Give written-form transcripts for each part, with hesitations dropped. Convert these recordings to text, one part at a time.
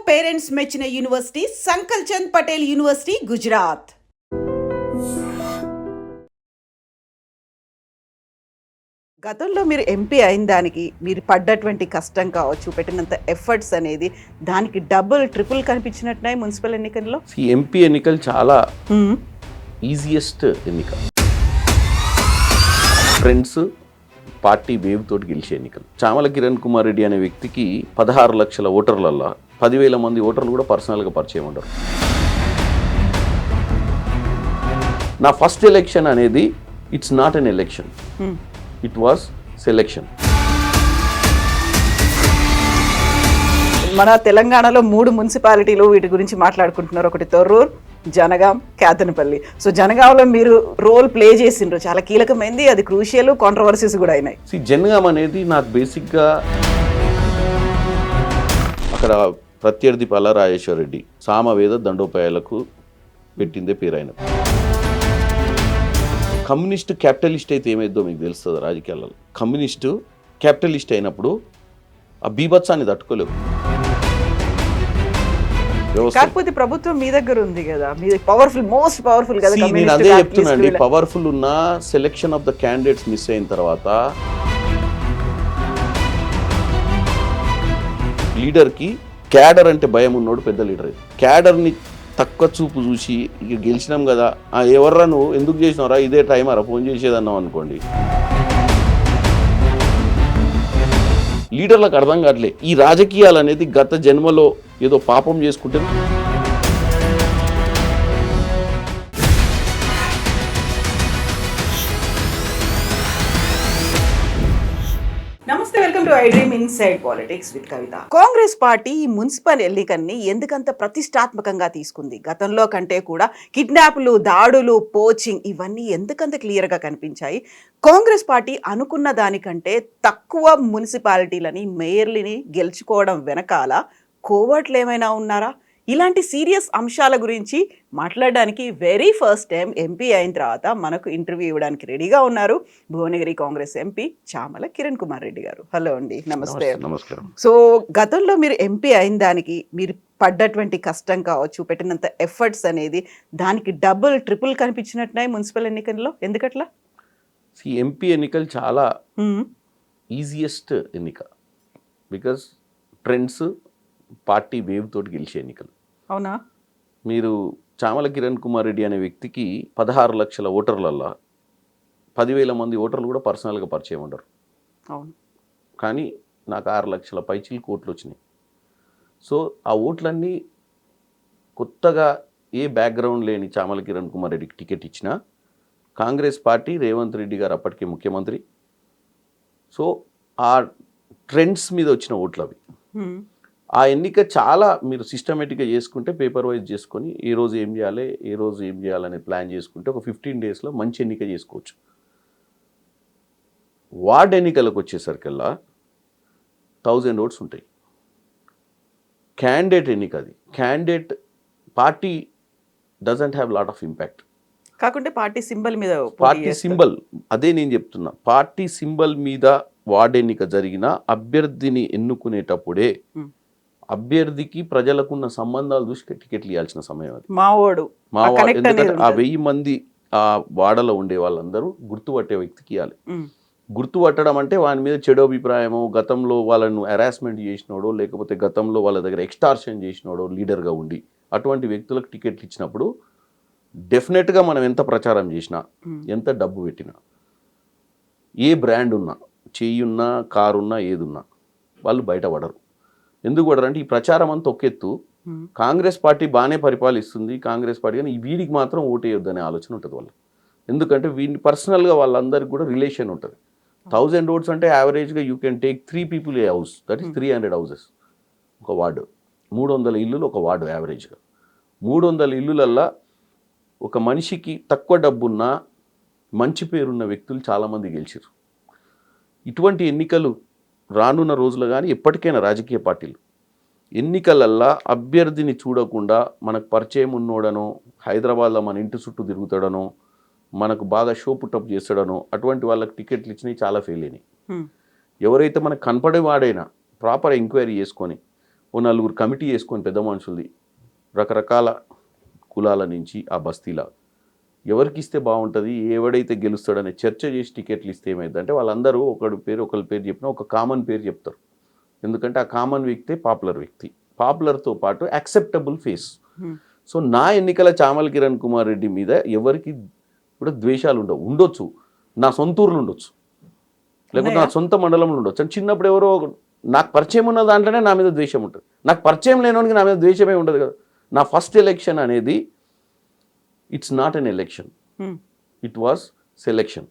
Parents మెచ్చిన university సంకల్ Chand Patel university Gujarat. గతంలో మీరు ఎంపీ అయిన దానికి మీరు పడ్డటువంటి కష్టం కావచ్చు, పెట్టినంత ఎఫర్ట్స్ అనేది దానికి డబుల్ ట్రిపుల్ కనిపించినట్టున్నాయి మున్సిపల్ ఎన్నికల్లో. ఈ ఎంపీ ఎన్నికలు చాలా ఈజియెస్ట్ ఎన్నిక. ఫ్రెండ్స్ పార్టీ వేవ్ తోటి గెలిచే ఎన్నికలు. చామల కిరణ్ కుమార్ రెడ్డి అనే వ్యక్తికి 16 లక్షల ఓటర్లల్లో 10,000 మంది ఓటర్లు కూడా పర్సనల్గా పరిచయం ఉండరు. నా ఫస్ట్ ఎలక్షన్ అనేది it's not an election, it was selection. మన తెలంగాణలో 3 మున్సిపాలిటీలు వీటి గురించి మాట్లాడుకుంటున్నారు. ఒకటి తొర్రూర్, జనగాం, కేతనపల్లి. సో జనగాంలో మీరు రోల్ ప్లే చేసిండ్రు, చాలా కీలకమైంది, అది క్రూషియల్, కాంట్రవర్సీస్ కూడా అయినాయి. జనగాం అనేది నాకు బేసిక్గా అక్కడ ప్రత్యర్థి పల్లా రాజేశ్వర రెడ్డి సామవేద దండోపాయాలకు పెట్టిందే పేరు ఆయన. కమ్యూనిస్టు క్యాపిటలిస్ట్ అయితే ఏమైందో మీకు తెలుస్తుంది రాజకీయాలలో. కమ్యూనిస్టు క్యాపిటలిస్ట్ అయినప్పుడు ఆ బీభత్సాన్ని తట్టుకోలేవు. కాకపోతే ప్రభుత్వం మీ దగ్గర ఉంది కదా, మీ పవర్ఫుల్, మోస్ట్ పవర్ఫుల్ కదా. నేను అదే చెప్తున్నాండి, పవర్ఫుల్ ఉన్న selection of the candidates miss అయిన తర్వాత లీడర్కి క్యాడర్ అంటే భయం ఉన్నోడు పెద్ద లీడర్. క్యాడర్ని తక్కువ చూపు చూసి ఇక గెలిచినాం కదా, ఎవర్రా నువ్వు ఎందుకు చేసినావురా, ఇదే టైం అరా ఫోన్ చేసేదన్నాం అనుకోండి, లీడర్లకు అర్థం కావట్లే ఈ రాజకీయాలు అనేది గత జన్మలో ఏదో పాపం చేసుకుంటే. నమస్తే, welcome to I dream inside politics with Kavitha. Congress party ఈ మున్సిపల్ ఎన్నికల్ని ఎందుకంత ప్రతిష్టాత్మకంగా తీసుకుంది? గతంలో కంటే కూడా కిడ్నాప్లు, దాడులు, పోచింగ్ ఇవన్నీ ఎందుకంత క్లియర్గా కనిపించాయి? కాంగ్రెస్ పార్టీ అనుకున్న దానికంటే తక్కువ మున్సిపాలిటీలని, మేయర్లని గెలుచుకోవడం వెనకాల కోవర్ట్లు ఏమైనా ఉన్నారా? ఇలాంటి సీరియస్ అంశాల గురించి మాట్లాడడానికి వెరీ ఫస్ట్ టైం ఎంపీ అయిన తర్వాత మనకు ఇంటర్వ్యూ ఇవ్వడానికి రెడీగా ఉన్నారు భువనగిరి కాంగ్రెస్ ఎంపీ చామల కిరణ్ కుమార్ రెడ్డి గారు. హలో అండి, నమస్తే. నమస్కారం. సో గతంలో మీరు ఎంపీ అయిన దానికి మీరు పడ్డటువంటి కష్టం కావచ్చు, పెట్టినంత ఎఫర్ట్స్ అనేది దానికి డబుల్ ట్రిపుల్ కనిపించినట్టున్నాయి మున్సిపల్ ఎన్నికల్లో. ఎందుకట్లా? ఈ ఎంపీ ఎన్నికలు చాలా ఈజియెస్ట్ ఎన్నిక. బికాస్ ట్రెండ్స్ పార్టీ వేవ్ తోటి గెలిచే ఎన్నికలు. అవునా? మీరు చామల కిరణ్ కుమార్ రెడ్డి అనే వ్యక్తికి 16 లక్షల ఓటర్లల్లో 10,000 మంది ఓటర్లు కూడా పర్సనల్గా పరిచయం ఉండరు. అవును. కానీ నాకు 6 లక్షల పైచీలకు ఓట్లు వచ్చినాయి. సో ఆ ఓట్లన్నీ కొత్తగా ఏ బ్యాక్గ్రౌండ్ లేని చామల కిరణ్ కుమార్ రెడ్డికి టికెట్ ఇచ్చినా కాంగ్రెస్ పార్టీ, రేవంత్ రెడ్డి గారు అప్పటికే ముఖ్యమంత్రి, సో ఆ ట్రెండ్స్ మీద వచ్చిన ఓట్లు అవి. ఆ ఎన్నిక చాలా మీరు సిస్టమేటిక్గా చేసుకుంటే, పేపర్ వైజ్ చేసుకొని ఏ రోజు ఏం చేయాలి, ఏ రోజు ఏం చేయాలనే ప్లాన్ చేసుకుంటే ఒక 15 డేస్లో మంచి ఎన్నిక చేసుకోవచ్చు. వార్డ్ ఎన్నికలకు వచ్చేసరికల్లా 1000 ఓట్స్ ఉంటాయి. క్యాండిడేట్ ఎన్నిక అది. Candidate party doesn't have lot of impact. కాకుంటే పార్టీ సింబల్ మీద, పార్టీ సింబల్, అదే నేను చెప్తున్నా, పార్టీ సింబల్ మీద వార్డ్ ఎన్నిక జరిగిన అభ్యర్థిని ఎన్నుకునేటప్పుడే అభ్యర్థికి ప్రజలకున్న సంబంధాలు చూసి టికెట్లు ఇవ్వాల్సిన సమయం అది. ఎందుకంటే ఆ 1000 మంది ఆ వాడలో ఉండే వాళ్ళందరూ గుర్తుపట్టే వ్యక్తికి ఇవ్వాలి. గుర్తుపట్టడం అంటే వాని మీద చెడు అభిప్రాయమో, గతంలో వాళ్ళను హెరాస్మెంట్ చేసినోడో, లేకపోతే గతంలో వాళ్ళ దగ్గర ఎక్స్టార్షన్ చేసినోడో లీడర్గా ఉండి అటువంటి వ్యక్తులకు టికెట్లు ఇచ్చినప్పుడు డెఫినెట్గా మనం ఎంత ప్రచారం చేసినా, ఎంత డబ్బు పెట్టినా, ఏ బ్రాండ్ ఉన్నా, చెయ్యున్నా, కారున్నా, ఏదున్నా వాళ్ళు బయటపడరు. ఎందుకు పడరంటే ఈ ప్రచారం అంతా ఒకెత్తు, కాంగ్రెస్ పార్టీ బాగానే పరిపాలిస్తుంది, కాంగ్రెస్ పార్టీ కానీ వీడికి మాత్రం ఓటేయొద్దనే ఆలోచన ఉంటుంది వాళ్ళు. ఎందుకంటే వీడిని పర్సనల్గా వాళ్ళందరికీ కూడా రిలేషన్ ఉంటుంది. 1000 ఓట్స్ అంటే యావరేజ్గా you can take 3 people A house, that is 300 houses ఒక వార్డు. 300 ఇల్లులు ఒక వార్డు యావరేజ్గా. 300 ఇల్లులల్లా ఒక మనిషికి తక్కువ డబ్బున్న, మంచి పేరున్న వ్యక్తులు చాలామంది గెలిచారు. ఇటువంటి ఎన్నికలు రానున్న రోజులు కానీ ఎప్పటికైనా రాజకీయ పార్టీలు ఎన్నికలల్లా అభ్యర్థిని చూడకుండా మనకు పరిచయం ఉన్నోడనో, హైదరాబాద్లో మన ఇంటి చుట్టూ తిరుగుతాడనో, మనకు బాగా షో పుట్టప్ చేస్తాడనో అటువంటి వాళ్ళకి టికెట్లు ఇచ్చినవి చాలా ఫెయిల్ అయినాయి. ఎవరైతే మనకు కనపడేవాడైనా ప్రాపర్ ఎంక్వైరీ చేసుకొని ఓ నలుగురు కమిటీ వేసుకొని పెద్ద మనుషులది రకరకాల కులాల నుంచి ఆ బస్తీలా ఎవరికి ఇస్తే బాగుంటుంది, ఎవడైతే గెలుస్తాడనే చర్చ చేసి టికెట్లు ఇస్తే ఏమైందంటే వాళ్ళందరూ ఒకరి పేరు చెప్పినా ఒక కామన్ పేరు చెప్తారు. ఎందుకంటే ఆ కామన్ వ్యక్తే పాపులర్ వ్యక్తి, పాపులర్తో పాటు యాక్సెప్టబుల్ ఫేస్. సో నా ఎన్నికల చామల కిరణ్ కుమార్ రెడ్డి మీద ఎవరికి కూడా ద్వేషాలు ఉండొచ్చు, నా సొంత ఊర్లు ఉండొచ్చు, లేకపోతే నా సొంత మండలంలో ఉండొచ్చు. అని చిన్నప్పుడు ఎవరో నాకు పరిచయం ఉన్న దాంట్లోనే నా మీద ద్వేషం ఉంటుంది, నాకు పరిచయం లేనివానికి నా మీద ద్వేషమే ఉండదు కదా. నా ఫస్ట్ ఎలక్షన్ అనేది it's not an election, it was selection.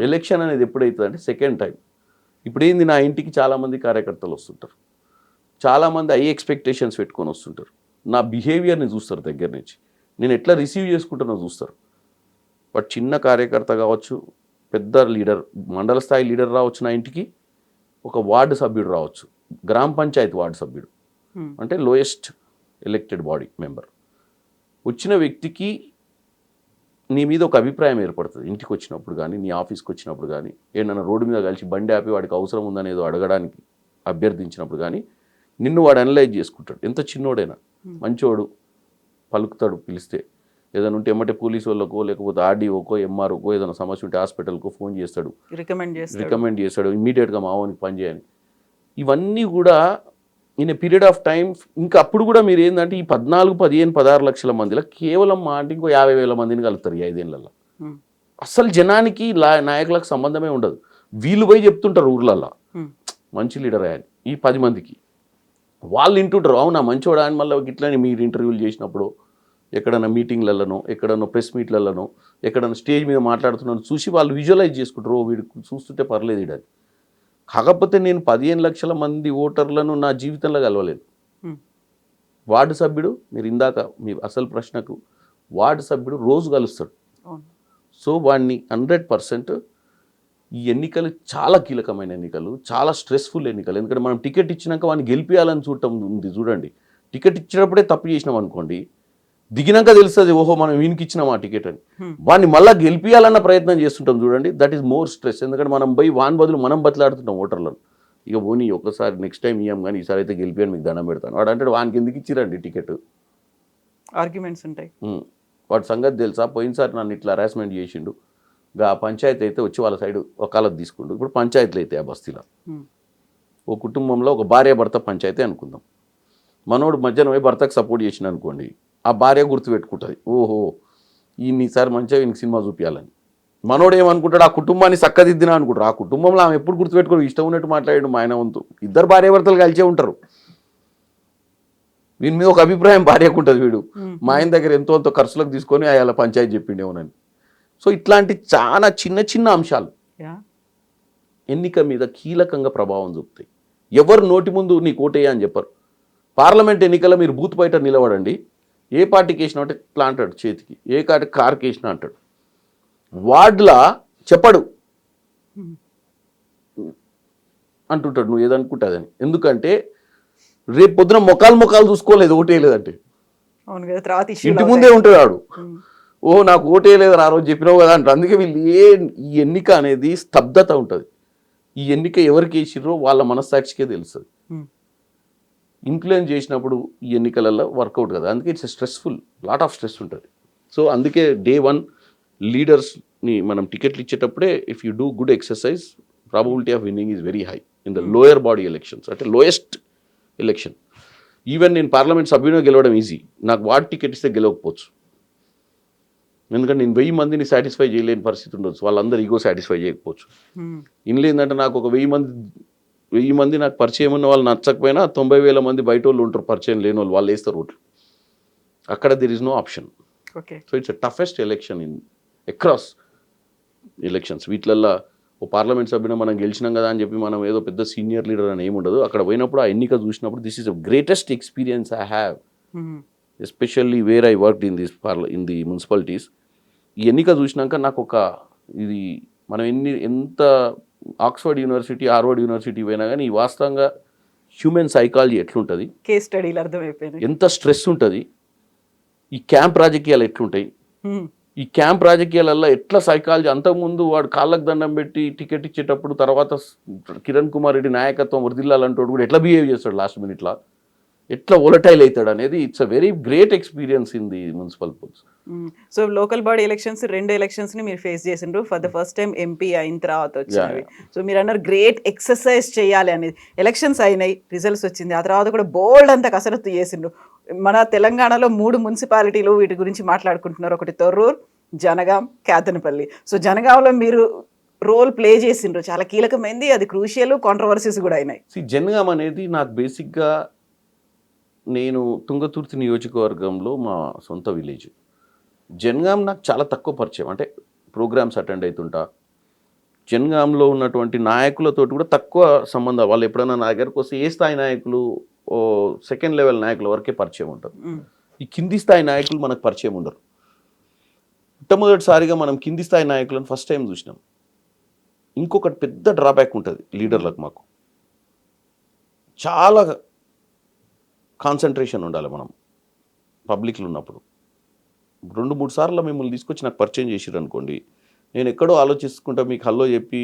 Election అనేది ఎప్పుడైతుంది అంటే సెకండ్ టైం. ఇప్పుడు ఏంది, నా ఇంటికి చాలామంది కార్యకర్తలు వస్తుంటారు, చాలామంది ఎక్స్పెక్టేషన్స్ పెట్టుకొని వస్తుంటారు, నా బిహేవియర్ని చూస్తారు దగ్గర నుంచి, నేను ఎట్లా రిసీవ్ చేసుకుంటానో చూస్తారు. బట్ చిన్న కార్యకర్త కావచ్చు, పెద్ద లీడర్, మండల స్థాయి లీడర్ రావచ్చు నా ఇంటికి, ఒక వార్డు సభ్యుడు రావచ్చు, గ్రామ పంచాయతీ వార్డు సభ్యుడు అంటే లోయెస్ట్ ఎలక్టెడ్ బాడీ మెంబర్ వచ్చిన వ్యక్తికి నీ మీద ఒక అభిప్రాయం ఏర్పడుతుంది. ఇంటికి వచ్చినప్పుడు కానీ, నీ ఆఫీస్కి వచ్చినప్పుడు కానీ, ఏదైనా రోడ్డు మీద కలిసి బండి ఆపి వాడికి అవసరం ఉందనేదో అడగడానికి అభ్యర్థించినప్పుడు కానీ నిన్ను వాడు అనలైజ్ చేసుకుంటాడు. ఎంత చిన్నోడైనా మంచోడు, పలుకుతాడు, పిలిస్తే ఏదైనా ఉంటే ఎమ్మటే పోలీసు వాళ్ళకో లేకపోతే ఆర్డీఓకో ఎంఆర్ఓకో ఏదైనా సమస్య ఉంటే హాస్పిటల్కో ఫోన్ చేస్తాడు, రికమెండ్ చేస్తాడు ఇమ్మీడియట్గా మావోనికి పని చేయని. ఇవన్నీ కూడా in a period of time. ఇంకా అప్పుడు కూడా మీరు ఏంటంటే ఈ 14, 15, 16 లక్షల మందిలో కేవలం మా అంటే ఇంకో 50,000 మందిని కలుగుతారు ఈ 5 ఏళ్లలో. అసలు జనానికి నాయకులకు సంబంధమే ఉండదు. వీళ్ళు పోయి చెప్తుంటారు ఊర్లల్లో మంచి లీడర్ అని ఈ 10 మందికి, వాళ్ళు వింటుంటారు అవునా మంచోడా అని. మళ్ళీ ఇట్లని మీరు ఇంటర్వ్యూలు చేసినప్పుడు ఎక్కడన్నా మీటింగ్లలోనో ఎక్కడన్నా ప్రెస్ మీట్లలోనో ఎక్కడన్నా స్టేజ్ మీద మాట్లాడుతున్నాను చూసి వాళ్ళు విజువలైజ్ చేసుకుంటారు, వీడు చూస్తుంటే పర్లేదు ఇడని. కాకపోతే నేను 15 లక్షల మంది ఓటర్లను నా జీవితంలో కలవలేను. వార్డు సభ్యుడు, మీరు ఇందాక మీ అసలు ప్రశ్నకు, వార్డు సభ్యుడు రోజు కలుస్తాడు. సో వాడిని 100% ఈ ఎన్నికలు చాలా కీలకమైన ఎన్నికలు, చాలా స్ట్రెస్ఫుల్ ఎన్నికలు. ఎందుకంటే మనం టికెట్ ఇచ్చినాక వాడిని గెలిపించాలని చూడటం ఉంది చూడండి. టికెట్ ఇచ్చినప్పుడే తప్పు చేసినాం అనుకోండి, దిగినాక తెలుస్తుంది ఓహో మనం వీనికి ఇచ్చినాం ఆ టికెట్ అని. వాడిని మళ్ళీ గెలిపించాలన్న ప్రయత్నం చేస్తుంటాం చూడండి, దట్ ఈస్ మోర్ స్ట్రెస్. ఎందుకంటే మనం పోయి వాని బదులు మనం బతలాడుతుంటాం ఓటర్లను. ఇక పోనీ ఒకసారి నెక్స్ట్ టైం ఇయ్యాం కానీ ఈసారి అయితే గెలిపాను మీకు దండం పెడతాను. వాడు అంటే వానికి ఎందుకు ఇచ్చిరండి టికెట్, ఆర్గ్యుమెంట్స్ ఉంటాయి. వాడి సంగతి తెలుసా, పోయినసారి నన్ను ఇట్లా హరాస్మెంట్ చేసిండు, ఆ పంచాయతీ అయితే వచ్చి వాళ్ళ సైడ్ వకాలత్ తీసుకుండు. ఇప్పుడు పంచాయతీలు అయితే ఆ బస్తీలో ఓ కుటుంబంలో ఒక భార్య భర్త పంచాయతీ అనుకుందాం. మనోడు మధ్యాహ్నం పోయి భర్తకు సపోర్ట్ చేసిన అనుకోండి, ఆ భార్య గుర్తుపెట్టుకుంటుంది ఓహో ఈసారి మంచిగా ఈయనకి సినిమా చూపించాలని. మనోడు ఏమనుకుంటాడు, ఆ కుటుంబాన్ని చక్కదిద్దినా అనుకుంటారు. ఆ కుటుంబంలో ఆమె ఎప్పుడు గుర్తుపెట్టుకోరు, ఇష్టం ఉన్నట్టు మాట్లాడాడు మా ఆయన వంతు. ఇద్దరు భార్య భర్తలు కలిసే ఉంటారు, వీని మీద ఒక అభిప్రాయం భార్యకు ఉంటుంది, వీడు మా ఆయన దగ్గర ఎంతో ఖర్చులకు తీసుకొని అలా పంచాయతీ చెప్పిండేమోనని. సో ఇట్లాంటి చాలా చిన్న చిన్న అంశాలు ఎన్నిక మీద కీలకంగా ప్రభావం చూపుతాయి. ఎవరు నోటి ముందు నీకు ఓటేయ అని చెప్పరు. పార్లమెంట్ ఎన్నికల్లో మీరు బూత్ బయట నిలబడండి, ఏ పార్టీకి వేసినా అంటే ఇట్లా అంటాడు చేతికి, ఏ కార్కి వేసినా అంటాడు. వార్డులా చెప్పడు అంటుంటాడు నువ్వు ఏదనుకుంటుందని. ఎందుకంటే రేపు పొద్దున మొఖాలు చూసుకోలేదు ఓటేయలేదంటే, ఇంటి ముందే ఉంటాడు వాడు, ఓ నాకు ఓటేయలేదని ఆ రోజు చెప్పినావు కదా అంటారు. అందుకే వీళ్ళు ఈ ఎన్నిక అనేది స్తబ్దత ఉంటుంది. ఈ ఎన్నిక ఎవరికి వేసిర్రో వాళ్ళ మనస్సాక్షికే తెలుస్తుంది. ఇన్ఫ్లుయెన్స్ చేసినప్పుడు ఈ ఎన్నికలలో వర్కౌట్ కదా, అందుకే it's stressful, lot of stress ఉంటుంది. సో అందుకే డే 1 లీడర్స్ని మనం టికెట్లు ఇచ్చేటప్పుడే if you do good exercise probability of winning is very high in the lower body elections, అంటే లోయెస్ట్ ఎలక్షన్. ఈవెన్ నేను పార్లమెంట్ సభ్యునిగా గెలవడం ఈజీ, నాకు వార్డ్ టికెట్ ఇస్తే గెలవకపోవచ్చు. ఎందుకంటే నేను 1000 మందిని సాటిస్ఫై చేయలేని పరిస్థితి ఉండొచ్చు, వాళ్ళందరూ ఈగో సాటిస్ఫై చేయకపోవచ్చు. ఇందులో ఏంటంటే నాకు ఒక 1000 మంది నాకు పరిచయం ఉన్న వాళ్ళు నచ్చకపోయినా 90,000 మంది బయట వాళ్ళు ఉంటారు, పరిచయం లేని వాళ్ళు, వాళ్ళు వేస్తారు ఓట్లు. అక్కడ there is no option. So it's a toughest election in across elections. వీటిలల్లో ఓ పార్లమెంట్ సభ్యుని మనం గెలిచినాం కదా అని చెప్పి మనం ఏదో పెద్ద సీనియర్ లీడర్ అని ఏమి ఉండదు. అక్కడ పోయినప్పుడు ఆ ఎన్నిక చూసినప్పుడు this is the greatest experience I have, especially where I worked in the municipalities. ఈ ఎన్నిక చూసినాక నాకు ఇది మనం ఎంత ఆక్స్ఫర్డ్ యూనివర్సిటీ, హార్వర్డ్ యూనివర్సిటీ పోయినా కానీ ఈ వాస్తవంగా హ్యూమన్ సైకాలజీ ఎట్లుంటుంది, కేస్ స్టడీలు అర్థమైపోయింది, ఎంత స్ట్రెస్ ఉంటుంది, ఈ క్యాంప్ రాజకీయాలు ఎట్లుంటాయి, ఈ క్యాంప్ రాజకీయాలలో ఎట్లా సైకాలజీ అంతకుముందు వాడు కాళ్ళకు దండం పెట్టి టికెట్ ఇచ్చేటప్పుడు తర్వాత కిరణ్ కుమార్ రెడ్డి నాయకత్వం వదిలాలంటోడు కూడా ఎట్లా బిహేవ్ చేస్తాడు లాస్ట్ మినిట్లో, ఎట్లా వోలటైల్ అవుతాడు అనేది it's a very great experience in the municipal polls. So local body elections 2 elections ని మీరు ఫేస్ చేసిండ్రు for the first time MP అయిన తర్వాత వచ్చినవి. సో మీరు అన్నారు గ్రేట్ ఎక్సర్సైజ్ చేయాలి అనేది. ఎలక్షన్స్ అయినాయి, రిజల్ట్స్ వచ్చింది, ఆ తర్వాత కూడా బోల్డ్ అంత కసరత్తు చేసిండ్రు. మన తెలంగాణలో 3 మున్సిపాలిటీలు వీటి గురించి మాట్లాడుకుంటున్నారు. ఒకటి తొర్రూర్, జనగాం, కేతనపల్లి. సో జనగాంలో మీరు రోల్ ప్లే చేసిండ్రు, చాలా కీలకమైంది, అది క్రూషియల్, కాంట్రవర్సీస్ కూడా అయినాయి. జనగాం అనేది నాకు బేసిక్గా నేను తుంగతుర్తి నియోజకవర్గంలో మా సొంత విలేజ్. జనగాం నాకు చాలా తక్కువ పరిచయం, అంటే ప్రోగ్రామ్స్ అటెండ్ అవుతుంటా, జనగాంలో ఉన్నటువంటి నాయకులతో కూడా తక్కువ సంబంధం. వాళ్ళు ఎప్పుడైనా నా దగ్గరకు వస్తే ఏ స్థాయి నాయకులు, ఓ సెకండ్ లెవెల్ నాయకుల వరకే పరిచయం ఉంటుంది. ఈ కింది స్థాయి నాయకులు మనకు పరిచయం ఉండరు. మొట్టమొదటిసారిగా మనం కింది స్థాయి నాయకులను ఫస్ట్ టైం చూసినాం. ఇంకొకటి పెద్ద డ్రాబ్యాక్ ఉంటుంది లీడర్లకు, మాకు చాలా కాన్సన్ట్రేషన్ ఉండాలి మనం పబ్లిక్లో ఉన్నప్పుడు. 2-3 సార్లు మిమ్మల్ని తీసుకొచ్చి నాకు పరిచయం చేసిరు అనుకోండి, నేను ఎక్కడో ఆలోచిస్తుంటా మీకు హలో చెప్పి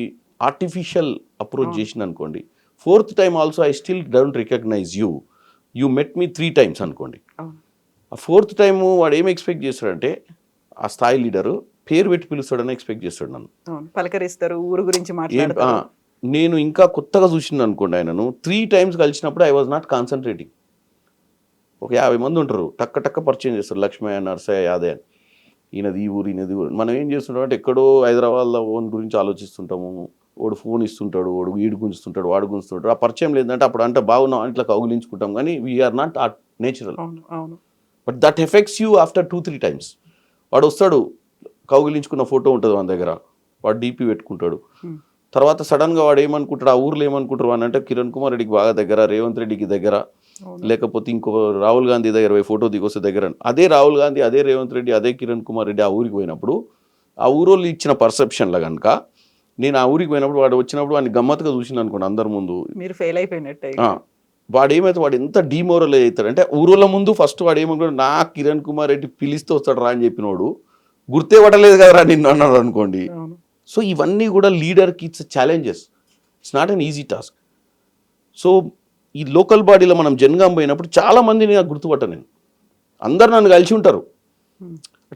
ఆర్టిఫిషియల్ అప్రోచ్ చేసిన అనుకోండి, 4th time also I still don't recognize you met me 3 times అనుకోండి. ఆ 4th టైము వాడు ఏమి ఎక్స్పెక్ట్ చేస్తాడంటే, ఆ స్థాయి లీడరు పేరు పెట్టి పిలుస్తాడని ఎక్స్పెక్ట్ చేస్తాడు నన్ను, పలకరిస్తారు, ఊరు గురించి మాట్లాడతారు. నేను ఇంకా కొత్తగా చూసింది అనుకోండి ఆయనను, 3 టైమ్స్ కలిసినప్పుడు ఐ వాజ్ నాట్ కాన్సన్ట్రేటింగ్. ఒక 50 మంది ఉంటారు, టక్క పరిచయం చేస్తారు, లక్ష్మయ్య, నర్సయ్య, యాదయ్య, ఈయనది ఈ ఊరు, ఈయనది ఊరు. మనం ఏం చేస్తుంటాం అంటే ఎక్కడో హైదరాబాద్లో ఓన్ గురించి ఆలోచిస్తుంటాము. వాడు ఫోన్ ఇస్తుంటాడు, వాడు వీడు గుంజుతుంటాడు, వాడు గుంజుతుంటాడు. ఆ పరిచయం లేదంటే అప్పుడు అంటే బాగున్నాం ఇట్లా కౌగిలించుకుంటాం, కానీ వీఆర్ నాట్ ఆ natural. But that effects you after 2-3 times. వాడు వస్తాడు, కౌగిలించుకున్న ఫోటో ఉంటుంది మన దగ్గర, వాడు డీపీ పెట్టుకుంటాడు. తర్వాత సడన్గా వాడు ఏమనుకుంటాడు, ఆ ఊర్లో ఏమనుకుంటారు అని అంటే కిరణ్ కుమార్ రెడ్డికి బాగా దగ్గర, రేవంత్ రెడ్డికి దగ్గర, లేకపోతే ఇంకో రాహుల్ గాంధీ దగ్గర ఫోటో దిగొస్తే దగ్గర. అదే రాహుల్ గాంధీ, అదే రేవంత్ రెడ్డి, అదే కిరణ్ కుమార్ రెడ్డి ఆ ఊరికి పోయినప్పుడు, ఆ ఊరోళ్ళు ఇచ్చిన పర్సెప్షన్లో కనుక నేను ఆ ఊరికి పోయినప్పుడు వాడు వచ్చినప్పుడు వాడిని గమ్మత్తుగా చూసిన అనుకోండి అందరి ముందు, మీరు ఫెయిల్ అయిపోయినట్టు. వాడు ఏమైతే వాడు ఎంత డిమోరల్ అవుతాడు అంటే, ఊరోళ్ళ ముందు ఫస్ట్ వాడు ఏమనుకుంటాడు, నా కిరణ్ కుమార్ రెడ్డి పిలిస్తే వస్తాడు రా అని చెప్పినోడు గుర్తే పడలేదు కదరా నిన్ను అన్నాడు అనుకోండి. సో ఇవన్నీ కూడా లీడర్కి it's challenges, it's not an easy task. So ఈ లోకల్ బాడీలో మనం జనగాం పోయినప్పుడు చాలామందిని నాకు గుర్తుపట్ట, నేను అందరు నన్ను కలిసి ఉంటారు.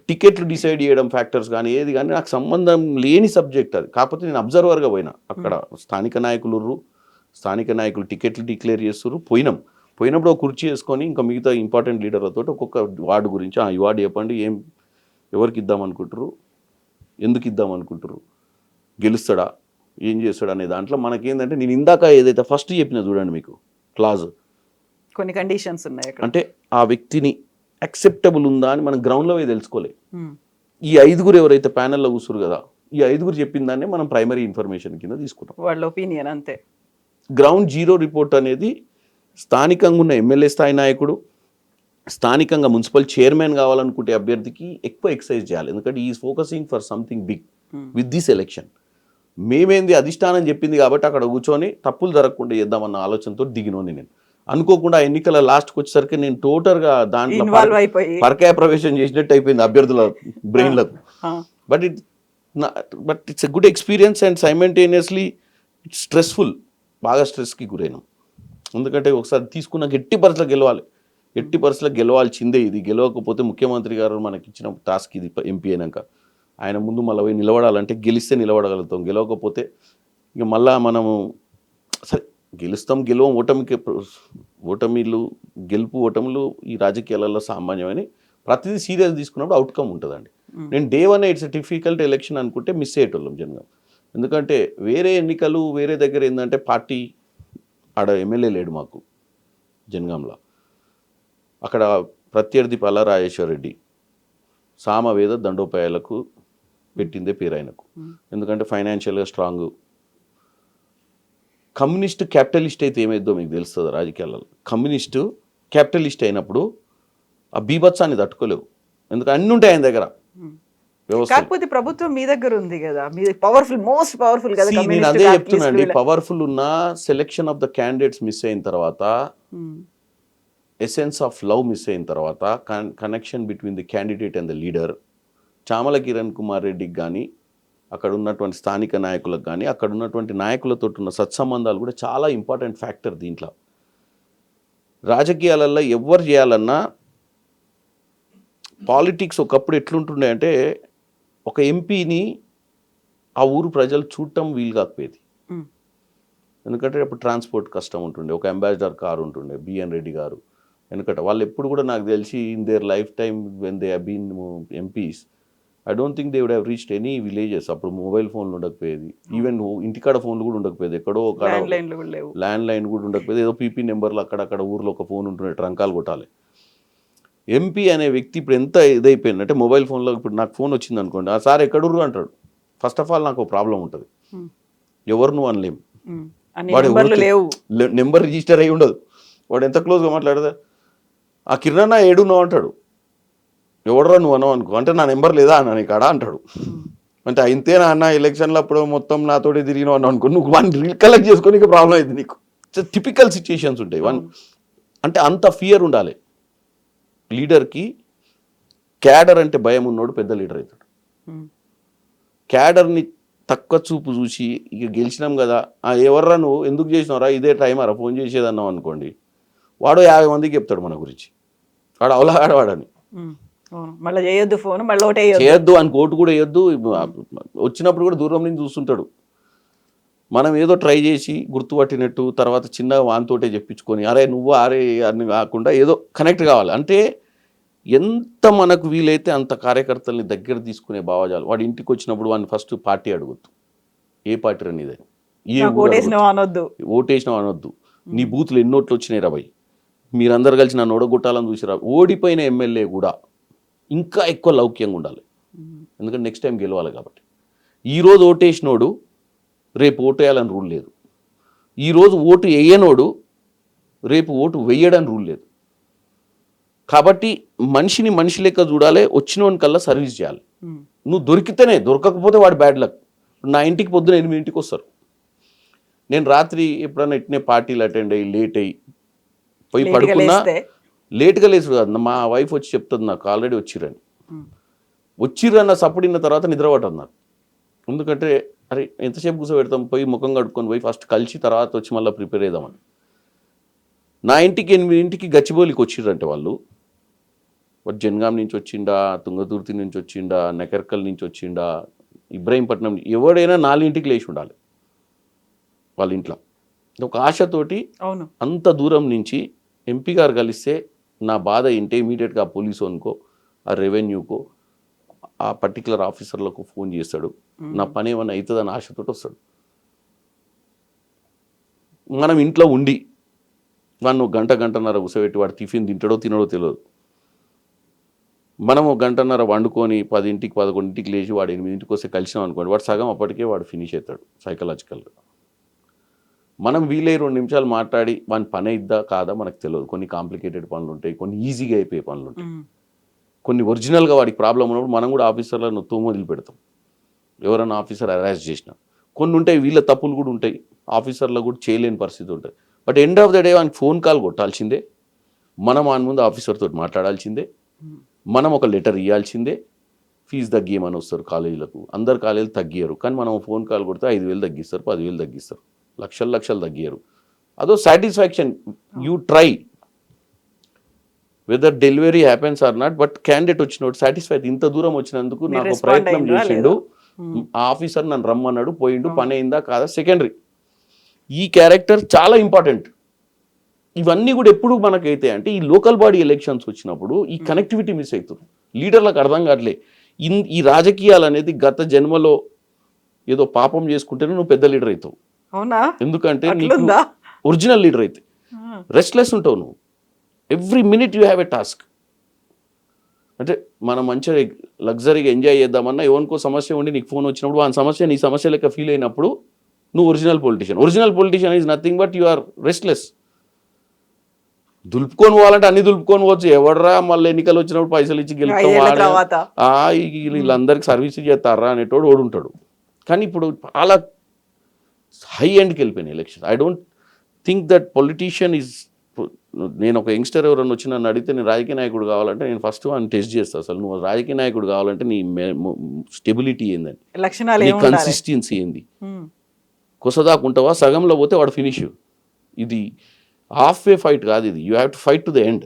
టికెట్లు డిసైడ్ చేయడం ఫ్యాక్టర్స్ కానీ ఏది కానీ నాకు సంబంధం లేని సబ్జెక్ట్ అది. కాకపోతే నేను అబ్జర్వర్గా పోయినా, అక్కడ స్థానిక నాయకులు టికెట్లు డిక్లేర్ చేస్తారు. పోయినప్పుడు ఒక కుర్చీ వేసుకొని ఇంకా మిగతా ఇంపార్టెంట్ లీడర్లతో ఒక్కొక్క వార్డు గురించి, ఈ వార్డు చెప్పండి, ఎవరికి ఇద్దాం అనుకుంటారు, ఎందుకు ఇద్దాం అనుకుంటారు, గెలుస్తాడా, ఏం చేస్తాడు అనే దాంట్లో మనకేంటంటే, నేను ఇందాక ఏదైతే ఫస్ట్ చెప్పినా చూడండి మీకు క్లాజ్, కొన్ని కండిషన్స్ ఉన్నాయి అంటే ఆ వ్యక్తిని యాక్సెప్టబుల్ ఉందా అని మనం గ్రౌండ్లో పోయి తెలుసుకోలేదు. ఈ 5 ఎవరైతే ప్యానెల్లో కూర్చురు కదా, ఈ 5 చెప్పిన దాన్ని మనం ప్రైమరీ ఇన్ఫర్మేషన్ కింద తీసుకుంటాం, వాళ్ళ ఒపీనియన్ అంతే. గ్రౌండ్ జీరో రిపోర్ట్ అనేది స్థానికంగా ఉన్న ఎమ్మెల్యే స్థాయి నాయకుడు, స్థానికంగా మున్సిపల్ చైర్మన్ కావాలనుకుంటే అభ్యర్థికి ఎక్కువ ఎక్సర్సైజ్ చేయాలి. ఎందుకంటే is focusing for something big with this election. మేమేంది అధిష్టానం చెప్పింది కాబట్టి అక్కడ కూర్చొని తప్పులు జరగకుండా చేద్దామన్న ఆలోచనతో దిగినోని నేను. అనుకోకుండా ఎన్నికల లాస్ట్కి వచ్చేసరికి నేను టోటల్గా దాంట్లో పరకాయ ప్రవేశం చేసినట్టు అయిపోయింది అభ్యర్థుల బ్రెయిన్లకు. But it's a good experience and simultaneously it's stressful. బాగా స్ట్రెస్కి గురైనాం. ఎందుకంటే ఒకసారి తీసుకున్న ఎట్టి పరిస్థితుల్లో గెలవాల్సిందే. ఇది గెలవకపోతే ముఖ్యమంత్రి గారు మనకి ఇచ్చిన టాస్క్ ఇది. ఎంపీ అయినాక ఆయన ముందు మళ్ళీ పోయి నిలబడాలంటే గెలిస్తే నిలబడగలుగుతాం, గెలవకపోతే ఇక మళ్ళా మనము సరే గెలుస్తాం గెలవం, గెలుపు ఓటములు ఈ రాజకీయాలలో సామాన్యమని ప్రతిదీ సీరియస్ తీసుకున్నప్పుడు అవుట్కమ్ ఉంటుందండి. నేను డే 1 ఇట్స్ డిఫికల్ట్ ఎలక్షన్ అనుకుంటే మిస్ అయ్యేటోళ్ళం జనగా. ఎందుకంటే వేరే ఎన్నికలు వేరే దగ్గర ఏంటంటే పార్టీ ఆడ ఎమ్మెల్యే లేడు మాకు జనగాంలో. అక్కడ ప్రత్యర్థి పల్లా రాజేశ్వర రెడ్డి సామవేద దండోపాయాలకు పెట్టిందే పేరు ఆయనకు. ఎందుకంటే ఫైనాన్షియల్గా స్ట్రాంగ్. కమ్యూనిస్ట్ క్యాపిటలిస్ట్ అయితే ఏమైద్దో మీకు తెలుస్తుంది రాజకీయాలలో. కమ్యూనిస్టు క్యాపిటలిస్ట్ అయినప్పుడు ఆ బీభత్సాన్ని తట్టుకోలేవు, ఎందుకంటే అన్నీ ఉంటాయి ఆయన దగ్గర. కాకపోతే ప్రభుత్వం మీ దగ్గర ఉంది కదా, మీ పవర్ఫుల్, మోస్ట్ పవర్ఫుల్ కదా. నేను అదే చెప్తున్నానండి, పవర్ఫుల్ ఉన్న selection of the candidates miss అయిన తర్వాత, ఎసెన్స్ ఆఫ్ లవ్ మిస్ అయిన తర్వాత, connection between the candidate and the leader Chamala Kiran Kumar రెడ్డికి కానీ అక్కడ ఉన్నటువంటి స్థానిక నాయకులకు కానీ అక్కడ ఉన్నటువంటి నాయకులతో ఉన్న సత్సంబంధాలు కూడా చాలా ఇంపార్టెంట్ ఫ్యాక్టర్ దీంట్లో. రాజకీయాలలో ఎవరు చేయాలన్నా పాలిటిక్స్ ఒకప్పుడు ఎట్లుంటుండే అంటే ఒక ఎంపీని ఆ ఊరు ప్రజలు చూడటం వీలు కాకపోయేది. ఎందుకంటే అప్పుడు ట్రాన్స్పోర్ట్ కష్టం ఉంటుండే, ఒక అంబాసిడర్ కారు ఉంటుండే, బిఎన్ రెడ్డి గారు. ఎందుకంటే వాళ్ళు ఎప్పుడు కూడా నాకు తెలిసి in their life time when they been MPs I don't think they would have reached any villages. అప్పుడు మొబైల్ ఫోన్లు ఉండకపోయేది, ఈవెన్ ఇంటికాడ ఫోన్లు కూడా ఉండకపోయేది, ఎక్కడో ఒక ల్యాండ్ లైన్ కూడా ఉండకపోయేది, ఏదో పీపీ నెంబర్లు అక్కడక్కడ ఊర్లో ఒక ఫోన్ ఉంటుండే, ట్రంకాలు కొట్టాలి. ఎంపీ అనే వ్యక్తి ఇప్పుడు ఎంత ఇదైపోయింది అంటే మొబైల్ ఫోన్లో ఇప్పుడు నాకు ఫోన్ వచ్చింది అనుకోండి, ఆ సార్ ఎక్కడుర్రు అంటాడు. ఫస్ట్ ఆఫ్ ఆల్ నాకు ఒక ప్రాబ్లం ఉంటుంది, ఎవరు నువ్వు అనలేము, వాడు నెంబర్ రిజిస్టర్ అయ్యి ఉండదు, వాడు ఎంత క్లోజ్గా మాట్లాడదా ఆ కిరణ్ ఏడున్నావు అంటాడు, ఎవడరా నువ్వు అన్నావు అనుకో అంటే నా నెంబర్ లేదా అన్న నీ కాడ అంటాడు. అంటే ఇంతేనా అన్న ఎలక్షన్లో అప్పుడు మొత్తం నాతోటి తిరిగినావు అన్నావు అనుకో, నువ్వు వన్ రీకలెక్ట్ చేసుకొని ప్రాబ్లం అయింది నీకు. టిపికల్ సిచ్యుయేషన్స్ ఉంటాయి. అంటే అంత ఫియర్ ఉండాలి లీడర్కి. క్యాడర్ అంటే భయం ఉన్నోడు పెద్ద లీడర్ అవుతాడు. క్యాడర్ని తక్కువ చూపు చూసి ఇక గెలిచినాం కదా ఎవర్రా నువ్వు ఎందుకు చేసినావురా ఇదే టైం అరా ఫోన్ చేసేదన్నావు అనుకోండి, వాడు 50 మందికి చెప్తాడు మన గురించి, వాడు అవలాడవాడని. మళ్ళీ చేయొద్దు ఫోన్, మళ్ళీ ఒకటే చేయొద్దు అని ఓటు కూడా వేయొద్దు. వచ్చినప్పుడు కూడా దూరం నుంచి చూస్తుంటాడు. మనం ఏదో ట్రై చేసి గుర్తుపట్టినట్టు తర్వాత చిన్నగా వానితోటే చెప్పించుకొని అరే నువ్వు అరే అని కాకుండా ఏదో కనెక్ట్ కావాలి. అంటే ఎంత మనకు వీలైతే అంత కార్యకర్తల్ని దగ్గర తీసుకునే భావజాలు. వాడి ఇంటికి వచ్చినప్పుడు వాడిని ఫస్ట్ పార్టీ అడగొద్దు, ఏ పార్టీ అనేది, ఓటేసినావు అనొద్దు, నీ బూత్లు ఎన్నోట్లు వచ్చినాయి రా భయ్, మీరందరూ కలిసి నన్ను ఓడగొట్టాలని చూసిరా. ఓడిపోయిన ఎమ్మెల్యే కూడా ఇంకా ఎక్కువ లౌక్యంగా ఉండాలి, ఎందుకంటే నెక్స్ట్ టైం గెలవాలి కాబట్టి. ఈరోజు ఓటేసినోడు రేపు ఓటు వేయాలని రూల్ లేదు, ఈరోజు ఓటు వేయనోడు రేపు ఓటు వేయడానికి రూల్ లేదు. కాబట్టి మనిషిని మనిషి లెక్క చూడాలి, వచ్చినోని కల్లా సర్వీస్ చేయాలి. నువ్వు దొరికితేనే, దొరకకపోతే వాడు బ్యాడ్ లక్. నా ఇంటికి పొద్దున 8 వస్తారు, నేను రాత్రి ఎప్పుడన్నా ఇట్నే పార్టీలు అటెండ్ అయ్యి లేట్ అయ్యి పోయి పడుకున్నా, లేట్గా లేసు కాదు మా వైఫ్ వచ్చి చెప్తుంది నాకు ఆల్రెడీ వచ్చిర్రన్న సప్పుడిన్న తర్వాత నిద్ర పట్టదు నాకు. ఎందుకంటే అరే ఎంతసేపు కూర్చోబెడతాం, పోయి ముఖం కడుక్కొని పోయి ఫస్ట్ కలిసి తర్వాత వచ్చి మళ్ళీ ప్రిపేర్ అవుదామని. నా ఇంటికి 8 గచ్చిబౌలికి వచ్చిర్రంటే వాళ్ళు జనగాం నుంచి వచ్చిండా, తుంగతుర్తి నుంచి వచ్చిండా, నెకర్కల్ నుంచి వచ్చిండా, ఇబ్రాహీంపట్నం, ఎవడైనా 4 లేచి ఉండాలి వాళ్ళ ఇంట్లో. ఒక ఆశతోటి అంత దూరం నుంచి ఎంపీ గారు కలిస్తే నా బాధ ఏంటి ఇమీడియట్గా ఆ పోలీసు అనుకో ఆ రెవెన్యూకో ఆ పర్టికులర్ ఆఫీసర్లకు ఫోన్ చేస్తాడు, నా పని ఏమైనా అవుతుందని ఆశతోటి వస్తాడు. మనం ఇంట్లో ఉండి వాడిని 1 గంటన్నర కూసబెట్టి వాడు టిఫిన్ తింటాడో తినడో తెలియదు. మనం 1 గంటన్నర వండుకొని 10ంటికి 11ంటికి లేచి వాడు 8ంటికి వస్తే కలిసినాం అనుకోండి, వాడు సగం అప్పటికే వాడు ఫినిష్ అవుతాడు సైకలాజికల్గా. మనం వీలై 2 నిమిషాలు మాట్లాడి వాని పని అయిద్దా కాదా మనకు తెలియదు. కొన్ని కాంప్లికేటెడ్ పనులు ఉంటాయి, కొన్ని ఈజీగా అయిపోయే పనులు ఉంటాయి, కొన్ని ఒరిజినల్గా వాడికి ప్రాబ్లం ఉన్నప్పుడు మనం కూడా ఆఫీసర్లను తోమొదిలి పెడతాం ఎవరైనా ఆఫీసర్ అరెస్ట్ చేసినా. కొన్ని ఉంటాయి వీళ్ళ తప్పులు కూడా ఉంటాయి, ఆఫీసర్లో కూడా చేయలేని పరిస్థితి ఉంటుంది. But end of the day వానికి ఫోన్ కాల్ కొట్టాల్సిందే, మనం ఆయన ముందు ఆఫీసర్తో మాట్లాడాల్సిందే, మనం ఒక లెటర్ ఇవ్వాల్సిందే. ఫీజు తగ్గియమని వస్తారు కాలేజీలకు, అందరు కాలేజీలు తగ్గియరు, కానీ మనం ఫోన్ కాల్ కొడితే 5,000 తగ్గిస్తారు, 10,000 తగ్గిస్తారు, లక్షలు తగ్గియరు. అదో satisfaction. You try whether delivery happens or not, but candidate వచ్చినోడు సాటిస్ఫైడ్, ఇంత దూరం వచ్చినందుకు నాకు ప్రయత్నం చేసిండు, ఆ ఆఫీసర్ నన్ను రమ్మన్నాడు, పోయిండు, పని అయిందా కాదా సెకండరీ. ఈ క్యారెక్టర్ చాలా ఇంపార్టెంట్. ఇవన్నీ కూడా ఎప్పుడు మనకైతే అంటే ఈ లోకల్ బాడీ ఎలక్షన్స్ వచ్చినప్పుడు ఈ కనెక్టివిటీ మిస్ అవుతుంది, లీడర్లకు అర్థం కావట్లే. ఈ రాజకీయాలు అనేది గత జన్మలో ఏదో పాపం చేసుకుంటేనే నువ్వు పెద్ద లీడర్ అవుతావు. ఎందుకంటే నీకు ఒరిజినల్ లీడర్ అయితే రెస్ట్లెస్ ఉంటావు నువ్వు, every minute you have a task. అంటే మనం మంచిగా లగ్జరీగా ఎంజాయ్ చేద్దామన్నా ఎవరికో సమస్య ఉండి నీకు ఫోన్ వచ్చినప్పుడు ఆ సమస్య నీ సమస్య లెక్క ఫీల్ అయినప్పుడు నువ్వు original politician is nothing but you are restless. దులుపుకొని పోవాలంటే అన్ని దులుపుకొని పోవచ్చు, ఎవడరా మళ్ళీ ఎన్నికలు వచ్చినప్పుడు పైసలు ఇచ్చి గెలుస్తాం వీళ్ళందరికీ సర్వీస్ చేస్తారా అనేటోడు ఓడుంటాడు. కానీ ఇప్పుడు చాలా హై ఎండ్కి వెళ్ళిపోయినాయి election. I don't think that politician is నేను ఒక యంగ్స్టర్ ఎవరైనా వచ్చి నన్ను అడిగితే నేను రాజకీయ నాయకుడు కావాలంటే నేను ఫస్ట్ వాడిని టెస్ట్ చేస్తాను. అసలు నువ్వు రాజకీయ నాయకుడు కావాలంటే నీ స్టెబిలిటీ ఏందని, లక్షణాలు నీ ఏమి ఉండాలి? కన్సిస్టెన్సీ ఏంది, కొసదాకుంటావా సగంలో పోతే వాడు ఫినిష్. ఇది హాఫ్ వే ఫైట్ కాదు, ఇది you have to fight to the end.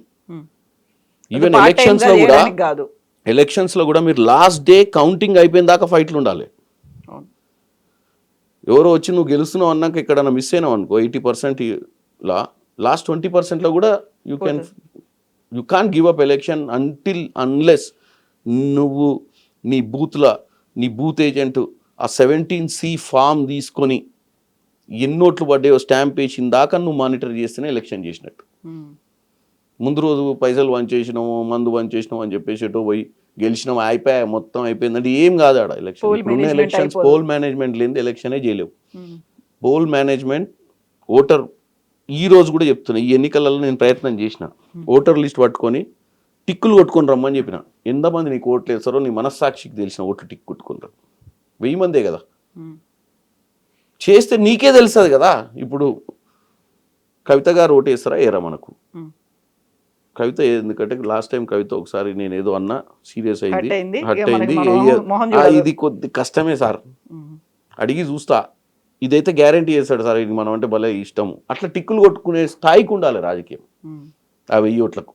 Even ఎలక్షన్స్లో కూడా కాదు, ఎలక్షన్స్లో కూడా మీరు లాస్ట్ డే కౌంటింగ్ అయిపోయిన దాకా ఫైట్లు ఉండాలి. ఎవరో వచ్చి నువ్వు గెలుస్తున్నావు అన్నాక ఎక్కడన్నా మిస్ అయినావు అనుకో 80% లాస్ట్ 20%లో కూడా you can give up election unless నువ్వు నీ బూత్ ఏజెంట్ ఆ 17C ఫామ్ తీసుకొని ఎన్నోట్లు పడ్డాయో స్టాంప్ వేసిన దాకా నువ్వు మానిటర్ చేస్తేనే ఎలక్షన్ చేసినట్టు. ముందు రోజు పైసలు వంచేసినాము, మందు వంచేసినాము అని చెప్పేసి ఎటో పోయి గెలిచినాం అయిపోయా మొత్తం అయిపోయిందంటే ఏం కాదు ఆడ ఎలక్షన్. ఇప్పుడున్న ఎలక్షన్స్ పోల్ మేనేజ్మెంట్ లేని ఎలక్షనే చేయలేవు. పోల్ మేనేజ్మెంట్ ఓటర్ ఈ రోజు కూడా చెప్తున్నా, ఈ ఎన్నికలలో నేను ప్రయత్నం చేసిన ఓటర్ లిస్ట్ పట్టుకొని టిక్కులు కొట్టుకొని రమ్మని చెప్పిన. ఎంతమంది నీకు ఓట్లు వేస్తారో నీ మనస్సాక్షికి తెలిసిన ఓట్లు టిక్ కొట్టుకుంటారు. 1000 మందే కదా, చేస్తే నీకే తెలుస్తుంది కదా. ఇప్పుడు కవిత గారు ఓటు వేస్తారా ఏరా మనకు? కవిత ఎందుకంటే లాస్ట్ టైం కవిత ఒకసారి నేను ఏదో అన్నా సీరియస్ అయింది, హట్ అయింది. ఇది కొద్ది కష్టమే సార్, అడిగి చూస్తా, ఇదైతే గ్యారంటీ చేస్తాడు సార్, ఇది మనం అంటే భలే ఇష్టము. అట్లా టిక్కులు కొట్టుకునే స్థాయికి ఉండాలి రాజకీయం. ఆ 1000 ఓట్లకు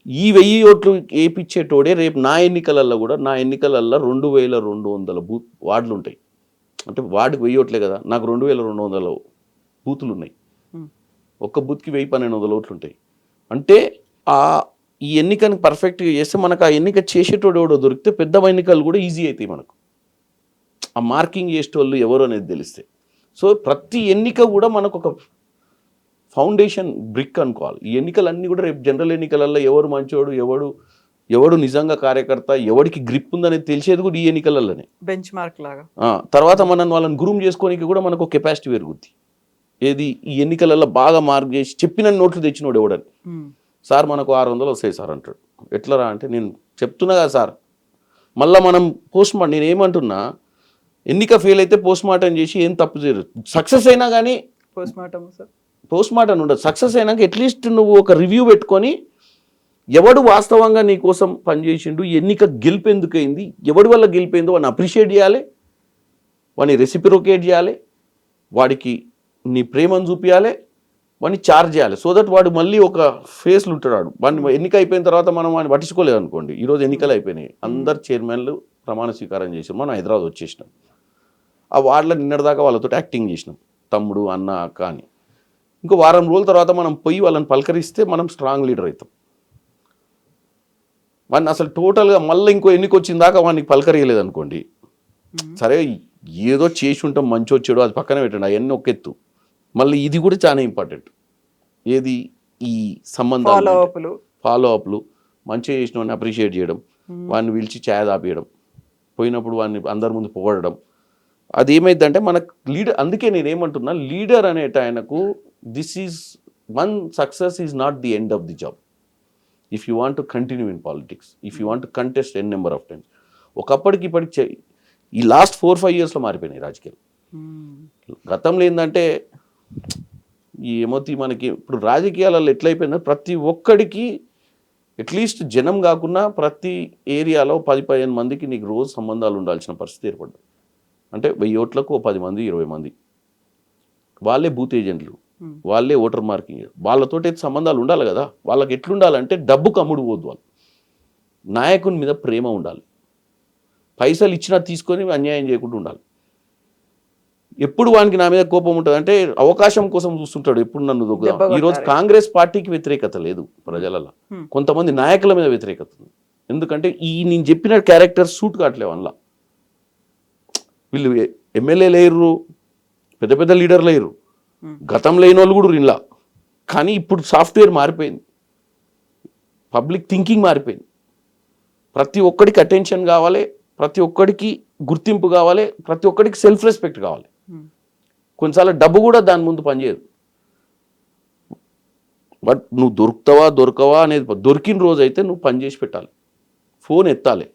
ఈ 1000 ఓట్లు వేయించేటోడే రేపు నా ఎన్నికలలో కూడా, నా ఎన్నికలలో 2200 వార్డులు ఉంటాయి. అంటే వార్డుకి 1000 ఓట్లే కదా, నాకు 2200 బూతులు ఉన్నాయి. ఒక్క బూత్కి 1000-1200 ఓట్లు ఉంటాయి. అంటే ఈ ఎన్నికని పర్ఫెక్ట్గా చేస్తే మనకు ఆ ఎన్నిక చేసేటోడు ఎవడో దొరికితే పెద్ద ఎన్నికలు కూడా ఈజీ అవుతాయి మనకు. ఆ మార్కింగ్ చేసేటోళ్ళు ఎవరు అనేది తెలిస్తే. సో ప్రతి ఎన్నిక కూడా మనకు ఒక ఫౌండేషన్ బ్రిక్ అనుకోవాలి. ఈ ఎన్నికలన్నీ కూడా రేపు జనరల్ ఎన్నికలలో ఎవరు మంచోడు, ఎవడు నిజంగా కార్యకర్త, ఎవరికి గ్రిప్ ఉందనేది తెలిసేది కూడా ఈ ఎన్నికలలోనే. బెంచ్ మార్క్ లాగా. తర్వాత వాళ్ళని గ్రూమ్ చేసుకోనికి కూడా మనకు ఒక కెపాసిటీ పెరుగుద్ది. ఏది ఈ ఎన్నికలలో బాగా మార్క్ చేసి చెప్పిన నోట్లు తెచ్చినోడు ఎవడని. సార్ మనకు 600 వస్తాయి సార్ అంటాడు. ఎట్లరా అంటే నేను చెప్తున్నా కదా సార్, మళ్ళీ మనం నేను ఏమంటున్నా, ఎన్నిక ఫెయిల్ అయితే పోస్ట్ మార్టం చేసి ఏం తప్పు చేయరు. సక్సెస్ అయినా కానీ పోస్ట్ మార్టం ఉండదు. సక్సెస్ అయినాక అట్లీస్ట్ నువ్వు ఒక రివ్యూ పెట్టుకొని ఎవడు వాస్తవంగా నీ కోసం పనిచేసిండు, ఎన్నిక గెలిపేందుకైంది, ఎవడి వల్ల గెలిపోయిందో వాడిని అప్రిషియేట్ చేయాలి, వాడిని రెసిప్రోకేట్ చేయాలి, వాడికి నీ ప్రేమను చూపించాలి, వాడిని చార్జ్ చేయాలి. సో దట్ వాడు మళ్ళీ ఒక ఫేస్లు ఉంటాడు. వాడిని ఎన్నిక అయిపోయిన తర్వాత మనం వాడిని పట్టించుకోలేదు అనుకోండి. ఈరోజు ఎన్నికలు అయిపోయినాయి, అందరు చైర్మన్లు ప్రమాణ స్వీకారం చేసాం, మనం హైదరాబాద్ వచ్చేసినాం. ఆ వార్డులో నిన్నటిదాకా వాళ్ళతో యాక్టింగ్ చేసినాం, తమ్ముడు అన్న అక్క అని. ఇంకో వారం రోజుల తర్వాత మనం పోయి వాళ్ళని పలకరిస్తే మనం స్ట్రాంగ్ లీడర్ అవుతాం. వాడిని అసలు టోటల్గా మళ్ళీ ఇంకో ఎన్నిక వచ్చిన దాకా వాడిని పలకరియలేదు అనుకోండి, సరే ఏదో చేసి ఉంటాం మంచి వచ్చాడు అది పక్కన పెట్టండి, అవన్నీ ఒక ఎత్తు. మళ్ళీ ఇది కూడా చాలా ఇంపార్టెంట్, ఏది ఈ సంబంధాలు, ఫాలో అప్లు, మంచిగా చేసిన వాడిని అప్రిషియేట్ చేయడం, వాడిని పిలిచి ఛాయ్ తాపియడం, పోయినప్పుడు వాడిని అందరి ముందు పొగడడం. అది ఏమైందంటే మనకు లీడర్, అందుకే నేనేమంటున్నా, లీడర్ అనేట ఆయనకు this is one success is not the end of the job. If you want to continue in politics, if you want to contest n number of times. ఒకప్పటికి ఇప్పటికి ఈ లాస్ట్ 4-5 ఇయర్స్లో మారిపోయినాయి రాజకీయాలు. గతంలో ఏంటంటే ఏమవుతుంది మనకి ఇప్పుడు రాజకీయాలలో ఎట్లయిపోయిందో, ప్రతి ఒక్కడికి అట్లీస్ట్ జనం కాకుండా ప్రతి ఏరియాలో 10-15 మందికి నీకు రోజు సంబంధాలు ఉండాల్సిన పరిస్థితి ఏర్పడ్డది. అంటే 1000 ఓట్లకు 10 మంది 20 మంది వాళ్ళే బూత్ ఏజెంట్లు, వాళ్ళే ఓటర్ మార్కింగ్, వాళ్ళతోటి సంబంధాలు ఉండాలి కదా. వాళ్ళకి ఎట్లుండాలంటే డబ్బుకు అమ్ముడు పోద్దు, వాళ్ళు నాయకుని మీద ప్రేమ ఉండాలి, పైసలు ఇచ్చినా తీసుకొని అన్యాయం చేయకుండా ఉండాలి. ఎప్పుడు వానికి నా మీద కోపం ఉంటుంది అంటే అవకాశం కోసం చూస్తుంటాడు, ఎప్పుడు నన్ను దొక్కుదాం. ఈరోజు కాంగ్రెస్ పార్టీకి వ్యతిరేకత లేదు ప్రజలలో, కొంతమంది నాయకుల మీద వ్యతిరేకత ఉంది. ఎందుకంటే నేను చెప్పిన క్యారెక్టర్ సూట్ కావట్లేవు. అందులో వీళ్ళు ఎమ్మెల్యే లేరు, పెద్ద పెద్ద లీడర్ లేరు, గతం లేని వాళ్ళు కూడా ఇలా. కానీ ఇప్పుడు సాఫ్ట్వేర్ మారిపోయింది, పబ్లిక్ థింకింగ్ మారిపోయింది. ప్రతి ఒక్కడికి అటెన్షన్ కావాలి, ప్రతి ఒక్కడికి గుర్తింపు కావాలి, ప్రతి ఒక్కడికి సెల్ఫ్ రెస్పెక్ట్ కావాలి. కొన్నిసార్లు డబ్బు కూడా దాని ముందు పనిచేయదు. బట్ నువ్వు దొరకవా అనేది, దొరికిన రోజు అయితే నువ్వు పని చేసి పెట్టాలి, ఫోన్ ఎత్తాలి.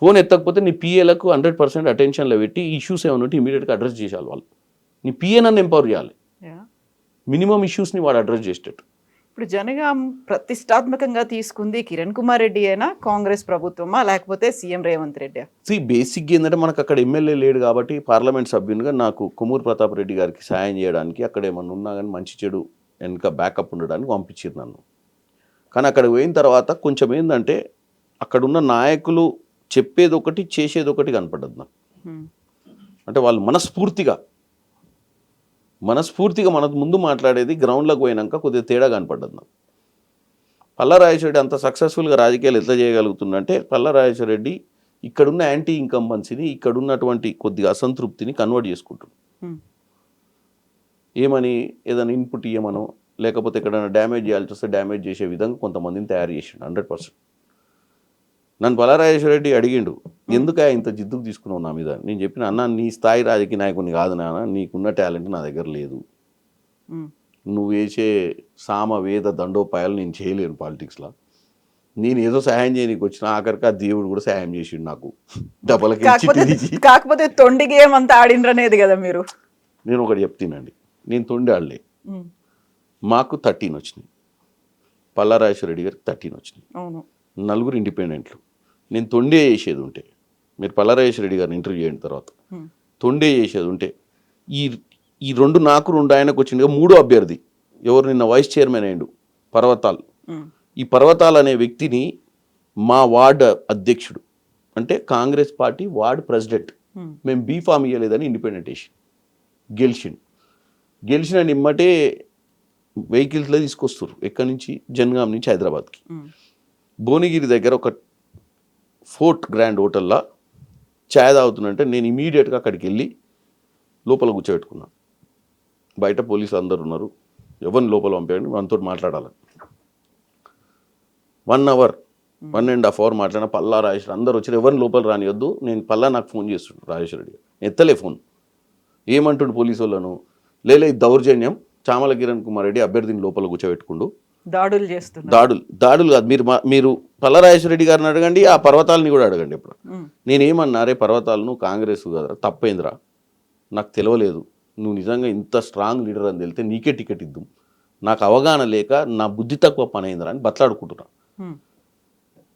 ఫోన్ ఎత్తకపోతే నీ పిఏలకు 100% అటెన్షన్లో పెట్టి ఇష్యూస్ ఏమైనా ఉంటే ఇమీడియట్గా అడ్రస్ చేసేయాలి. వాళ్ళు నీ పిఏ నన్ను ఎంపవర్ చేయాలి. మినిమం ఇష్యూస్ని వాడు అడ్రస్ చేసేటట్టు. ఇప్పుడు జనగాం ప్రతిష్టాత్మకంగా తీసుకుంది కిరణ్ కుమార్ రెడ్డి అయినా కాంగ్రెస్ ప్రభుత్వమా లేకపోతే సీఎం రేవంత్ రెడ్డి? బేసిక్గా ఏంటంటే మనకు అక్కడ ఎమ్మెల్యే లేడు కాబట్టి పార్లమెంట్ సభ్యునిగా నాకు కొమ్మూరు ప్రతాప్ రెడ్డి గారికి సాయం చేయడానికి అక్కడ ఏమన్నా ఉన్నా కానీ మంచి చెడు వెనుక బ్యాకప్ ఉండడానికి పంపించారు నన్ను. కానీ అక్కడికి పోయిన తర్వాత కొంచెం ఏంటంటే అక్కడున్న నాయకులు చెప్పేది ఒకటి చేసేది ఒకటి కనపడ్డది నాకు. అంటే వాళ్ళు మనస్ఫూర్తిగా మన ముందు మాట్లాడేది గ్రౌండ్లోకి పోయినాక కొద్దిగా తేడా కనపడ్డది నాకు. పల్లా రాజేశ్వరరెడ్డి అంత సక్సెస్ఫుల్గా రాజకీయాలు ఎట్లా చేయగలుగుతుందంటే పల్లా రాజేశ్వరరెడ్డి ఇక్కడున్న యాంటీ ఇన్కంబెన్సీని ఇక్కడున్నటువంటి కొద్దిగా అసంతృప్తిని కన్వర్ట్ చేసుకుంటుంది. ఏమని ఏదైనా ఇన్పుట్ ఇవ్వమనో లేకపోతే ఎక్కడైనా డ్యామేజ్ చేయాల్సి వస్తే డ్యామేజ్ చేసే విధంగా కొంతమందిని తయారు చేసిండు 100%. నన్ను పల్లా రాజేశ్వరరెడ్డి అడిగిండు, ఎందుకు ఇంత జిద్దుకు తీసుకున్నావు నా మీద? నేను చెప్పిన, అన్న నీ స్థాయి రాజకీయ నాయకుని కాదు నాన్న, నీకున్న టాలెంట్ నా దగ్గర లేదు. నువ్వు వేసే సామ వేద దండోపాయాలు నేను చేయలేను పాలిటిక్స్లో. నేను ఏదో సహాయం చేయనీకి వచ్చిన ఆఖరికి ఆ దేవుడు కూడా సహాయం చేసిండు నాకు. కాకపోతే తొండి గేమ్ అంతా ఆడిండ్రనేది కదా మీరు. నేను ఒకటి చెప్తానండి, నేను తొండి ఆడలే. మాకు 13 వచ్చినాయి, పల్లా రాజేశ్వరరెడ్డి గారికి 13 వచ్చినాయి. అవును, 4 ఇండిపెండెంట్లు. నేను తొండే చేసేది ఉంటే, మీరు పల్లా రాజేశ్వరరెడ్డి గారిని ఇంటర్వ్యూ అయిన తర్వాత తొండే చేసేది ఉంటే ఈ 2 నాకు 2 ఆయనకు వచ్చిందిగా 3 అభ్యర్థి ఎవరు నిన్న వైస్ చైర్మన్ అయ్యిండు పర్వతాల్. ఈ పర్వతాల్ అనే వ్యక్తిని మా వార్డ్ అధ్యక్షుడు అంటే కాంగ్రెస్ పార్టీ వార్డ్ ప్రెసిడెంట్ మేము బీఫామ్ ఇవ్వలేదని ఇండిపెండెంట్ వేసి గెలిచిన నిమ్మటే వెహికల్స్లో తీసుకొస్తారు ఎక్కడి నుంచి, జనగాం నుంచి హైదరాబాద్కి. భువనగిరి దగ్గర ఒక ఫోర్ట్ గ్రాండ్ హోటల్లో ఛాయ్ తాగుతున్నంటే నేను ఇమీడియట్గా అక్కడికి వెళ్ళి లోపల కూర్చోబెట్టుకున్నాను. బయట పోలీసులు అందరు ఉన్నారు, ఎవరిని లోపల పంపేయండి, మనతో మాట్లాడాలి. 1 అవర్ 1.5 అవర్ మాట్లాడిన పల్లా రాజేశ్వర అందరు వచ్చారు, ఎవరిని లోపల రానివద్దు. నేను పల్లా నాకు ఫోన్ చేస్తుండు రాజేశ్వరరెడ్డి గారు, ఎత్తలే ఫోన్. ఏమంటుండు పోలీసు వాళ్ళను, లేలే దౌర్జన్యం, చామల కిరణ్ కుమార్ రెడ్డి అభ్యర్థిని లోపల కూర్చోబెట్టుకుండు, దాడులు కాదు. మీరు పల్లా రాజేశ్వరరెడ్డి గారిని అడగండి, ఆ పర్వతాలని కూడా అడగండి. ఇప్పుడు నేనేమన్నా, రే పర్వతాలను కాంగ్రెస్ కదరా, తప్పైందిరా, నాకు తెలియలేదు, నువ్వు నిజంగా ఇంత స్ట్రాంగ్ లీడర్ అని తెలితే నీకే టికెట్ ఇద్దాం, నాకు అవగాహన లేక నా బుద్ధి తక్కువ పని అయిందిరా అని బట్లాడుకుంటున్నా.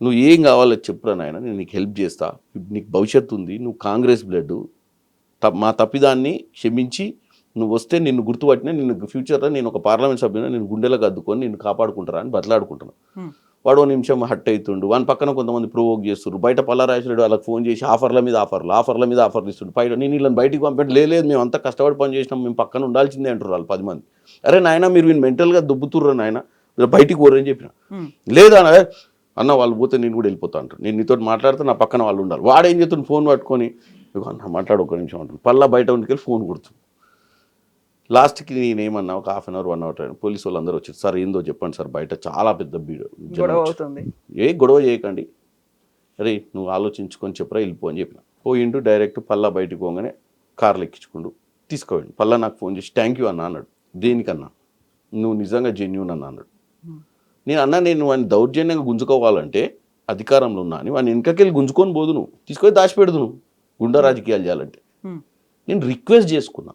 నువ్వు ఏం కావాలో చెప్పురా నాయన, నేను నీకు హెల్ప్ చేస్తా, నీకు భవిష్యత్తు ఉంది, నువ్వు కాంగ్రెస్ బ్లడ్, మా తప్పిదాన్ని క్షమించి నువ్వు వస్తే నిన్ను గుర్తుపట్టినా నిన్ను ఫ్యూచర్లో నేను ఒక పార్లమెంట్ సభ్యుని నేను గుండెలకు అద్దుకొని నిన్ను కాపాడుకుంటారా అని బతలాడుకుంటున్నాను. వాడు 1 నిమిషం హట్ అవుతుండు, వాని పక్కన కొంతమంది ప్రొవోక్ చేస్తున్నారు. బయట పల్లా రాజేశ్వరరెడ్డి వాళ్ళకి ఫోన్ చేసి ఆఫర్ల మీద ఆఫర్లు ఇస్తుండు. పైన నేను వీళ్ళని బయటికి పంపండి, లేదు మేము అంతా కష్టపడి పని చేసినాం, మేము పక్కన ఉండాల్సిందే అంటారు వాళ్ళు 10 మంది. అరే నాయన మీరు వీళ్ళు మెంటల్గా దుబ్బుతుర్రు నాయన, బయటికి పోరని చెప్పిన. లేదా అన్న వాళ్ళు పోతే నేను కూడా వెళ్ళిపోతా అంటారు, నేను నీతో మాట్లాడితే నా పక్కన వాళ్ళు ఉండాలి. వాడేం చేస్తుంది, ఫోన్ పట్టుకొని అన్న మాట్లాడు 1 నిమిషం అంటాను. పల్లా బయట ఉండికెళ్ళి ఫోన్ కొడుతుంది. లాస్ట్కి నేనేమన్నా ఒక 1/2 అవర్ 1 అవర్ పోలీసు వాళ్ళు అందరూ వచ్చారు, సార్ ఏందో చెప్పండి సార్, బయట చాలా పెద్ద గొడవ చేయకండి, అరే నువ్వు ఆలోచించుకొని చెప్పరా వెళ్ళిపో అని చెప్పిన. పోయిండు డైరెక్ట్ పల్లా బయటకు పోగానే కార్లు ఎక్కించుకుంటూ తీసుకుపోయిండు. పల్లా నాకు ఫోన్ చేసి థ్యాంక్ యూ అన్న అన్నాడు. దేనికన్నా, నువ్వు నిజంగా జెన్యూన్ అన్న అన్నాడు. నేను వాడిని దౌర్జన్యంగా గుంజుకోవాలంటే అధికారంలో ఉన్నా అని వాడిని వెనకకెళ్ళి గుంజుకొని పోదు, నువ్వు తీసుకొని దాచిపెడదు, నువ్వు గుండా రాజకీయాలు చేయాలంటే. నేను రిక్వెస్ట్ చేసుకున్నా,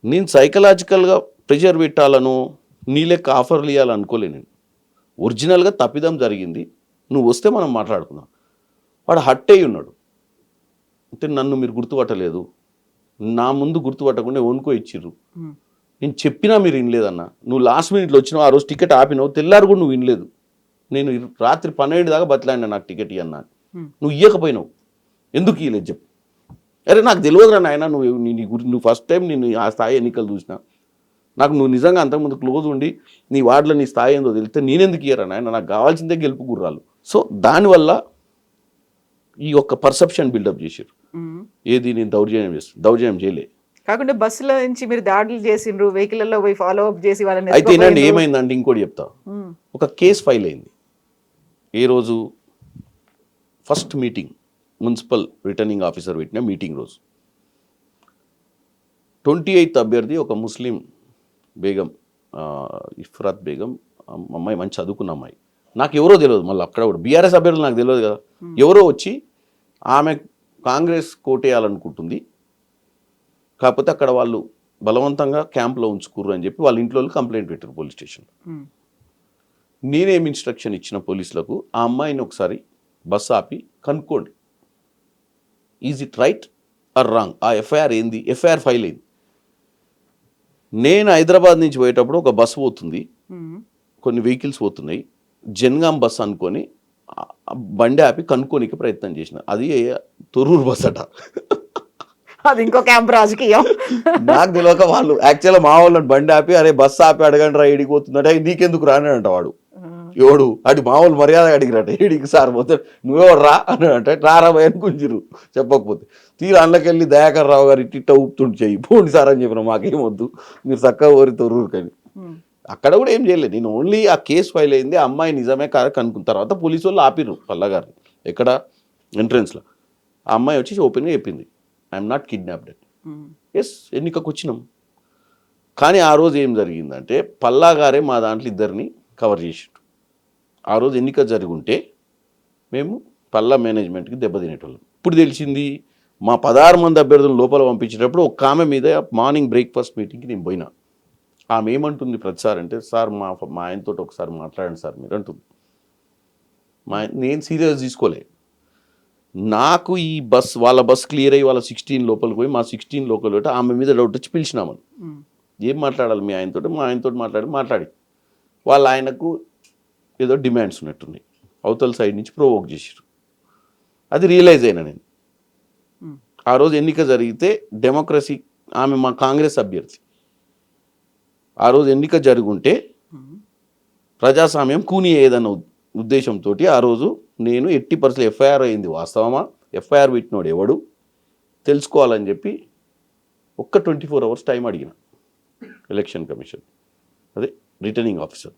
నేను సైకలాజికల్గా ప్రెషర్ పెట్టాలను నీ లెక్క ఆఫర్లు ఇవ్వాలనుకోలే. నేను ఒరిజినల్గా తప్పిదం జరిగింది, నువ్వు వస్తే మనం మాట్లాడుకుందాం. వాడు హట్ అయ్యి ఉన్నాడు, అంటే నన్ను మీరు గుర్తుపట్టలేదు, నా ముందు గుర్తుపట్టకుండా వణుకో ఇచ్చిర్రు, నేను చెప్పినా మీరు వినలేదన్నా, నువ్వు లాస్ట్ మినిట్లో వచ్చినావు, ఆ రోజు టికెట్ ఆపినావు, తెల్లారు కూడా నువ్వు వినలేదు, నేను రాత్రి 12 దాకా బతలాడినా నాకు టికెట్ ఇవ్వన్నా, నువ్వు ఇవ్వకపోయినావు, ఎందుకు ఇవ్వలేదు చెప్పు. అరే నాకు తెలియదురా నాయన, నువ్వు ఫస్ట్ టైం నేను ఆ స్థాయి ఎన్నికలు చూసినా, నాకు నువ్వు నిజంగా అంతకుముందు క్లోజ్ ఉండి నీ వార్డులో నీ స్థాయి ఏందో తెలిస్తే నేనెందుకు ఇయ్యరా నాయన, నాకు కావాల్సిందే గెలుపు గుర్రాలు. సో దానివల్ల ఈ యొక్క పర్సెప్షన్ బిల్డప్ చేశారు, ఏది నేను దౌర్జన్యం చేయలే. కాకుండా బస్సులో నుంచి మీరు దాడులు చేసిండ్రు, వెహికల్లో పోయి ఫాలో అప్ చేసి వాళ్ళని. అయితే ఏమైందంటే ఇంకోటి చెప్తా, ఒక కేసు ఫైల్ అయింది. ఏ రోజు first meeting municipal returning officer పెట్టిన మీటింగ్ రోజు 28th అభ్యర్థి ఒక ముస్లిం బేగం, ఇఫ్రాత్ బేగం అమ్మాయి, మంచి చదువుకున్న అమ్మాయి, నాకు ఎవరో తెలియదు, మళ్ళీ అక్కడ కూడా బీఆర్ఎస్ అభ్యర్థులు నాకు తెలియదు కదా, ఎవరో వచ్చి ఆమె కాంగ్రెస్ కోటేయాలనుకుంటుంది, కాకపోతే అక్కడ వాళ్ళు బలవంతంగా క్యాంప్లో ఉంచుకుర్రు అని చెప్పి వాళ్ళ ఇంట్లో కంప్లైంట్ పెట్టారు పోలీస్ స్టేషన్. నేనేం ఇన్స్ట్రక్షన్ ఇచ్చిన పోలీసులకు, ఆ అమ్మాయిని ఒకసారి బస్ ఆపి కనుక్కోండి, is it right are wrong, ఆ ఎఫ్ఐఆర్ ఏంది, ఎఫ్ఐఆర్ ఫైల్ అయింది. నేను హైదరాబాద్ నుంచి పోయేటప్పుడు ఒక బస్సు పోతుంది, కొన్ని వెహికల్స్ పోతున్నాయి, జన్గాం బస్ అనుకొని బండి ఆపి కనుక్కోనికి ప్రయత్నం చేసిన. అది తొర్రూరు బస్ అట. అది ఇంకో క్యాంప్ రాజకీయం. నాకు తెలియక వాళ్ళు యాక్చువల్గా మా వాళ్ళని బండి ఆపి, అరే బస్సు ఆపి అడగండి రా, ఇడికి పోతుందంటే నీకెందుకు రానంట వాడు. ఎవడు అటు మా వాళ్ళు మర్యాద అడిగిరట, ఇడికి సార్ పోతే నువ్వెవడు రా అని అంటే రారా భయ అనుకుంటారు చెప్పకపోతే. తీరు అందులోకెళ్ళి దయాకర్ రావు గారు ఇట్ట ఊపుతుంటు చెయ్యి పోండి సార్ అని చెప్పిన, మాకేమొద్దు మీరు చక్కగా ఓరి తొర్రూరు కానీ. అక్కడ కూడా ఏం చేయలేదు, నేను ఓన్లీ ఆ కేసు ఫైల్ అయింది, అమ్మాయి నిజమే కాదు కనుక్కున్న తర్వాత పోలీసు వాళ్ళు ఆపిర్రు పల్లగారిని ఎక్కడ ఎంట్రన్స్లో. ఆ అమ్మాయి వచ్చి ఓపెన్గా చెప్పింది, ఐఎమ్ నాట్ కిడ్నాప్డ్. ఎస్, ఎన్నికకు వచ్చినాం. కానీ ఆ రోజు ఏం జరిగిందంటే పల్లాగారే మా దాంట్లో ఇద్దరిని కవర్ చేసిండు. ఆ రోజు ఎన్నిక జరుగుంటే మేము పల్లా మేనేజ్మెంట్కి దెబ్బతినేటోళ్ళం. ఇప్పుడు తెలిసింది, మా 16 మంది అభ్యర్థులను లోపల పంపించేటప్పుడు ఒక ఆమె మీద మార్నింగ్ బ్రేక్ఫాస్ట్ మీటింగ్కి నేను పోయినా. ఆమె ఏమంటుంది ప్రతిసారి అంటే, సార్ మా ఆయనతో ఒకసారి మాట్లాడండి సార్ మీరు అంటుంది. నేను సీరియస్ తీసుకోలే. నాకు ఈ వాళ్ళ బస్ క్లియర్ అయ్యి వాళ్ళ 16 లోపలికి పోయి మా 16 లోపల పెట్టి ఆమె మీద డౌట్ వచ్చి పిలిచినామని. ఏం మాట్లాడాలి మీ ఆయనతో, మా ఆయనతో మాట్లాడి వాళ్ళ ఆయనకు ఏదో డిమాండ్స్ ఉన్నట్టున్నాయి, అవతల సైడ్ నుంచి ప్రొవోక్ చేసారు. అది రియలైజ్ అయినా నేను. ఆ రోజు ఎన్నిక జరిగితే డెమోక్రసీ, ఆమె మా కాంగ్రెస్ అభ్యర్థి, ఆ రోజు ఎన్నిక జరుగుంటే ప్రజాస్వామ్యం కూని ఏదన్న ఉద్దేశంతో ఆ రోజు నేను 80% ఎఫ్ఐఆర్ అయింది వాస్తవమా, ఎఫ్ఐఆర్ పెట్టినోడు ఎవడు తెలుసుకోవాలని చెప్పి ఒక్క 24 hours టైం అడిగిన ఎలక్షన్ కమిషన్, అదే రిటర్నింగ్ ఆఫీసర్.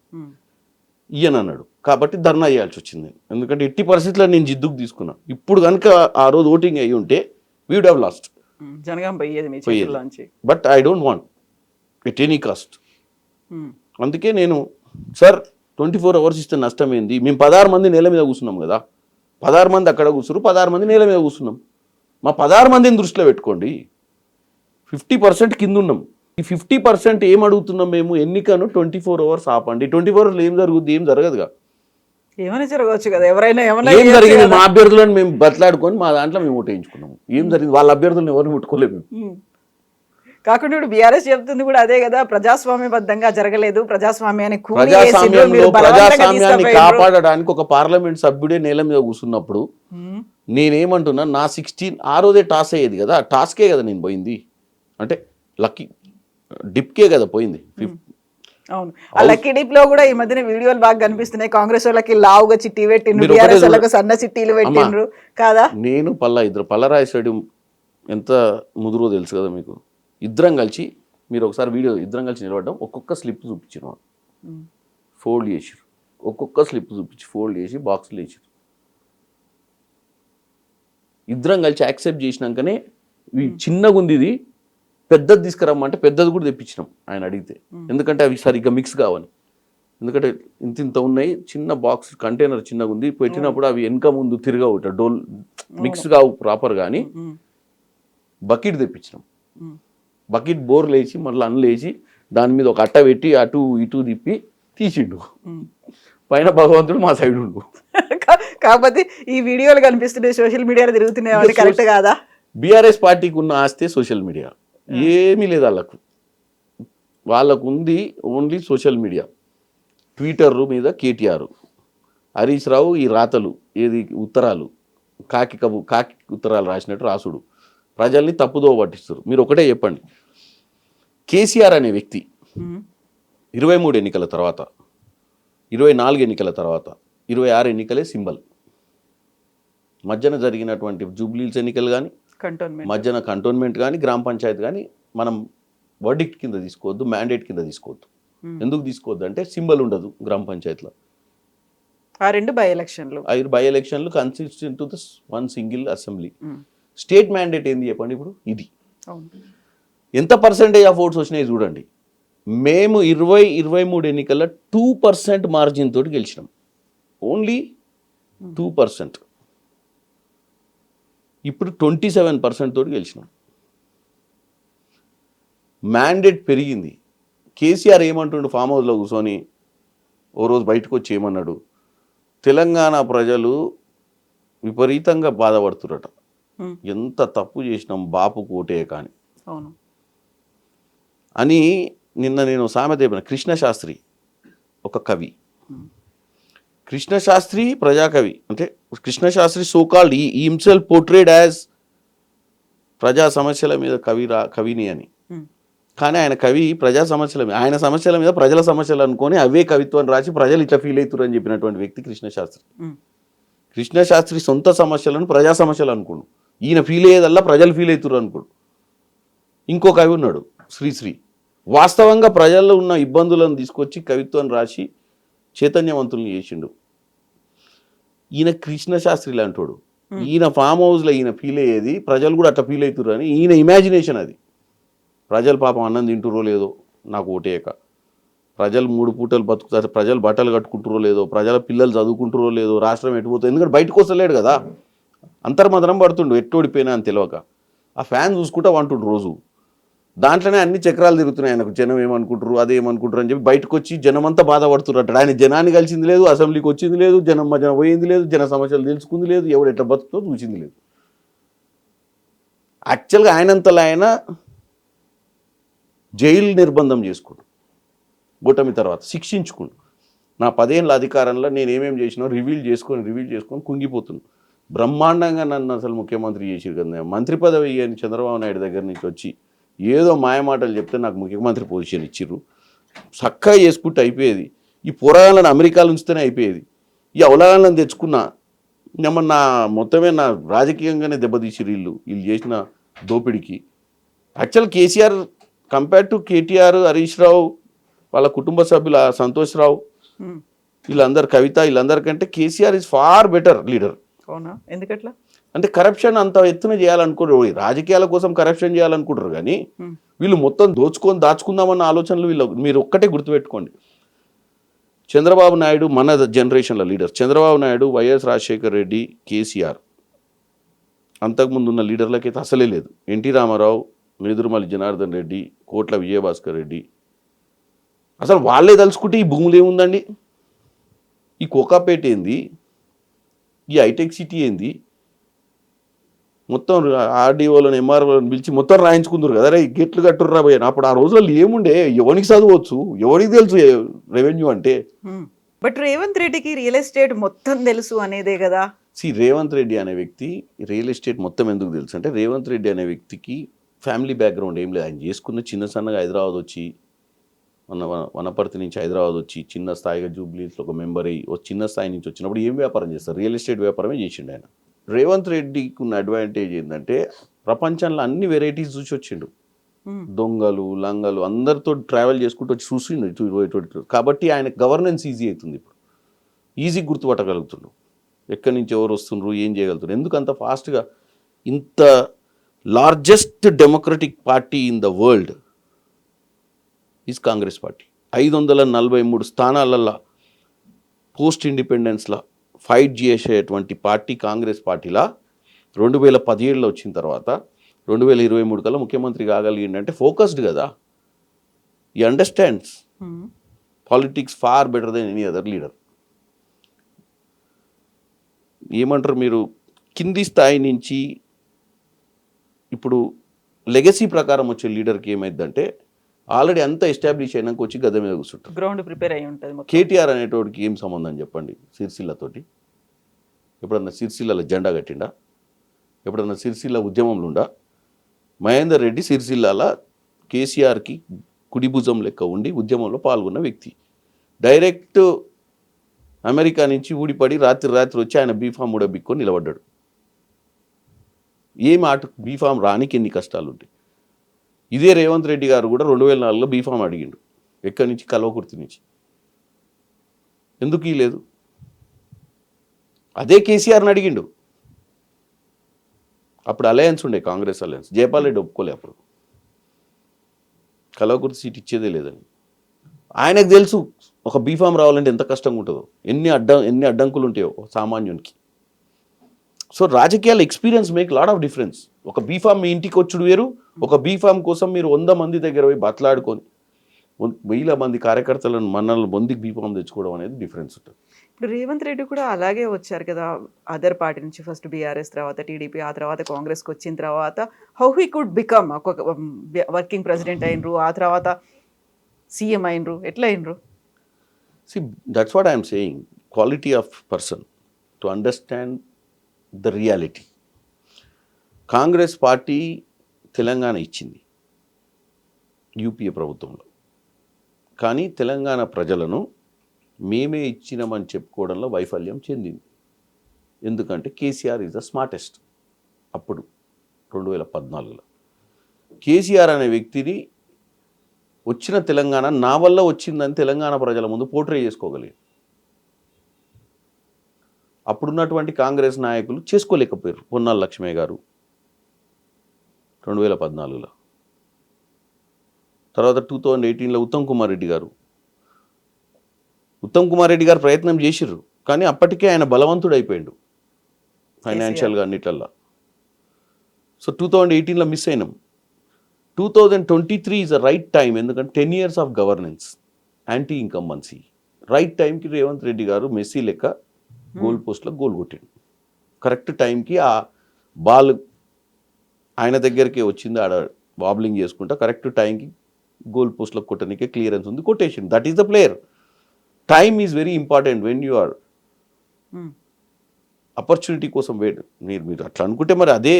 ఈయన అన్నాడు కాబట్టి ధర్నా చేయాల్సి వచ్చింది. ఎందుకంటే 80% నేను జిద్దుకు తీసుకున్నా. ఇప్పుడు కనుక ఆ రోజు ఓటింగ్ అయ్యి ఉంటే we would have lost. But I don't want at any cost. అందుకే నేను సార్ 24 hours ఇస్తే నష్టం ఏంది, మేము 16 మంది నేల మీద కూర్చున్నాం కదా, 16 మంది అక్కడ కూర్చున్నారు, 16 మంది నేల మీద కూర్చున్నాం, మా 16 మందిని దృష్టిలో పెట్టుకోండి. 50% కింద ఉన్నాం. ఈ 50% ఏం అడుగుతున్నాం మేము, ఎన్నికను 24 hours ఆపండి. 24 hours ఏం జరుగుద్ది, ఏం జరగదుగా, ఏమైనా జరగవచ్చు కదా, ఎవరైనా ఏం జరిగింది, మా అభ్యర్థులను మేము బతలాడుకొని మా దాంట్లో మేము ఓటేయించుకున్నాము. ఏం జరిగింది, వాళ్ళ అభ్యర్థులను ఎవరిని ముట్టుకోలేము. కాకుండా ఇప్పుడు బీఆర్ఎస్ చెప్తుంది కూడా అదే కదా, ప్రజాస్వామ్యబద్ధంగా జరగలేదు, ప్రజాస్వామ్యాన్ని కాపాడడానికి ఒక పార్లమెంట్ సభ్యుడే నేల మీద కూర్చున్నప్పుడు నేనేమంటున్నా, నా 16 ఆ రోజే టాస్ అయ్యేది కదా, టాస్కే కదా నేను పోయింది, అంటే లక్కీ డిప్కే కదా పోయింది. అవును, ఆ లక్కీ డిప్ లో కూడా ఈ మధ్యన వీడియోలు బాగా కనిపిస్తున్నాయి, కాంగ్రెస్ వాళ్ళకి లావుగా చిట్టి పెట్టిండ్రు, బీఆర్ఎస్ వాళ్ళకి సన్న చిట్టీలు పెట్టిండ్రు కాదా. నేను పల్లరాయి స్టేడియం ఎంత ముదురో తెలుసు కదా మీకు. ఇద్దరం కలిసి, మీరు ఒకసారి వీడియో ఇద్దరం కలిసి నిలబడ్డాం, ఒక్కొక్క స్లిప్ చూపించారు, ఫోల్డ్ చేసారు, ఒక్కొక్క స్లిప్ చూపించి ఫోల్డ్ చేసి బాక్స్లో వేసారు. ఇద్దరం కలిసి యాక్సెప్ట్ చేసినాకనే చిన్నగా ఉంది ఇది, పెద్దది తీసుకురమ్మంటే పెద్దది కూడా తెప్పించినాం ఆయన అడిగితే, ఎందుకంటే అవి సరిగ్గా మిక్స్ కావాలి. ఎందుకంటే ఇంత ఉన్నాయి, చిన్న బాక్స్ కంటైనర్ చిన్నగా ఉంది, పెట్టినప్పుడు అవి వెనక ముందు తిరగవు, డోల్ మిక్స్ కావు ప్రాపర్. కానీ బకెట్ తెప్పించినాం, బకెట్ బోర్ లేచి మళ్ళీ అన్లేసి దాని మీద ఒక అట్ట పెట్టి అటు ఇటు తిప్పి తీసిండు. పైన భగవంతుడు మా సైడ్ ఉండు. కాకపోతే ఈ వీడియోలు కనిపిస్తున్నాయి, సోషల్ మీడియాలో తిరుగుతున్నాయి, కరెక్ట్ కాదా. బీఆర్ఎస్ పార్టీకి ఉన్న ఆస్తే సోషల్ మీడియా, ఏమీ లేదు వాళ్ళకు ఉంది ఓన్లీ సోషల్ మీడియా. ట్విట్టర్ మీద కేటీఆర్, హరీష్ రావు ఈ రాతలు, ఏది ఉత్తరాలు, కాకి ఉత్తరాలు రాసినట్టు రాసుడు, ప్రజల్ని తప్పుదో పట్టిస్తారు. మీరు ఒకటే చెప్పండి, కేసీఆర్ అనే వ్యక్తి 23 ఎన్నికల తర్వాత, 24 ఎన్నికల తర్వాత, 26 ఎన్నికలే సింబల్. మధ్యన జరిగినటువంటి జూబ్లీస్ ఎన్నికలు కానీ, మధ్యన కంటోన్మెంట్ కానీ, గ్రామ పంచాయతీ కానీ మనం వర్డిక్ట్ కింద తీసుకోవద్దు, మ్యాండేట్ కింద తీసుకోవద్దు. ఎందుకు తీసుకోవద్దు అంటే సింబల్ ఉండదు గ్రామ పంచాయతీలో. ఆ 2 బై ఎలక్షన్లు consistent to the one single assembly. State mandate ఏంది చెప్పండి ఇప్పుడు, ఇది ఎంత పర్సెంటేజ్ ఆఫ్ ఓట్స్ వచ్చినాయి చూడండి. మేము 23 ఎన్నికల్లో 2% మార్జిన్ తోటి గెలిచినాం, ఓన్లీ 2%. ఇప్పుడు 27% తోటి గెలిచినాం. మ్యాండేట్ పెరిగింది. కేసీఆర్ ఏమంటుండు ఫామ్ హౌస్లో కూర్చొని ఓ రోజు బయటకు వచ్చి ఏమన్నాడు, తెలంగాణ ప్రజలు విపరీతంగా బాధపడుతురట, ఎంత తప్పు చేసినాం బాపు కోటే కానీ అవును అని. నిన్న నేను సామెత చెప్పిన, కృష్ణశాస్త్రి ఒక కవి, కృష్ణశాస్త్రి ప్రజాకవి, అంటే కృష్ణశాస్త్రి సోకాల్డ్ ఈ హిమ్సెల్ఫ్ పోర్ట్రేడ్ యాజ్ ప్రజా సమస్యల మీద కవిని అని. కానీ ఆయన కవి ప్రజా సమస్యల మీద, ఆయన సమస్యల మీద ప్రజల సమస్యలు అనుకొని అవే కవిత్వాన్ని రాసి ప్రజలు ఇట్లా ఫీల్ అవుతారు అని చెప్పినటువంటి వ్యక్తి కృష్ణశాస్త్రి. కృష్ణశాస్త్రి సొంత సమస్యలను ప్రజా సమస్యలు అనుకోడు, ఈయన ఫీల్ అయ్యేదల్లా ప్రజలు ఫీల్ అవుతారు అనుకోడు. ఇంకో కవి ఉన్నాడు శ్రీశ్రీ, వాస్తవంగా ప్రజల్లో ఉన్న ఇబ్బందులను తీసుకొచ్చి కవిత్వాన్ని రాసి చైతన్యవంతుల్ని చేసిండు. ఈయన కృష్ణశాస్త్రి లాంటోడు, ఈయన ఫామ్ హౌస్లో ఈయన ఫీల్ అయ్యేది ప్రజలు కూడా అట్లా ఫీల్ అవుతారు అని ఈయన ఇమాజినేషన్ అది. ప్రజలు పాపం అన్నం తింటురో లేదో నాకు ఓటేయక, ప్రజలు 3 పూటలు బతుకుతారు, ప్రజలు బట్టలు కట్టుకుంటురో లేదో, ప్రజల పిల్లలు చదువుకుంటురో లేదో, రాష్ట్రం ఎటుపోతుంది, ఎందుకంటే బయటకు వస్తలేడు కదా, అంతర్మదనం పడుతుండు ఎట్టోడిపోయినా అని తెలియక. ఆ ఫ్యాన్ చూసుకుంటా వంటుండు రోజు, దాంట్లోనే అన్ని చక్రాలు తిరుగుతున్నాయి ఆయనకు. జనం ఏమనుకుంటారు అదేమనుకుంటారు అని చెప్పి బయటకు వచ్చి జనం అంతా బాధపడుతున్నారు. ఆయన జనాన్ని కలిసింది లేదు, అసెంబ్లీకి వచ్చింది లేదు, జనం మధ్యన పోయింది లేదు, జన సమస్యలు తెలుసుకుంది లేదు, ఎవడు ఎట్లా బతుకుతో చూసింది లేదు. యాక్చువల్గా ఆయనంతలో ఆయన జైలు నిర్బంధం చేసుకుంటు, ఓటమి తర్వాత శిక్షించుకుంటు, నా 10 ఏళ్ళ అధికారంలో నేను ఏమేమి చేసినా రివీల్ చేసుకొని కుంగిపోతున్నాను. బ్రహ్మాండంగా నన్ను అసలు ముఖ్యమంత్రి చేసిరు కదా, మంత్రి పదవి అని చంద్రబాబు నాయుడు దగ్గర నుంచి వచ్చి ఏదో మాయమాటలు చెప్తే నాకు ముఖ్యమంత్రి పొజిషన్ ఇచ్చిర్రు, చక్కగా చేసుకుంటే అయిపోయేది. ఈ పోరాగాలను అమెరికాలో ఉంచితేనే అయిపోయేది. ఈ అవలాగాలను తెచ్చుకున్నా ఏమన్నా మొత్తమే నా రాజకీయంగానే దెబ్బతీసిరు వీళ్ళు చేసిన దోపిడికి. Actual KCR compare to KTR, Harish Rao, వాళ్ళ కుటుంబ సభ్యుల సంతోష్ రావు, వీళ్ళందరూ కవిత, వీళ్ళందరికంటే KCR is far better leader. అవునా, ఎందుకట్లా? అంటే కరప్షన్ అంత ఎత్తున చేయాలనుకుంటారు, రాజకీయాల కోసం కరప్షన్ చేయాలనుకుంటారు, కానీ వీళ్ళు మొత్తం దాచుకుందామన్న ఆలోచనలు వీళ్ళు. మీరు ఒక్కటే గుర్తుపెట్టుకోండి, చంద్రబాబు నాయుడు మన జనరేషన్ల లీడర్, చంద్రబాబు నాయుడు, వైఎస్ రాజశేఖర్ రెడ్డి, కేసీఆర్, అంతకుముందు ఉన్న లీడర్లకైతే అసలే లేదు. ఎన్టీ రామారావు, నేదురుమల్లి జనార్దన్ రెడ్డి, కోట్ల విజయభాస్కర్ రెడ్డి, అసలు వాళ్ళే తలుచుకుంటే ఈ భూములు ఏముందండి, ఈ కోకాపేట ఏంది, ఈ హైటెక్ సిటీ ఏంది, మొత్తం ఆర్డీఓలను ఎంఆర్ఓలను పిలిచి మొత్తం రాయించుకుందరు కదా, రే గెట్లు కట్టుర్రా పోయా. అప్పుడు ఆ రోజుల్లో ఏముండే, ఎవరికి చదవచ్చు, ఎవరికి తెలుసు రెవెన్యూ అంటే. బట్ రేవంత్ రెడ్డికి రియల్ ఎస్టేట్ మొత్తం తెలుసు అనేదే కదా. రేవంత్ రెడ్డి అనే వ్యక్తి రియల్ ఎస్టేట్ మొత్తం ఎందుకు తెలుసు అంటే, రేవంత్ రెడ్డి అనే వ్యక్తికి ఫ్యామిలీ బ్యాక్గ్రౌండ్ ఏం లేదు. ఆయన చేసుకున్న చిన్న సన్నగా హైదరాబాద్ వచ్చి, వనపర్తి నుంచి హైదరాబాద్ వచ్చి చిన్న స్థాయిగా జూబ్లీస్లో ఒక మెంబర్ అయ్యి చిన్న స్థాయి నుంచి వచ్చినప్పుడు ఏం వ్యాపారం చేస్తారు, రియల్ ఎస్టేట్ వ్యాపారమే చేసిండు ఆయన. రేవంత్ రెడ్డికి ఉన్న అడ్వాంటేజ్ ఏంటంటే, ప్రపంచంలో అన్ని వెరైటీస్ చూసి వచ్చిండు, దొంగలు లంగలు అందరితో ట్రావెల్ చేసుకుంటూ వచ్చి చూసిండు. కాబట్టి ఆయన గవర్నెన్స్ ఈజీ అవుతుంది, ఇప్పుడు ఈజీ గుర్తుపట్టగలుగుతుండు ఎక్కడి నుంచి ఎవరు వస్తుండ్రు, ఏం చేయగలుగుతున్నారు. ఎందుకు అంత ఫాస్ట్గా, ఇంత largest democratic party in the world is Congress party. 543 స్థానాలల్లో పోస్ట్ ఇండిపెండెన్స్లో ఫైట్ చేసేటువంటి పార్టీ కాంగ్రెస్ పార్టీలా 2017లో వచ్చిన తర్వాత 2023 కల్లా ముఖ్యమంత్రి కాగలిగిందంటే ఫోకస్డ్ కదా. He understands politics far better than any other leader. ఏమంటారు మీరు, కింది స్థాయి నుంచి ఇప్పుడు లెగసీ ప్రకారం వచ్చే లీడర్కి ఏమైందంటే, ఆల్రెడీ అంతా ఎస్టాబ్లిష్ అయినాక వచ్చి గద్దె మీద కూర్చుంటారు, గ్రౌండ్ ప్రిపేర్ అయి ఉంటుంది. కేటీఆర్ అనేటోడికి ఏం సంబంధం చెప్పండి సిరిసిల్లతోటి? ఎప్పుడన్నా సిరిసిల్లలో జెండా కట్టిండా? ఎప్పుడన్నా సిరిసిల్ల ఉద్యమంలో ఉండా? మహేందర్ రెడ్డి సిరిసిల్లాల కేసీఆర్కి కుడి భుజం లెక్క ఉండి ఉద్యమంలో పాల్గొన్న వ్యక్తి. డైరెక్ట్ అమెరికా నుంచి ఊడిపడి రాత్రి వచ్చి ఆయన బీఫామ్ కూడా బిక్కొని నిలబడ్డాడు. ఏం ఆట బీఫామ్ రానికి ఎన్ని కష్టాలు ఉంటాయి. ఇదే రేవంత్ రెడ్డి గారు కూడా 2004లో బీఫామ్ అడిగిండు, ఎక్కడి నుంచి, కల్వకుర్తి నుంచి. ఎందుకు లేదు? అదే కేసీఆర్ని అడిగిండు. అప్పుడు అలయన్స్ ఉండే, కాంగ్రెస్ అలయన్స్. జయపాల్ రెడ్డి ఒప్పుకోలే అప్పుడు, కల్వకుర్తి సీట్ ఇచ్చేదే లేదని. ఆయనకు తెలుసు ఒక బీఫామ్ రావాలంటే ఎంత కష్టంగా ఉంటుందో, ఎన్ని అడ్డంకులు ఉంటాయో సామాన్యునికి. సో రాజకీయాల experience make lot of difference. ఒక బీఫామ్ మీ ఇంటికి వచ్చుడు వేరు, ఒక బీఫామ్ కోసం మీరు 100 మంది దగ్గర పోయి బతలాడుకొని 1000 మంది కార్యకర్తలను మనల్ని పొంది బీఫామ్ తెచ్చుకోవడం అనేది డిఫరెన్స్ ఉంటుంది. ఇప్పుడు రేవంత్ రెడ్డి కూడా అలాగే వచ్చారు కదా, అదర్ పార్టీ నుంచి ఫస్ట్ బీఆర్ఎస్, తర్వాత టీడీపీ, ఆ తర్వాత కాంగ్రెస్కి వచ్చిన తర్వాత హౌ హీ కుడ్ బికమ్ ఒక వర్కింగ్ ప్రెసిడెంట్ అయినరు, ఆ తర్వాత సీఎం అయినరు, ఎట్లా అయినరు? See, that's what I am saying. Quality of person to understand the reality. Congress party Telangana ఇచ్చింది యూపీఏ ప్రభుత్వంలో, కానీ తెలంగాణ ప్రజలను మేమే ఇచ్చినామని చెప్పుకోవడంలో వైఫల్యం చెందింది. ఎందుకంటే కేసీఆర్ ఈజ్ ద స్మార్టెస్ట్. అప్పుడు 2014లో కేసీఆర్ అనే వ్యక్తిని వచ్చిన తెలంగాణ నా వల్ల వచ్చిందని తెలంగాణ ప్రజల ముందు పోర్ట్రే చేసుకోగలిగారు. అప్పుడున్నటువంటి కాంగ్రెస్ నాయకులు చేసుకోలేకపోయారు. పొన్నాల లక్ష్మయ్య గారు 2014లో, తర్వాత 2018లో ఉత్తమ్ కుమార్ రెడ్డి గారు ప్రయత్నం చేసిర్రు, కానీ అప్పటికే ఆయన బలవంతుడు అయిపోయాడు ఫైనాన్షియల్గా అన్నిట్లల్లో. సో 2018లో మిస్ అయినాం. 2023 ఈజ్ ద రైట్ టైం, ఎందుకంటే 10 years of governance, anti incumbency. Right టైంకి రేవంత్ రెడ్డి గారు మెస్సీ లెక్క గోల్ పోస్ట్లో గోల్ కొట్టాడు. కరెక్ట్ టైంకి ఆ బాల్ ఆయన దగ్గరికి వచ్చింది, ఆడ వాబ్లింగ్ చేసుకుంటా కరెక్ట్ టైంకి గోల్ పోస్ట్లో కొట్టడానికి క్లియరెన్స్ ఉంది, quotation. That is the player. Time is very important when you are opportunity కోసం వెయిట్. మీరు అట్లా అనుకుంటే మరి అదే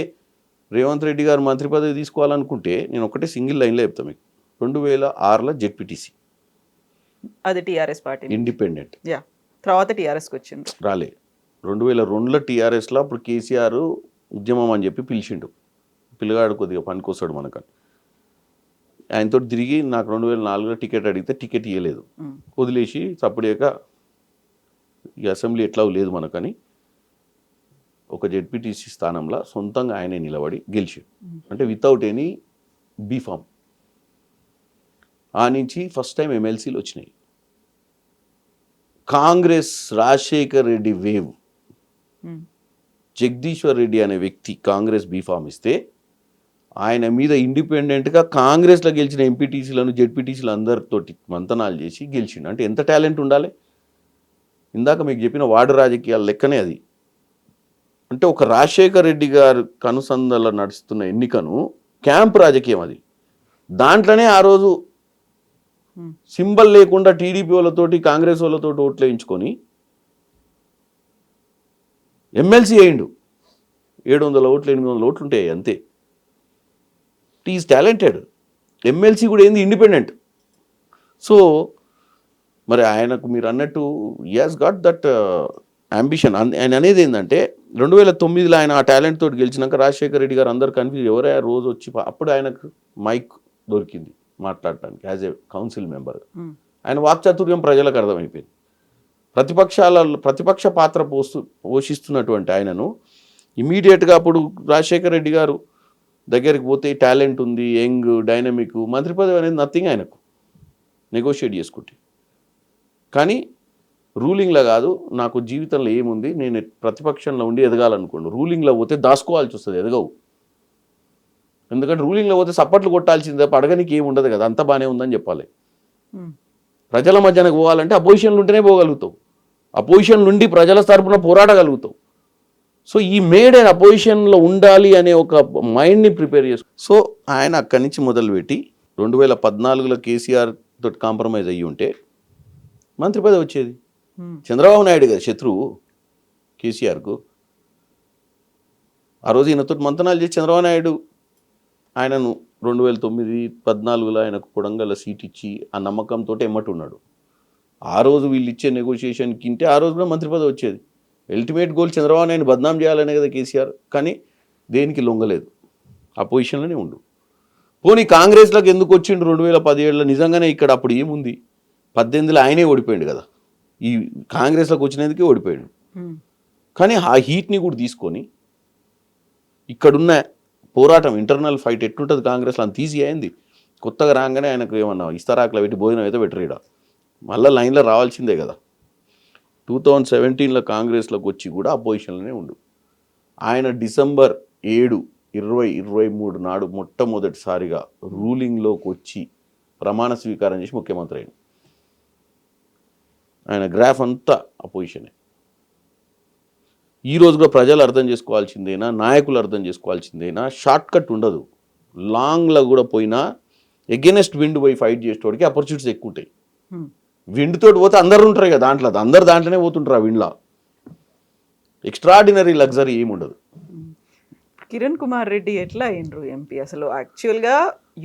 రేవంత్ రెడ్డి గారు మంత్రి పదవి తీసుకోవాలనుకుంటే నేను ఒకటే సింగిల్ లైన్లో చెప్తాను మీకు. 2006లో జెడ్పీటీసీ, అది టీఆర్ఎస్ పార్టీ ఇండిపెండెంట్. తర్వాత టీఆర్ఎస్కి వచ్చింది, రాలే. 2002లో టీఆర్ఎస్లో అప్పుడు కేసీఆర్ ఉద్యమం అని చెప్పి పిలిచిండు. పిల్లగాడు కొద్దిగా పనికొస్తాడు మనకని ఆయనతో తిరిగి నాకు 2004లో టికెట్ అడిగితే టికెట్ ఇవ్వలేదు, వదిలేసి సప్పుడేక ఈ అసెంబ్లీ ఎట్లా లేదు మనకని ఒక జెడ్పీటీసీ స్థానంలో సొంతంగా ఆయనే నిలబడి గెలిచి, అంటే వితౌట్ ఎనీ బీఫామ్. ఆ నుంచి ఫస్ట్ టైం ఎమ్మెల్సీలు వచ్చినాయి. కాంగ్రెస్ రాజశేఖర్ రెడ్డి వేవ్, జగదీశ్వర్ రెడ్డి అనే వ్యక్తి కాంగ్రెస్ బీఫామ్ ఇస్తే ఆయన మీద ఇండిపెండెంట్గా కాంగ్రెస్లో గెలిచిన ఎంపీటీసీలను జెడ్పీటీసీలు అందరితోటి మంతనాలు చేసి గెలిచిండు. అంటే ఎంత టాలెంట్ ఉండాలి. ఇందాక మీకు చెప్పిన వార్డు రాజకీయాల లెక్కనే అది. అంటే ఒక రాజశేఖర్ రెడ్డి గారు కనుసందలో నడుస్తున్న ఎన్నికను క్యాంప్ రాజకీయం అది. దాంట్లోనే ఆ రోజు సింబల్ లేకుండా టీడీపీ వాళ్ళతోటి కాంగ్రెస్ వాళ్ళతోటి ఓట్లు వేయించుకొని ఎమ్మెల్సీ అయ్యిండు. 700 ఓట్లు 800 ఓట్లు ఉంటాయి అంతే. Is talented. ఎమ్మెల్సీ కూడా ఏంది, ఇండిపెండెంట్. సో మరి ఆయనకు మీరు అన్నట్టు he has got that ambition. ఆయన అనేది ఏంటంటే 2009లో ఆయన ఆ టాలెంట్ తోటి గెలిచినాక రాజశేఖర్ రెడ్డి గారు అందరు కన్ఫ్యూజ్, ఎవరైనా రోజు వచ్చి అప్పుడు ఆయనకు మైక్ దొరికింది మాట్లాడటానికి యాజ్ ఏ కౌన్సిల్ మెంబర్. ఆయన వాక్చాతుర్యం ప్రజలకు అర్థమైపోయింది. ప్రతిపక్ష పాత్ర పోషిస్తున్నటువంటి ఆయనను ఇమీడియట్గా అప్పుడు రాజశేఖర్ రెడ్డి గారు దగ్గరికి పోతే టాలెంట్ ఉంది, యంగ్, డైనమిక్, మంత్రి పదవి అనేది నథింగ్ ఆయనకు, నెగోషియేట్ చేసుకుంటే. కానీ రూలింగ్లో కాదు, నాకు జీవితంలో ఏముంది, నేను ప్రతిపక్షంలో ఉండి ఎదగాలనుకోండి. రూలింగ్లో పోతే దాచుకోవాల్సి వస్తుంది, ఎదగవు. ఎందుకంటే రూలింగ్లో పోతే సప్పట్లు కొట్టాల్సిందే, అడగనికి ఏమి ఉండదు కదా, అంతా బాగానే ఉందని చెప్పాలి. ప్రజల మధ్యనకు పోవాలంటే అపోజిషన్లు ఉంటేనే పోగలుగుతావు, అపోజిషన్ నుండి ప్రజల తరపున పోరాడగలుగుతావు. సో ఈ మేడ్ అండ్ అపోజిషన్లో ఉండాలి అనే ఒక మైండ్ని ప్రిపేర్ చేసుకో. సో ఆయన అక్కడి నుంచి మొదలుపెట్టి 2014లో కేసీఆర్ తోటి కాంప్రమైజ్ అయ్యి ఉంటే మంత్రి పదవి వచ్చేది. చంద్రబాబు నాయుడు గారు శత్రువు కేసీఆర్కు. ఆ రోజు ఈయనతో మంతనాలు చేసి చంద్రబాబు నాయుడు ఆయనను 2009-14లో ఆయనకు కొడంగల్ సీట్ ఇచ్చి ఆ నమ్మకంతో ఎమ్మటి ఉన్నాడు. ఆ రోజు వీళ్ళు ఇచ్చే నెగోషియేషన్కి ఇంటే ఆ రోజు కూడా మంత్రి పదవి వచ్చేది. అల్టిమేట్ గోల్ చంద్రబాబు నాయుడు బద్నాం చేయాలనే కదా కేసీఆర్. కానీ దేనికి లొంగలేదు, ఆ పొజిషన్లోనే ఉండు. పోనీ కాంగ్రెస్లోకి ఎందుకు వచ్చిండు 2017లో? నిజంగానే ఇక్కడ అప్పుడు ఏముంది, 18లో ఆయనే ఓడిపోయాడు కదా, ఈ కాంగ్రెస్లోకి వచ్చినందుకే ఓడిపోయాడు. కానీ ఆ హీట్ని కూడా తీసుకొని ఇక్కడున్న పోరాటం, ఇంటర్నల్ ఫైట్ ఎట్లుంటుంది కాంగ్రెస్లో అంత ఈజీ అయింది. కొత్తగా రాగానే ఆయనకు ఏమన్నా ఇస్తారాకులో పెట్టి భోజనం అయితే పెట్టరీడా, మళ్ళీ లైన్లో రావాల్సిందే కదా. 2017లో కాంగ్రెస్లోకి వచ్చి కూడా అపోజిషన్లోనే ఉండు. ఆయన డిసెంబర్ 7 2023 నాడు మొట్టమొదటిసారిగా రూలింగ్లోకి వచ్చి ప్రమాణ స్వీకారం చేసి ముఖ్యమంత్రి అయింది. ఆయన గ్రాఫ్ అంతా అపోజిషనే. ఈ రోజు కూడా ప్రజలు అర్థం చేసుకోవాల్సిందేనా, నాయకులు అర్థం చేసుకోవాల్సిందేనా, షార్ట్ కట్ ఉండదు. లాంగ్లో కూడా పోయినా ఎగెనెస్ట్ విండ్ పోయి ఫైట్ చేసేటోడికి ఆపర్చునిటీస్ ఎక్కువ ఉంటాయి. విండ్ తోటి పోతే అందరు ఉంటారు కదా దాంట్లో, అందరు దాంట్లోనే పోతుంటారు. ఆ విండ్లో ఎక్స్ట్రాడినరీ లగ్జరీ ఏముండదు. కిరణ్ కుమార్ రెడ్డి ఎట్లా అయ్యిండ్రు ఎంపీ? అసలు యాక్చువల్గా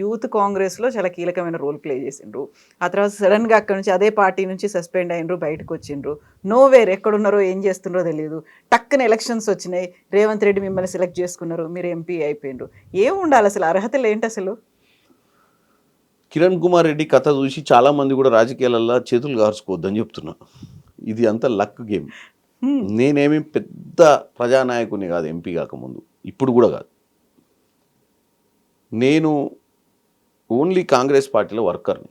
యూత్ కాంగ్రెస్లో చాలా కీలకమైన రోల్ ప్లే చేసిండ్రు. ఆ తర్వాత సడన్గా అక్కడ నుంచి అదే పార్టీ నుంచి సస్పెండ్ అయినరు, బయటకు వచ్చిండ్రు. నోవేర్ ఎక్కడున్నారో ఏం చేస్తున్నారో తెలియదు. టక్కున ఎలక్షన్స్ వచ్చినాయి, రేవంత్ రెడ్డి మిమ్మల్ని సెలెక్ట్ చేసుకున్నారు, మీరు ఎంపీ అయిపోయిండ్రు. ఏం ఉండాలి అసలు, అర్హతలు ఏంటి అసలు? కిరణ్ కుమార్ రెడ్డి కథ చూసి చాలామంది కూడా రాజకీయాలలో చేతులు కార్చుకోవద్దని చెప్తున్నా. ఇది అంతా లక్ గేమ్. నేనేమి పెద్ద ప్రజానాయకుని కాదు ఎంపీ కాకముందు, ఇప్పుడు కూడా కాదు. నేను ఓన్లీ కాంగ్రెస్ పార్టీలో వర్కర్ని.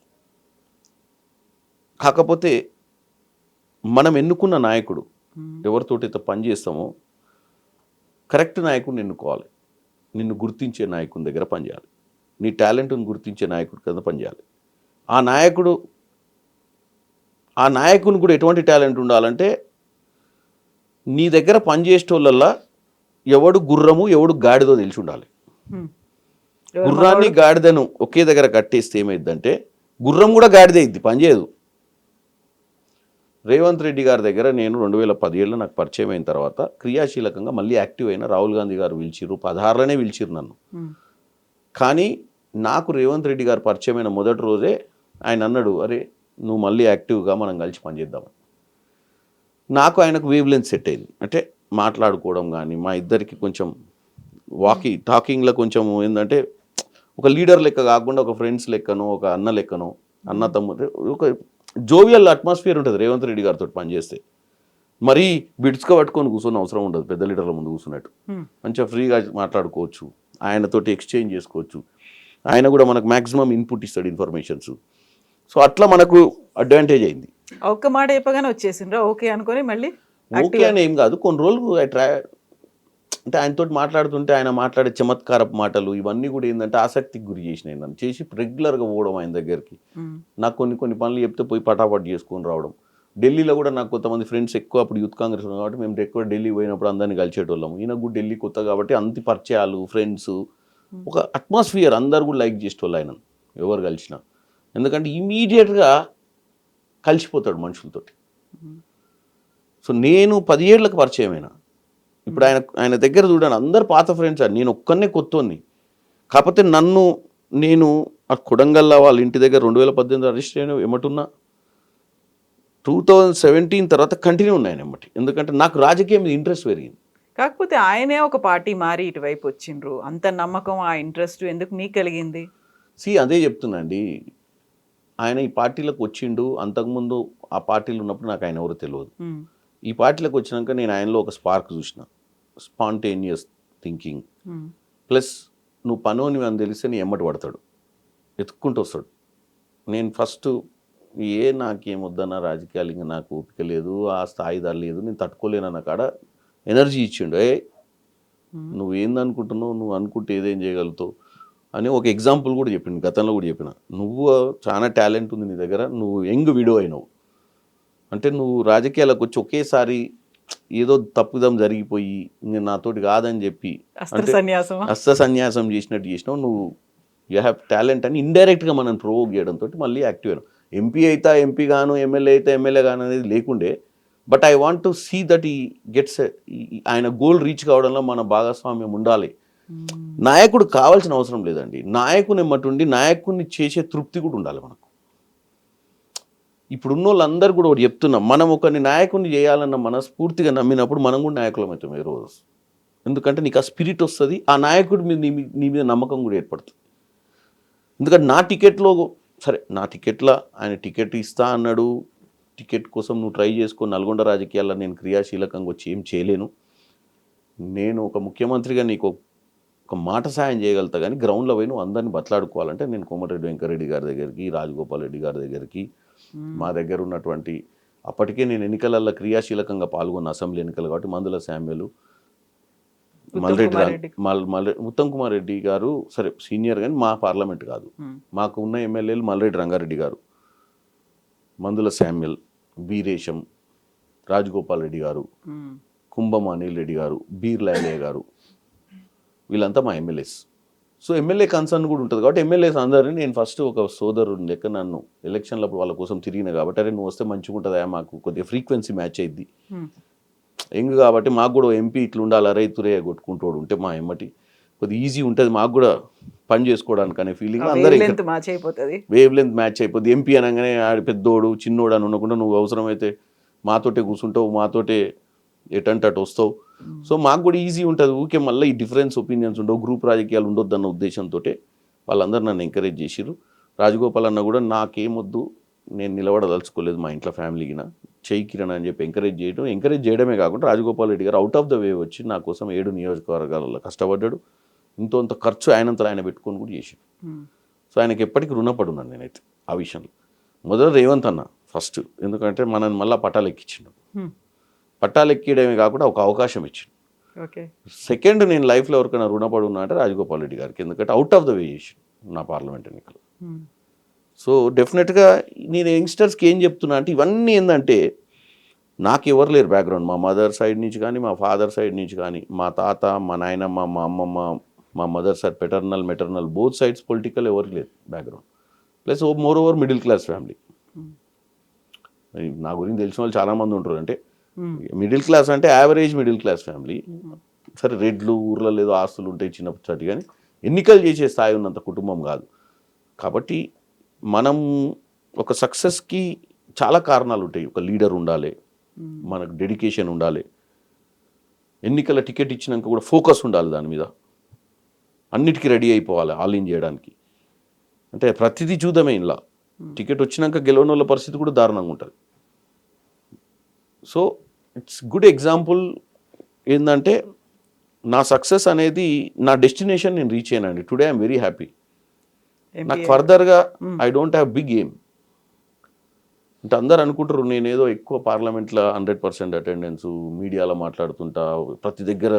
కాకపోతే మనం ఎన్నుకున్న నాయకుడు ఎవరితోటైతే పని చేస్తామో కరెక్ట్ నాయకుడిని ఎన్నుకోవాలి. నిన్ను గుర్తించే నాయకుని దగ్గర పనిచేయాలి. నీ టాలెంట్ని గుర్తించే నాయకుడి కింద పనిచేయాలి. ఆ నాయకుని కూడా ఎటువంటి టాలెంట్ ఉండాలంటే నీ దగ్గర పనిచేసేటోళ్ళల్లా ఎవడు గుర్రము ఎవడు గాడిదో తెలిసి ఉండాలి. గుర్రాన్ని గాడిదను ఒకే దగ్గర కట్టేస్తే ఏమైందంటే గుర్రం కూడా గాడిదే ఇద్ది, పనిచేయదు. రేవంత్ రెడ్డి గారి దగ్గర నేను 2017లో నాకు పరిచయం అయిన తర్వాత క్రియాశీలకంగా మళ్ళీ యాక్టివ్ అయిన. రాహుల్ గాంధీ గారు పిలిచిర్రు, 16లోనే పిలిచిర్రు నన్ను. కానీ నాకు రేవంత్ రెడ్డి గారు పరిచయమైన మొదటి రోజే ఆయన అన్నాడు, అరే నువ్వు మళ్ళీ యాక్టివ్గా మనం కలిసి పనిచేద్దాం. నాకు ఆయనకు వేవ్ లెంత్ సెట్ అయింది. అంటే మాట్లాడుకోవడం కానీ, మా ఇద్దరికి కొంచెం టాకింగ్లో కొంచెం ఏంటంటే ఒక లీడర్ లెక్క కాకుండా ఒక ఫ్రెండ్స్ లెక్కనో, ఒక అన్న లెక్కనో, అన్న తమ్ముడు, ఒక జోవియల్ అట్మాస్ఫియర్ ఉంటుంది రేవంత్ రెడ్డి గారితో పనిచేస్తే. మరీ బిడ్స్గా పట్టుకొని కూర్చొని అవసరం ఉండదు, పెద్ద లీడర్ల ముందు కూర్చున్నట్టు. మంచిగా ఫ్రీగా మాట్లాడుకోవచ్చు, ఆయనతోటి ఎక్స్చేంజ్ చేసుకోవచ్చు. ఆయన కూడా మనకు మ్యాక్సిమం ఇన్పుట్ ఇస్తాడు, ఇన్ఫర్మేషన్స్. సో అట్లా మనకు అడ్వాంటేజ్ అయింది. ఒక్క మాట చెప్పగానే వచ్చేసిండ్రా ఓకే అనుకొని మళ్ళీ? ఓకే అని ఏం కాదు, కొన్ని రోజులు అంటే ఆయనతో మాట్లాడుతుంటే ఆయన మాట్లాడే చమత్కారపు మాటలు ఇవన్నీ కూడా ఏంటంటే ఆసక్తికి గురి చేసినాయి. నన్ను చేసి రెగ్యులర్గా పోవడం ఆయన దగ్గరికి. నాకు కొన్ని పనులు చెప్తే పోయి పటాపట్ చేసుకొని రావడం. ఢిల్లీలో కూడా నాకు కొంతమంది ఫ్రెండ్స్ ఎక్కువ, అప్పుడు యూత్ కాంగ్రెస్ ఉంది కాబట్టి మేము ఎక్కువ ఢిల్లీ పోయినప్పుడు అందరినీ కలిసేటోళ్ళము. ఈయన కూడా ఢిల్లీ కొత్త కాబట్టి అంత పరిచయాలు, ఫ్రెండ్స్, ఒక అట్మాస్ఫియర్ అందరు కూడా లైక్ చేసేటోళ్ళు ఆయన ఎవరు కలిసినా. ఎందుకంటే ఇమీడియట్గా కలిసిపోతాడు మనుషులతోటి. సో నేను 10 ఏళ్ళకి పరిచయం అయినా. ఇప్పుడు ఆయన దగ్గర చూడండి అందరు పాత ఫ్రెండ్స్. నేను ఒక్కనే కొత్తోని. కాకపోతే నేను ఆ కొడంగల్లో వాళ్ళ ఇంటి దగ్గర 2018 రిజిస్టర్ అయిన ఎమ్మటున్నా 2017 తర్వాత కంటిన్యూ ఉన్నాయని ఎమ్మటి. ఎందుకంటే నాకు రాజకీయం మీద ఇంట్రెస్ట్ పెరిగింది. కాకపోతే ఆయనే ఒక పార్టీ మారి ఇటువైపు వచ్చిండ్రు. అంత నమ్మకం, ఆ ఇంట్రెస్ట్ ఎందుకు మీకు కలిగింది? అదే చెప్తున్నా అండి, ఆయన ఈ పార్టీలకు వచ్చిండు. అంతకుముందు ఆ పార్టీలు ఉన్నప్పుడు నాకు ఆయన ఎవరో తెలియదు. ఈ పార్టీలకు వచ్చినాక నేను ఆయనలో ఒక స్పార్క్ చూసిన. స్పాంటేనియస్ థింకింగ్ ప్లస్ నువ్వు పనోని అని తెలిస్తే నీ ఎమ్మటి పడతాడు, ఎత్తుక్కుంటూ వస్తాడు. నేను ఫస్ట్ నాకేమొద్దన్న రాజకీయాలు, ఇంకా నాకు ఓపిక లేదు, ఆ స్థాయి దా లేదు, నేను తట్టుకోలేనన్న కాడ ఎనర్జీ ఇచ్చిండు. నువ్వేందనుకుంటున్నావు, నువ్వు అనుకుంటే ఏదేం చేయగలుగుతావు అని ఒక ఎగ్జాంపుల్ కూడా చెప్పిండు. గతంలో కూడా చెప్పిన, నువ్వు చాలా టాలెంట్ ఉంది నీ దగ్గర, నువ్వు యంగ్ విడో అయినావు అంటే నువ్వు రాజకీయాలకు వచ్చి ఒకేసారి ఏదో తప్పుదం జరిగిపోయి ఇంకా నాతోటి కాదని చెప్పి అస్త సన్యాసం చేసినట్టు చేసినావు. నువ్వు యూ హ్యావ్ టాలెంట్ అని ఇండైరెక్ట్గా మనం ప్రొవోక్ చేయడంతో మళ్ళీ యాక్టివ్ అయినావు. ఎంపీ అయితే ఎంపీ గాను, ఎమ్మెల్యే అయితే ఎమ్మెల్యే గాను అనేది లేకుండే. But I want to see that he gets ఆయన గోల్ రీచ్ కావడంలో మన భాగస్వామ్యం ఉండాలి. నాయకుడు కావాల్సిన అవసరం లేదండి, నాయకుని ఎమ్మటుండి నాయకుడిని చేసే తృప్తి కూడా ఉండాలి మనకు. ఇప్పుడున్న వాళ్ళందరూ కూడా ఒకటి చెప్తున్నాం, మనం ఒకరిని నాయకుడిని చేయాలన్న మనస్ఫూర్తిగా నమ్మినప్పుడు మనం కూడా నాయకులం అవుతాం ఏ రోజు. ఎందుకంటే నీకు ఆ స్పిరిట్ వస్తుంది, ఆ నాయకుడి మీద నీ మీద నమ్మకం కూడా ఏర్పడుతుంది. ఎందుకంటే నా టికెట్లో ఆయన టికెట్ ఇస్తా అన్నాడు. టికెట్ కోసం నువ్వు ట్రై చేసుకో, నల్గొండ రాజకీయాల్లో నేను క్రియాశీలకంగా వచ్చి ఏం చేయలేను. నేను ఒక ముఖ్యమంత్రిగా నీకు ఒక మాట సాయం చేయగలుగుతా, కానీ గ్రౌండ్లో పోయి నువ్వు అందరినీ బతలాడుకోవాలంటే నేను కోమటిరెడ్డి వెంకరెడ్డి గారి దగ్గరికి, రాజగోపాల్ రెడ్డి గారి దగ్గరికి, మా దగ్గర ఉన్నటువంటి అప్పటికే నేను ఎన్నికలలో క్రియాశీలకంగా పాల్గొన్న అసెంబ్లీ ఎన్నికలు కాబట్టి మందుల శామ్యులు, ఉత్తమ్ కుమార్ రెడ్డి గారు సరే సీనియర్ కానీ మా పార్లమెంట్ కాదు. మాకు ఉన్న ఎమ్మెల్యేలు మల్రెడ్డి రంగారెడ్డి గారు, మందుల శామ్యుల్, బీరేశం, రాజగోపాల్ రెడ్డి గారు, కుంభం అనిల్ రెడ్డి గారు, బీర్ లాలయ్య గారు, వీళ్ళంతా మా ఎమ్మెల్యేస్. సో ఎమ్మెల్యే కన్సర్న్ కూడా ఉంటుంది కాబట్టి ఎమ్మెల్యేస్ అందరినీ నేను ఫస్ట్ ఒక సోదరుని లెక్క నన్ను ఎలక్షన్లప్పుడు వాళ్ళ కోసం తిరిగిన కాబట్టి అరే నువ్వు వస్తే మంచిగా ఉంటుందా, మాకు కొద్దిగా ఫ్రీక్వెన్సీ మ్యాచ్ అయ్యిద్ది ఎంగ్ కాబట్టి మాకు కూడా ఎంపీ ఇట్లా ఉండాలి రైతురే కొట్టుకుంటోడు ఉంటే మా ఎమ్మటి కొద్దిగా ఈజీ ఉంటుంది మాకు కూడా పని చేసుకోవడానికి అనే ఫీలింగ్ అందరూ వేవ్ లెంత్ మ్యాచ్ అయిపోద్ది. ఎంపీ అనగానే ఆడి పెద్దోడు చిన్నోడు అని ఉండకుండా నువ్వు అవసరమైతే మాతోటే కూర్చుంటావు, మాతోటే ఎటంటే అటు వస్తావు. సో మాకు కూడా ఈజీ ఉంటుంది. ఊకే మళ్ళీ ఈ డిఫరెన్స్ ఒపీనియన్స్ ఉండవు, గ్రూప్ రాజకీయాలు ఉండొద్దన్న ఉద్దేశంతో వాళ్ళందరూ నన్ను ఎంకరేజ్ చేసిర్రు. రాజగోపాల్ అన్న కూడా నాకేమొద్దు, నేను నిలబడదలుచుకోలేదు, మా ఇంట్లో ఫ్యామిలీకిన చెయ్యి కిరణ్ అని చెప్పి ఎంకరేజ్ చేయడమే కాకుండా రాజగోపాల్ రెడ్డి గారు అవుట్ ఆఫ్ ద వే వచ్చి నా కోసం 7 నియోజకవర్గాలలో కష్టపడ్డాడు. ఇంత ఖర్చు ఆయనంతా ఆయన పెట్టుకొని కూడా చేశాడు. సో ఆయనకి ఎప్పటికీ రుణపడి ఉన్నాను నేనైతే ఆ విషయంలో. మొదట రేవంత్ అన్న ఫస్ట్, ఎందుకంటే మనల్ని మళ్ళీ పట్టాలు ఎక్కించిండు. పట్టాలు ఎక్కియడమే కాకుండా ఒక అవకాశం ఇచ్చిండు. సెకండ్ నేను లైఫ్లో ఎవరికైనా రుణపడి ఉన్నా అంటే రాజగోపాల్ రెడ్డి గారికి, ఎందుకంటే అవుట్ ఆఫ్ ద వే చేసిండు నా పార్లమెంట్ ఎన్నికలు. సో డెఫినెట్గా నేను యంగ్స్టర్స్కి ఏం చెప్తున్నా అంటే ఇవన్నీ ఏంటంటే నాకు ఎవరు లేరు బ్యాక్గ్రౌండ్, మా మదర్ సైడ్ నుంచి కానీ మా ఫాదర్ సైడ్ నుంచి కానీ, మా తాత, మా నాయనమ్మ, మా అమ్మమ్మ, మా mother side paternal maternal both sides political ఎవరికి లేదు background. Plus more over middle class family. నా గురించి తెలిసిన వాళ్ళు చాలామంది ఉంటారు. అంటే మిడిల్ క్లాస్ అంటే యావరేజ్ మిడిల్ క్లాస్ ఫ్యామిలీ. సరే రెడ్లు ఊర్లో లేదో ఆస్తులు ఉంటాయి చిన్నప్పటి, కానీ ఎన్నికలు చేసే స్థాయి ఉన్నంత కుటుంబం కాదు. కాబట్టి మనం ఒక సక్సెస్కి చాలా కారణాలు ఉంటాయి. ఒక లీడర్ ఉండాలి, మనకు డెడికేషన్ ఉండాలి, ఎన్నికల టికెట్ ఇచ్చినాక కూడా ఫోకస్ ఉండాలి దాని మీద, అన్నిటికీ రెడీ అయిపోవాలి ఆల్ ఇన్ చేయడానికి. అంటే ప్రతిదీ చూద్దామే ఇలా టికెట్ వచ్చినాక గెలవని వాళ్ళ పరిస్థితి కూడా దారుణంగా ఉంటుంది. సో ఇట్స్ గుడ్ ఎగ్జాంపుల్ ఏంటంటే నా సక్సెస్ అనేది నా డెస్టినేషన్ నేను రీచ్ అయ్యానండి. Today I'm very happy. నాకు ఫర్దర్గా I don't have big aim. అంటే అందరు అనుకుంటారు నేనేదో ఎక్కువ పార్లమెంట్లో 100% అటెండెన్స్, మీడియాలో మాట్లాడుతుంటా, ప్రతి దగ్గర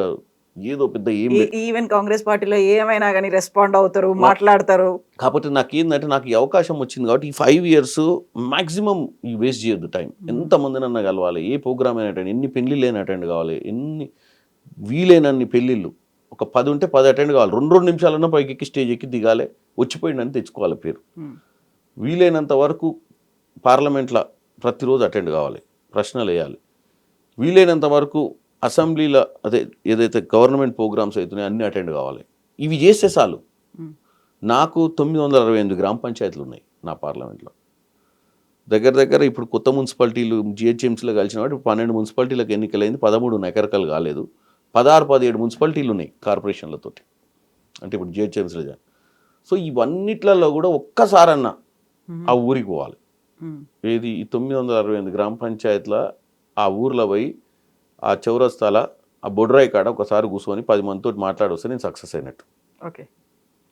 ఏదో పెద్ద ఏం, ఈవెన్ కాంగ్రెస్ పార్టీలో ఏమైనా కానీ రెస్పాండ్ అవుతారు, మాట్లాడతారు. కాకపోతే నాకు ఏంటంటే నాకు ఈ అవకాశం వచ్చింది కాబట్టి ఈ 5 years మ్యాక్సిమం ఈ వేస్ట్ చేయొద్దు టైం. ఎంతమందినన్నా కలవాలి, ఏ ప్రోగ్రామ్ అయినా అటెండ్, ఎన్ని పెళ్ళిళ్ళైనా అటెండ్ కావాలి, ఎన్ని వీలైనన్ని పెళ్ళిళ్ళు, ఒక 10 ఉంటే 10 అటెండ్ కావాలి. 2 నిమిషాలన్నా పైకి ఎక్కి స్టేజ్ ఎక్కి దిగాలి, వచ్చిపోయిందని తెచ్చుకోవాలి పేరు. వీలైనంత వరకు పార్లమెంట్లో ప్రతిరోజు అటెండ్ కావాలి, ప్రశ్నలు వేయాలి. వీలైనంత వరకు అసెంబ్లీలో ఏదైతే గవర్నమెంట్ ప్రోగ్రామ్స్ అవుతున్నాయో అన్నీ అటెండ్ కావాలి. ఇవి చేస్తే చాలు. నాకు 968 గ్రామ పంచాయతీలు ఉన్నాయి నా పార్లమెంట్లో. దగ్గర ఇప్పుడు కొత్త మున్సిపాలిటీలు జిహెచ్ఎంసీలో కలిసిన వాటి 12 మున్సిపాలిటీలకు ఎన్నికలైంది, 13 ఎకరకలు కాలేదు, 16-17 మున్సిపాలిటీలు ఉన్నాయి కార్పొరేషన్లతోటి, అంటే ఇప్పుడు జిహెచ్ఎంసీలో. సో ఇవన్నిట్లలో కూడా ఒక్కసారన్నా ఆ ఊరికి పోవాలి. ఏది ఈ 968 గ్రామ పంచాయతీల ఆ ఊర్లో పోయి ఆ చౌరస్తాల ఆ బొడ్రాయి కాడ ఒకసారి కూర్చొని 10 మందితో మాట్లాడొస్తే నేను సక్సెస్ అయినట్టు. ఓకే,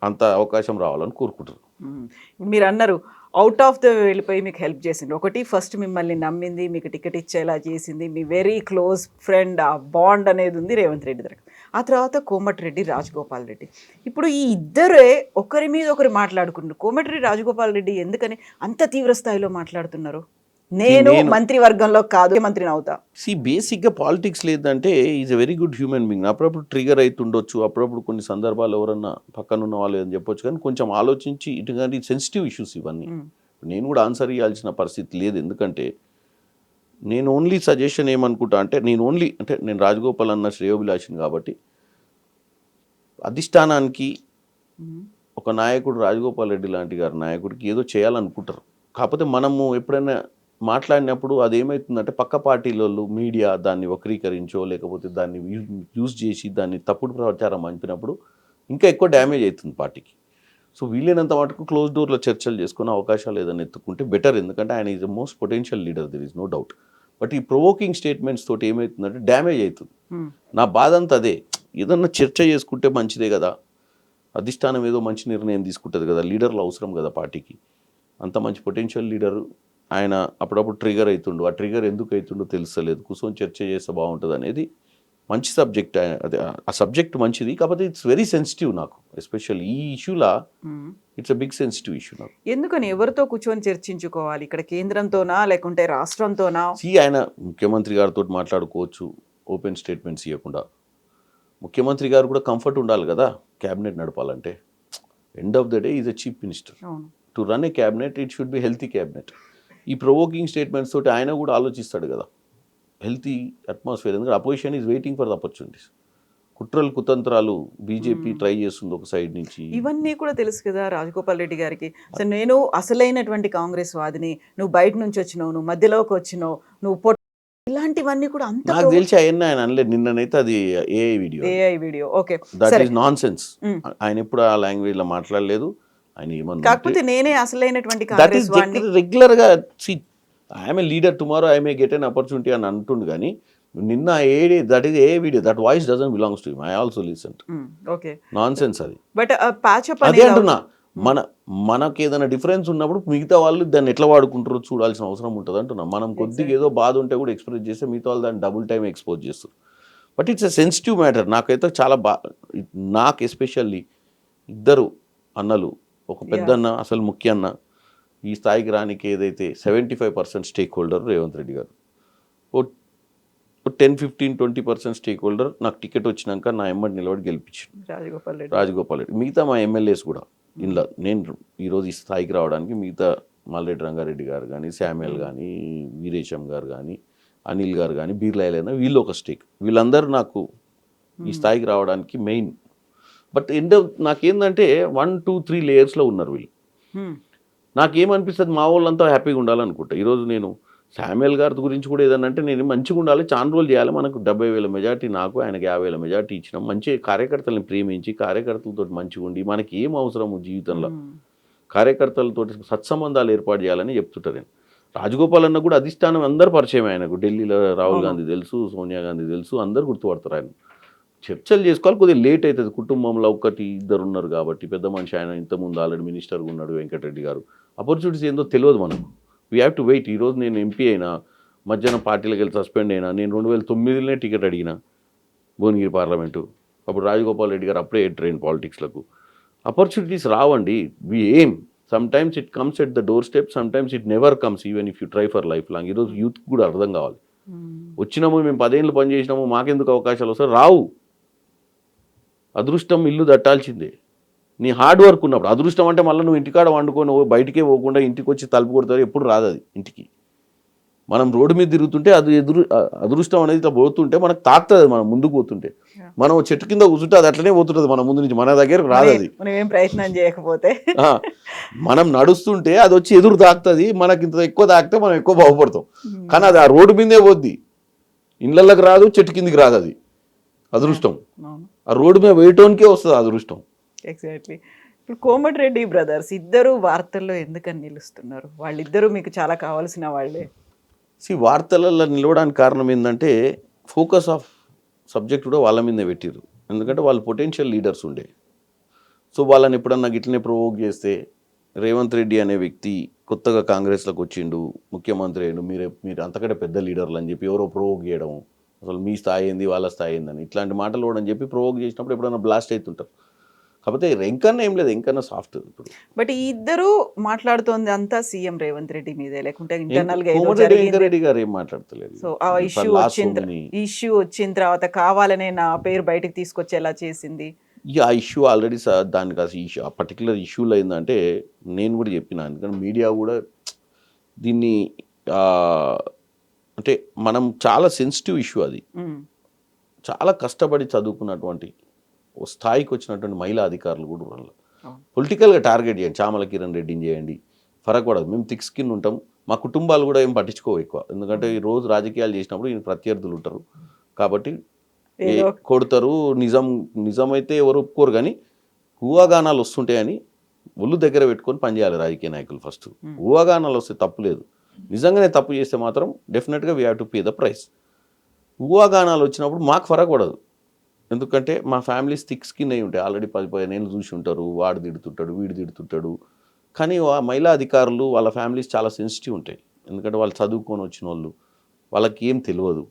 అంత అవకాశం రావాలని కోరుకుంటారు. మీరు అన్నారు అవుట్ ఆఫ్ ద వెళ్ళిపోయి మీకు హెల్ప్ చేసింది. ఒకటి ఫస్ట్ మిమ్మల్ని నమ్మింది, మీకు టికెట్ ఇచ్చేలా చేసింది మీ వెరీ క్లోజ్ ఫ్రెండ్. ఆ బాండ్ అనేది ఉంది రేవంత్ రెడ్డి దగ్గర. ఆ తర్వాత కోమటిరెడ్డి, రాజగోపాల్ రెడ్డి. ఇప్పుడు ఈ ఇద్దరే ఒకరి మీద ఒకరు మాట్లాడుకుంటున్నారు. కోమటిరెడ్డి, రాజగోపాల్ రెడ్డి ఎందుకని అంత తీవ్ర స్థాయిలో మాట్లాడుతున్నారు? నేను మంత్రివర్గంలో కాదు, మంత్రిని అవుతా. బేసిక్గా పాలిటిక్స్ లేదంటే is a very good human being. అప్పుడప్పుడు ట్రిగర్ అవుతుండొచ్చు, అప్పుడప్పుడు కొన్ని సందర్భాలు ఎవరన్నా పక్కన ఉన్న వాళ్ళు అని చెప్పొచ్చు, కానీ కొంచెం ఆలోచించి ఇటువంటి సెన్సిటివ్ ఇష్యూస్ ఇవన్నీ నేను కూడా ఆన్సర్ ఇవ్వాల్సిన పరిస్థితి లేదు. ఎందుకంటే నేను ఓన్లీ సజెషన్ ఏమనుకుంటా అంటే నేను రాజగోపాల్ అన్న శ్రేయోభిలాషిని కాబట్టి అధిష్టానానికి ఒక నాయకుడు రాజగోపాల్ రెడ్డి లాంటి గారి నాయకుడికి ఏదో చేయాలనుకుంటారు. కాకపోతే మనము ఎప్పుడైనా మాట్లాడినప్పుడు అదేమవుతుందంటే పక్క పార్టీలలో మీడియా దాన్ని వక్రీకరించో లేకపోతే దాన్ని యూజ్ చేసి దాన్ని తప్పుడు ప్రచారం అంపినప్పుడు ఇంకా ఎక్కువ డ్యామేజ్ అవుతుంది పార్టీకి. సో వీలైనంత మటుకు క్లోజ్ డోర్లో చర్చలు చేసుకునే అవకాశాలు ఏదైనా ఎత్తుకుంటే బెటర్. ఎందుకంటే ఆయన is the most potential leader, there is no doubt. But ఈ ప్రొవోకింగ్ స్టేట్మెంట్స్ తోటి ఏమవుతుందంటే డ్యామేజ్ అవుతుంది. నా బాధ అంతా అదే. ఏదన్నా చర్చ చేసుకుంటే మంచిదే కదా, అధిష్టానం ఏదో మంచి నిర్ణయం తీసుకుంటుంది కదా, లీడర్లు అవసరం కదా పార్టీకి. అంత మంచి పొటెన్షియల్ లీడరు ఆయన అప్పుడప్పుడు ట్రిగర్ అవుతుండు. ఆ ట్రిగర్ ఎందుకు అవుతుండో తెలుస్తలేదు, కూర్చొని చర్చ చేస్తే బాగుంటుంది అనేది మంచి సబ్జెక్ట్, అదే ఆ సబ్జెక్ట్ మంచిది, కాకపోతే ఇట్స్ వెరీ సెన్సిటివ్ నాకు, ఎస్పెషల్లీ ఈ ఇష్యూలా it's a big sensitive issue నాకు. ఎందుకని ఎవరితో కూర్చొని చర్చించుకోవాలి? ఇక్కడ కేంద్రంతోనా లేకుంటే రాష్ట్రంతోనా? ఆయన ముఖ్యమంత్రి గారితో మాట్లాడుకోవచ్చు, ఓపెన్ స్టేట్మెంట్స్ ఇవ్వకుండా. ముఖ్యమంత్రి గారు కూడా కంఫర్ట్ ఉండాలి కదా క్యాబినెట్ నడపాలంటే. End of the day is a chief minister. అవును. To run a cabinet it should be healthy cabinet. ఈ ప్రొవోకింగ్ స్టేట్మెంట్స్ తోటి ఆయన కూడా ఆలోచిస్తాడు కదా, హెల్తీ అట్మాస్ఫియర్. ఎందుకంటే opposition is waiting for the opportunities. కుట్రలు కుతంత్రాలు బీజేపీ ట్రై చేస్తుంది ఒక సైడ్ నుంచి. ఇవన్నీ కూడా తెలుసు కదా రాజగోపాల్ రెడ్డి గారికి. అసలు నేను అసలైనటువంటి కాంగ్రెస్ వాదిని, నువ్వు బయట నుంచి వచ్చినావు, నువ్వు మధ్యలోకి వచ్చినావు, నువ్వు ఇలాంటివన్నీ కూడా అంత నాకు తెలిసి అవన్నీ ఆయన అనలేదు. నిన్ననైతే అది AI video. Okay, that is non sense. ఆయన ఎప్పుడు ఆ లాంగ్వేజ్ లో మాట్లాడలేదు. ఆయన ఏమన్నా కాకపోతే నేనే అసలైనటువంటి కాంగ్రెస్ వాడిని రెగ్యులర్ గా I'm a leader, tomorrow I may get an opportunity అని అంటుండు. కానీ నిన్న that is a video, that voice doesn't belongs to him. I also listen. Okay, non sense అది. బట్ ప్యాచప్ అదే అంటున్నా, మనకి ఏదైనా డిఫరెన్స్ ఉన్నప్పుడు మిగతా వాళ్ళు దాన్ని ఎట్లా వాడుకుంటారో చూడాల్సిన అవసరం ఉంటుంది అంటున్నా. మనం కొద్దిగా ఏదో బాధ ఉంటే కూడా ఎక్స్ప్రెస్ చేస్తే మిగతా వాళ్ళు దాన్ని డబుల్ టైం ఎక్స్పోజ్ చేస్తారు. But it's a sensitive matter. నాకైతే చాలా నాకు ఎస్పెషల్లీ ఇద్దరు అన్నలు, ఒక పెద్ద అన్న, అసలు ముఖ్య అన్న, ఈ స్థాయికి రానికి ఏదైతే 75% స్టేక్ హోల్డర్ రేవంత్ రెడ్డి గారు, ఓ 10-15-20% స్టేక్ హోల్డర్ నాకు టికెట్ వచ్చినాక నా ఎమ్మడి నిలబడి గెలిపించాడు రాజగోపాల్ రెడ్డి. మిగతా మా ఎమ్మెల్యేస్ కూడా ఇంట్లో నేను ఈరోజు ఈ స్థాయికి రావడానికి మిగతా మల్రెడ్డి రంగారెడ్డి గారు కానీ, శామ్యుల్ కానీ, వీరేశం గారు కానీ, అనిల్ గారు కానీ, బీర్లాయలైనా వీళ్ళు ఒక స్టేక్. వీళ్ళందరూ నాకు ఈ స్థాయికి రావడానికి మెయిన్. బట్ నాకేందంటే 1-2-3 లేయర్స్లో ఉన్నారు వీళ్ళు. నాకేమనిపిస్తుంది, మా వాళ్ళంతా హ్యాపీగా ఉండాలనుకుంటా. ఈరోజు నేను శామ్యుల్ గారి గురించి కూడా ఏదన్నా అంటే, నేను మంచిగా ఉండాలి, చాలా రోజులు చేయాలి, మనకు 70,000 మెజార్టీ, నాకు ఆయనకు 50,000 మెజార్టీ ఇచ్చినాం, మంచి కార్యకర్తలను ప్రేమించి కార్యకర్తలతో మంచిగా ఉండి మనకి ఏం అవసరము జీవితంలో కార్యకర్తలతో సత్సంబంధాలు ఏర్పాటు చేయాలని చెప్తుంటారు. నేను రాజగోపాల్ అన్న కూడా అధిష్టానం అందరు పరిచయం ఆయనకు. ఢిల్లీలో రాహుల్ గాంధీ తెలుసు, సోనియా గాంధీ తెలుసు, అందరు గుర్తుపడతారు ఆయన. చర్చలు చేసుకోవాలి, కొద్దిగా లేట్ అవుతుంది. కుటుంబంలో 1-2 ఉన్నారు కాబట్టి, పెద్ద మనిషి ఆయన ఇంతకుముందు ఆల్రెడీ మినిస్టర్గా ఉన్నాడు వెంకటరెడ్డి గారు. ఆపర్చునిటీస్ ఏందో తెలియదు మనకు. We have to wait. ఈరోజు నేను ఎంపీ అయినా, మధ్యాహ్నం పార్టీలకు వెళ్ళి సస్పెండ్ అయినా, నేను 2009లోనే టికెట్ అడిగిన భువనగిరి పార్లమెంటు. అప్పుడు రాజగోపాల్ రెడ్డి గారు అప్పుడే ఎంటర్ పాలిటిక్స్లకు. ఆపర్చునిటీస్ రావండి. వి ఏం sometimes it comes at the door step, sometimes it never comes even if you try for life long. ఈరోజు యూత్ కూడా అర్థం కావాలి. వచ్చినాము, మేము 10 ఏళ్ళు పని చేసినాము, మాకెందుకు అవకాశాలు వస్తాయి? రావు. అదృష్టం ఇల్లు దట్టాల్సిందే. నీ హార్డ్ వర్క్ ఉన్నప్పుడు. అదృష్టం అంటే మళ్ళీ నువ్వు ఇంటికాడ వండుకొని బయటికే పోకుండా ఇంటికి వచ్చి తలుపు కొడతారు, ఎప్పుడు రాదు అది ఇంటికి. మనం రోడ్డు మీద తిరుగుతుంటే అది అదృష్టం అనేది ఇట్లా పోతుంటే మనకు తాకుతుంది, మనం ముందుకు పోతుంటే. మనం చెట్టు కింద కూర్చుంటే అది అట్లనే పోతుంటుంది మన ముందు నుంచి, మన దగ్గరకు రాదు అది. మనం ప్రయత్నం చేయకపోతే మనం నడుస్తుంటే అది వచ్చి ఎదురు తాకుతుంది, మనకి ఇంత ఎక్కువ తాకితే మనం ఎక్కువ బాగుపడతాం. కానీ అది ఆ రోడ్డు మీదే పోద్ది, ఇళ్ళకి రాదు, చెట్టు కిందికి రాదు. అది అదృష్టం. ఆ రోడ్డు మీద వేయటానికే వస్తుంది అదృష్టం. ఎగ్జాక్ట్లీ. ఇప్పుడు కోమటిరెడ్డి బ్రదర్స్ ఇద్దరు వార్తల్లో ఎందుకని నిలుస్తున్నారు? వాళ్ళిద్దరూ మీకు చాలా కావాల్సిన వాళ్ళే. వార్తలలో నిలవడానికి కారణం ఏంటంటే, ఫోకస్ ఆఫ్ సబ్జెక్ట్ కూడా వాళ్ళ మీదే పెట్టిరు. ఎందుకంటే వాళ్ళు పొటెన్షియల్ లీడర్స్ ఉండే. సో వాళ్ళని ఎప్పుడన్నా గిట్లనే ప్రొవోక్ చేస్తే, రేవంత్ రెడ్డి అనే వ్యక్తి కొత్తగా కాంగ్రెస్లోకి వచ్చిండు, ముఖ్యమంత్రి అయ్యిండు, మీరు అంతకంటే పెద్ద లీడర్లు అని చెప్పి ఎవరో ప్రొవోక్ చేయడం, అసలు మీ స్థాయి ఏంది, వాళ్ళ స్థాయి ఏందని ఇట్లాంటి మాటలు కూడా అని చెప్పి ప్రొవోక్ చేసినప్పుడు ఎప్పుడైనా బ్లాస్ట్ అవుతుంటారు. కాకపోతే వెంకన్న ఏం లేదు, వెంకన్న సాఫ్ట్. ఇప్పుడు బట్ ఈ ఇద్దరు మాట్లాడుతోంది అంతా సీఎం రేవంత్ రెడ్డి మీదే, లేకుంటే ఇంటర్నల్ గా వెంకరెడ్డి గారు ఏం మాట్లాడతలేదు. సో ఆ ఇష్యూ వచ్చిన తర్వాత కావాలనే నా పేరు బయటకు తీసుకొచ్చేలా చేసింది. ఆ ఇష్యూ ఆల్రెడీ దానికి ఇష్యూ, ఆ పర్టికులర్ ఇష్యూలో అయిందంటే నేను కూడా చెప్పిన. ఎందుకంటే మీడియా కూడా దీన్ని అంటే మనం చాలా సెన్సిటివ్ ఇష్యూ అది. చాలా కష్టపడి చదువుకున్నటువంటి స్థాయికి వచ్చినటువంటి మహిళా అధికారులు కూడా వాళ్ళు పొలిటికల్గా టార్గెట్ చేయండి, చామల కిరణ్ రెడ్డిని చేయండి, ఫరక్ పడదు. మేము థిక్ స్కిన్ ఉంటాం, మా కుటుంబాలు కూడా ఏం పట్టించుకోవు ఎక్కువ. ఎందుకంటే ఈ రోజు రాజకీయాలు చేసినప్పుడు ఈయన ప్రత్యర్థులు ఉంటారు కాబట్టి కొడతారు. నిజమైతే ఎవరు ఒప్పుకోరు, కానీ ఊహాగానాలు వస్తుంటాయని ఒళ్ళు దగ్గర పెట్టుకొని పనిచేయాలి రాజకీయ నాయకులు. ఫస్ట్ ఊహాగానాలు వస్తే తప్పు లేదు, నిజంగానే తప్పు చేస్తే మాత్రం డెఫినెట్గా we have to pay the price. ఊహాగానాలు వచ్చినప్పుడు మాకు ఫరక్ పడదు, ఎందుకంటే మా ఫ్యామిలీస్ థిక్ స్కిన్ అయి ఉంటాయి. ఆల్రెడీ 10-15 ఏళ్ళు చూసి ఉంటారు, వాడు తిడుతుంటాడు, వీడు తిడుతుంటాడు. కానీ ఆ మహిళా అధికారులు వాళ్ళ ఫ్యామిలీస్ చాలా సెన్సిటివ్ ఉంటాయి. ఎందుకంటే వాళ్ళు చదువుకొని వచ్చిన వాళ్ళు, వాళ్ళకి ఏం తెలియదు.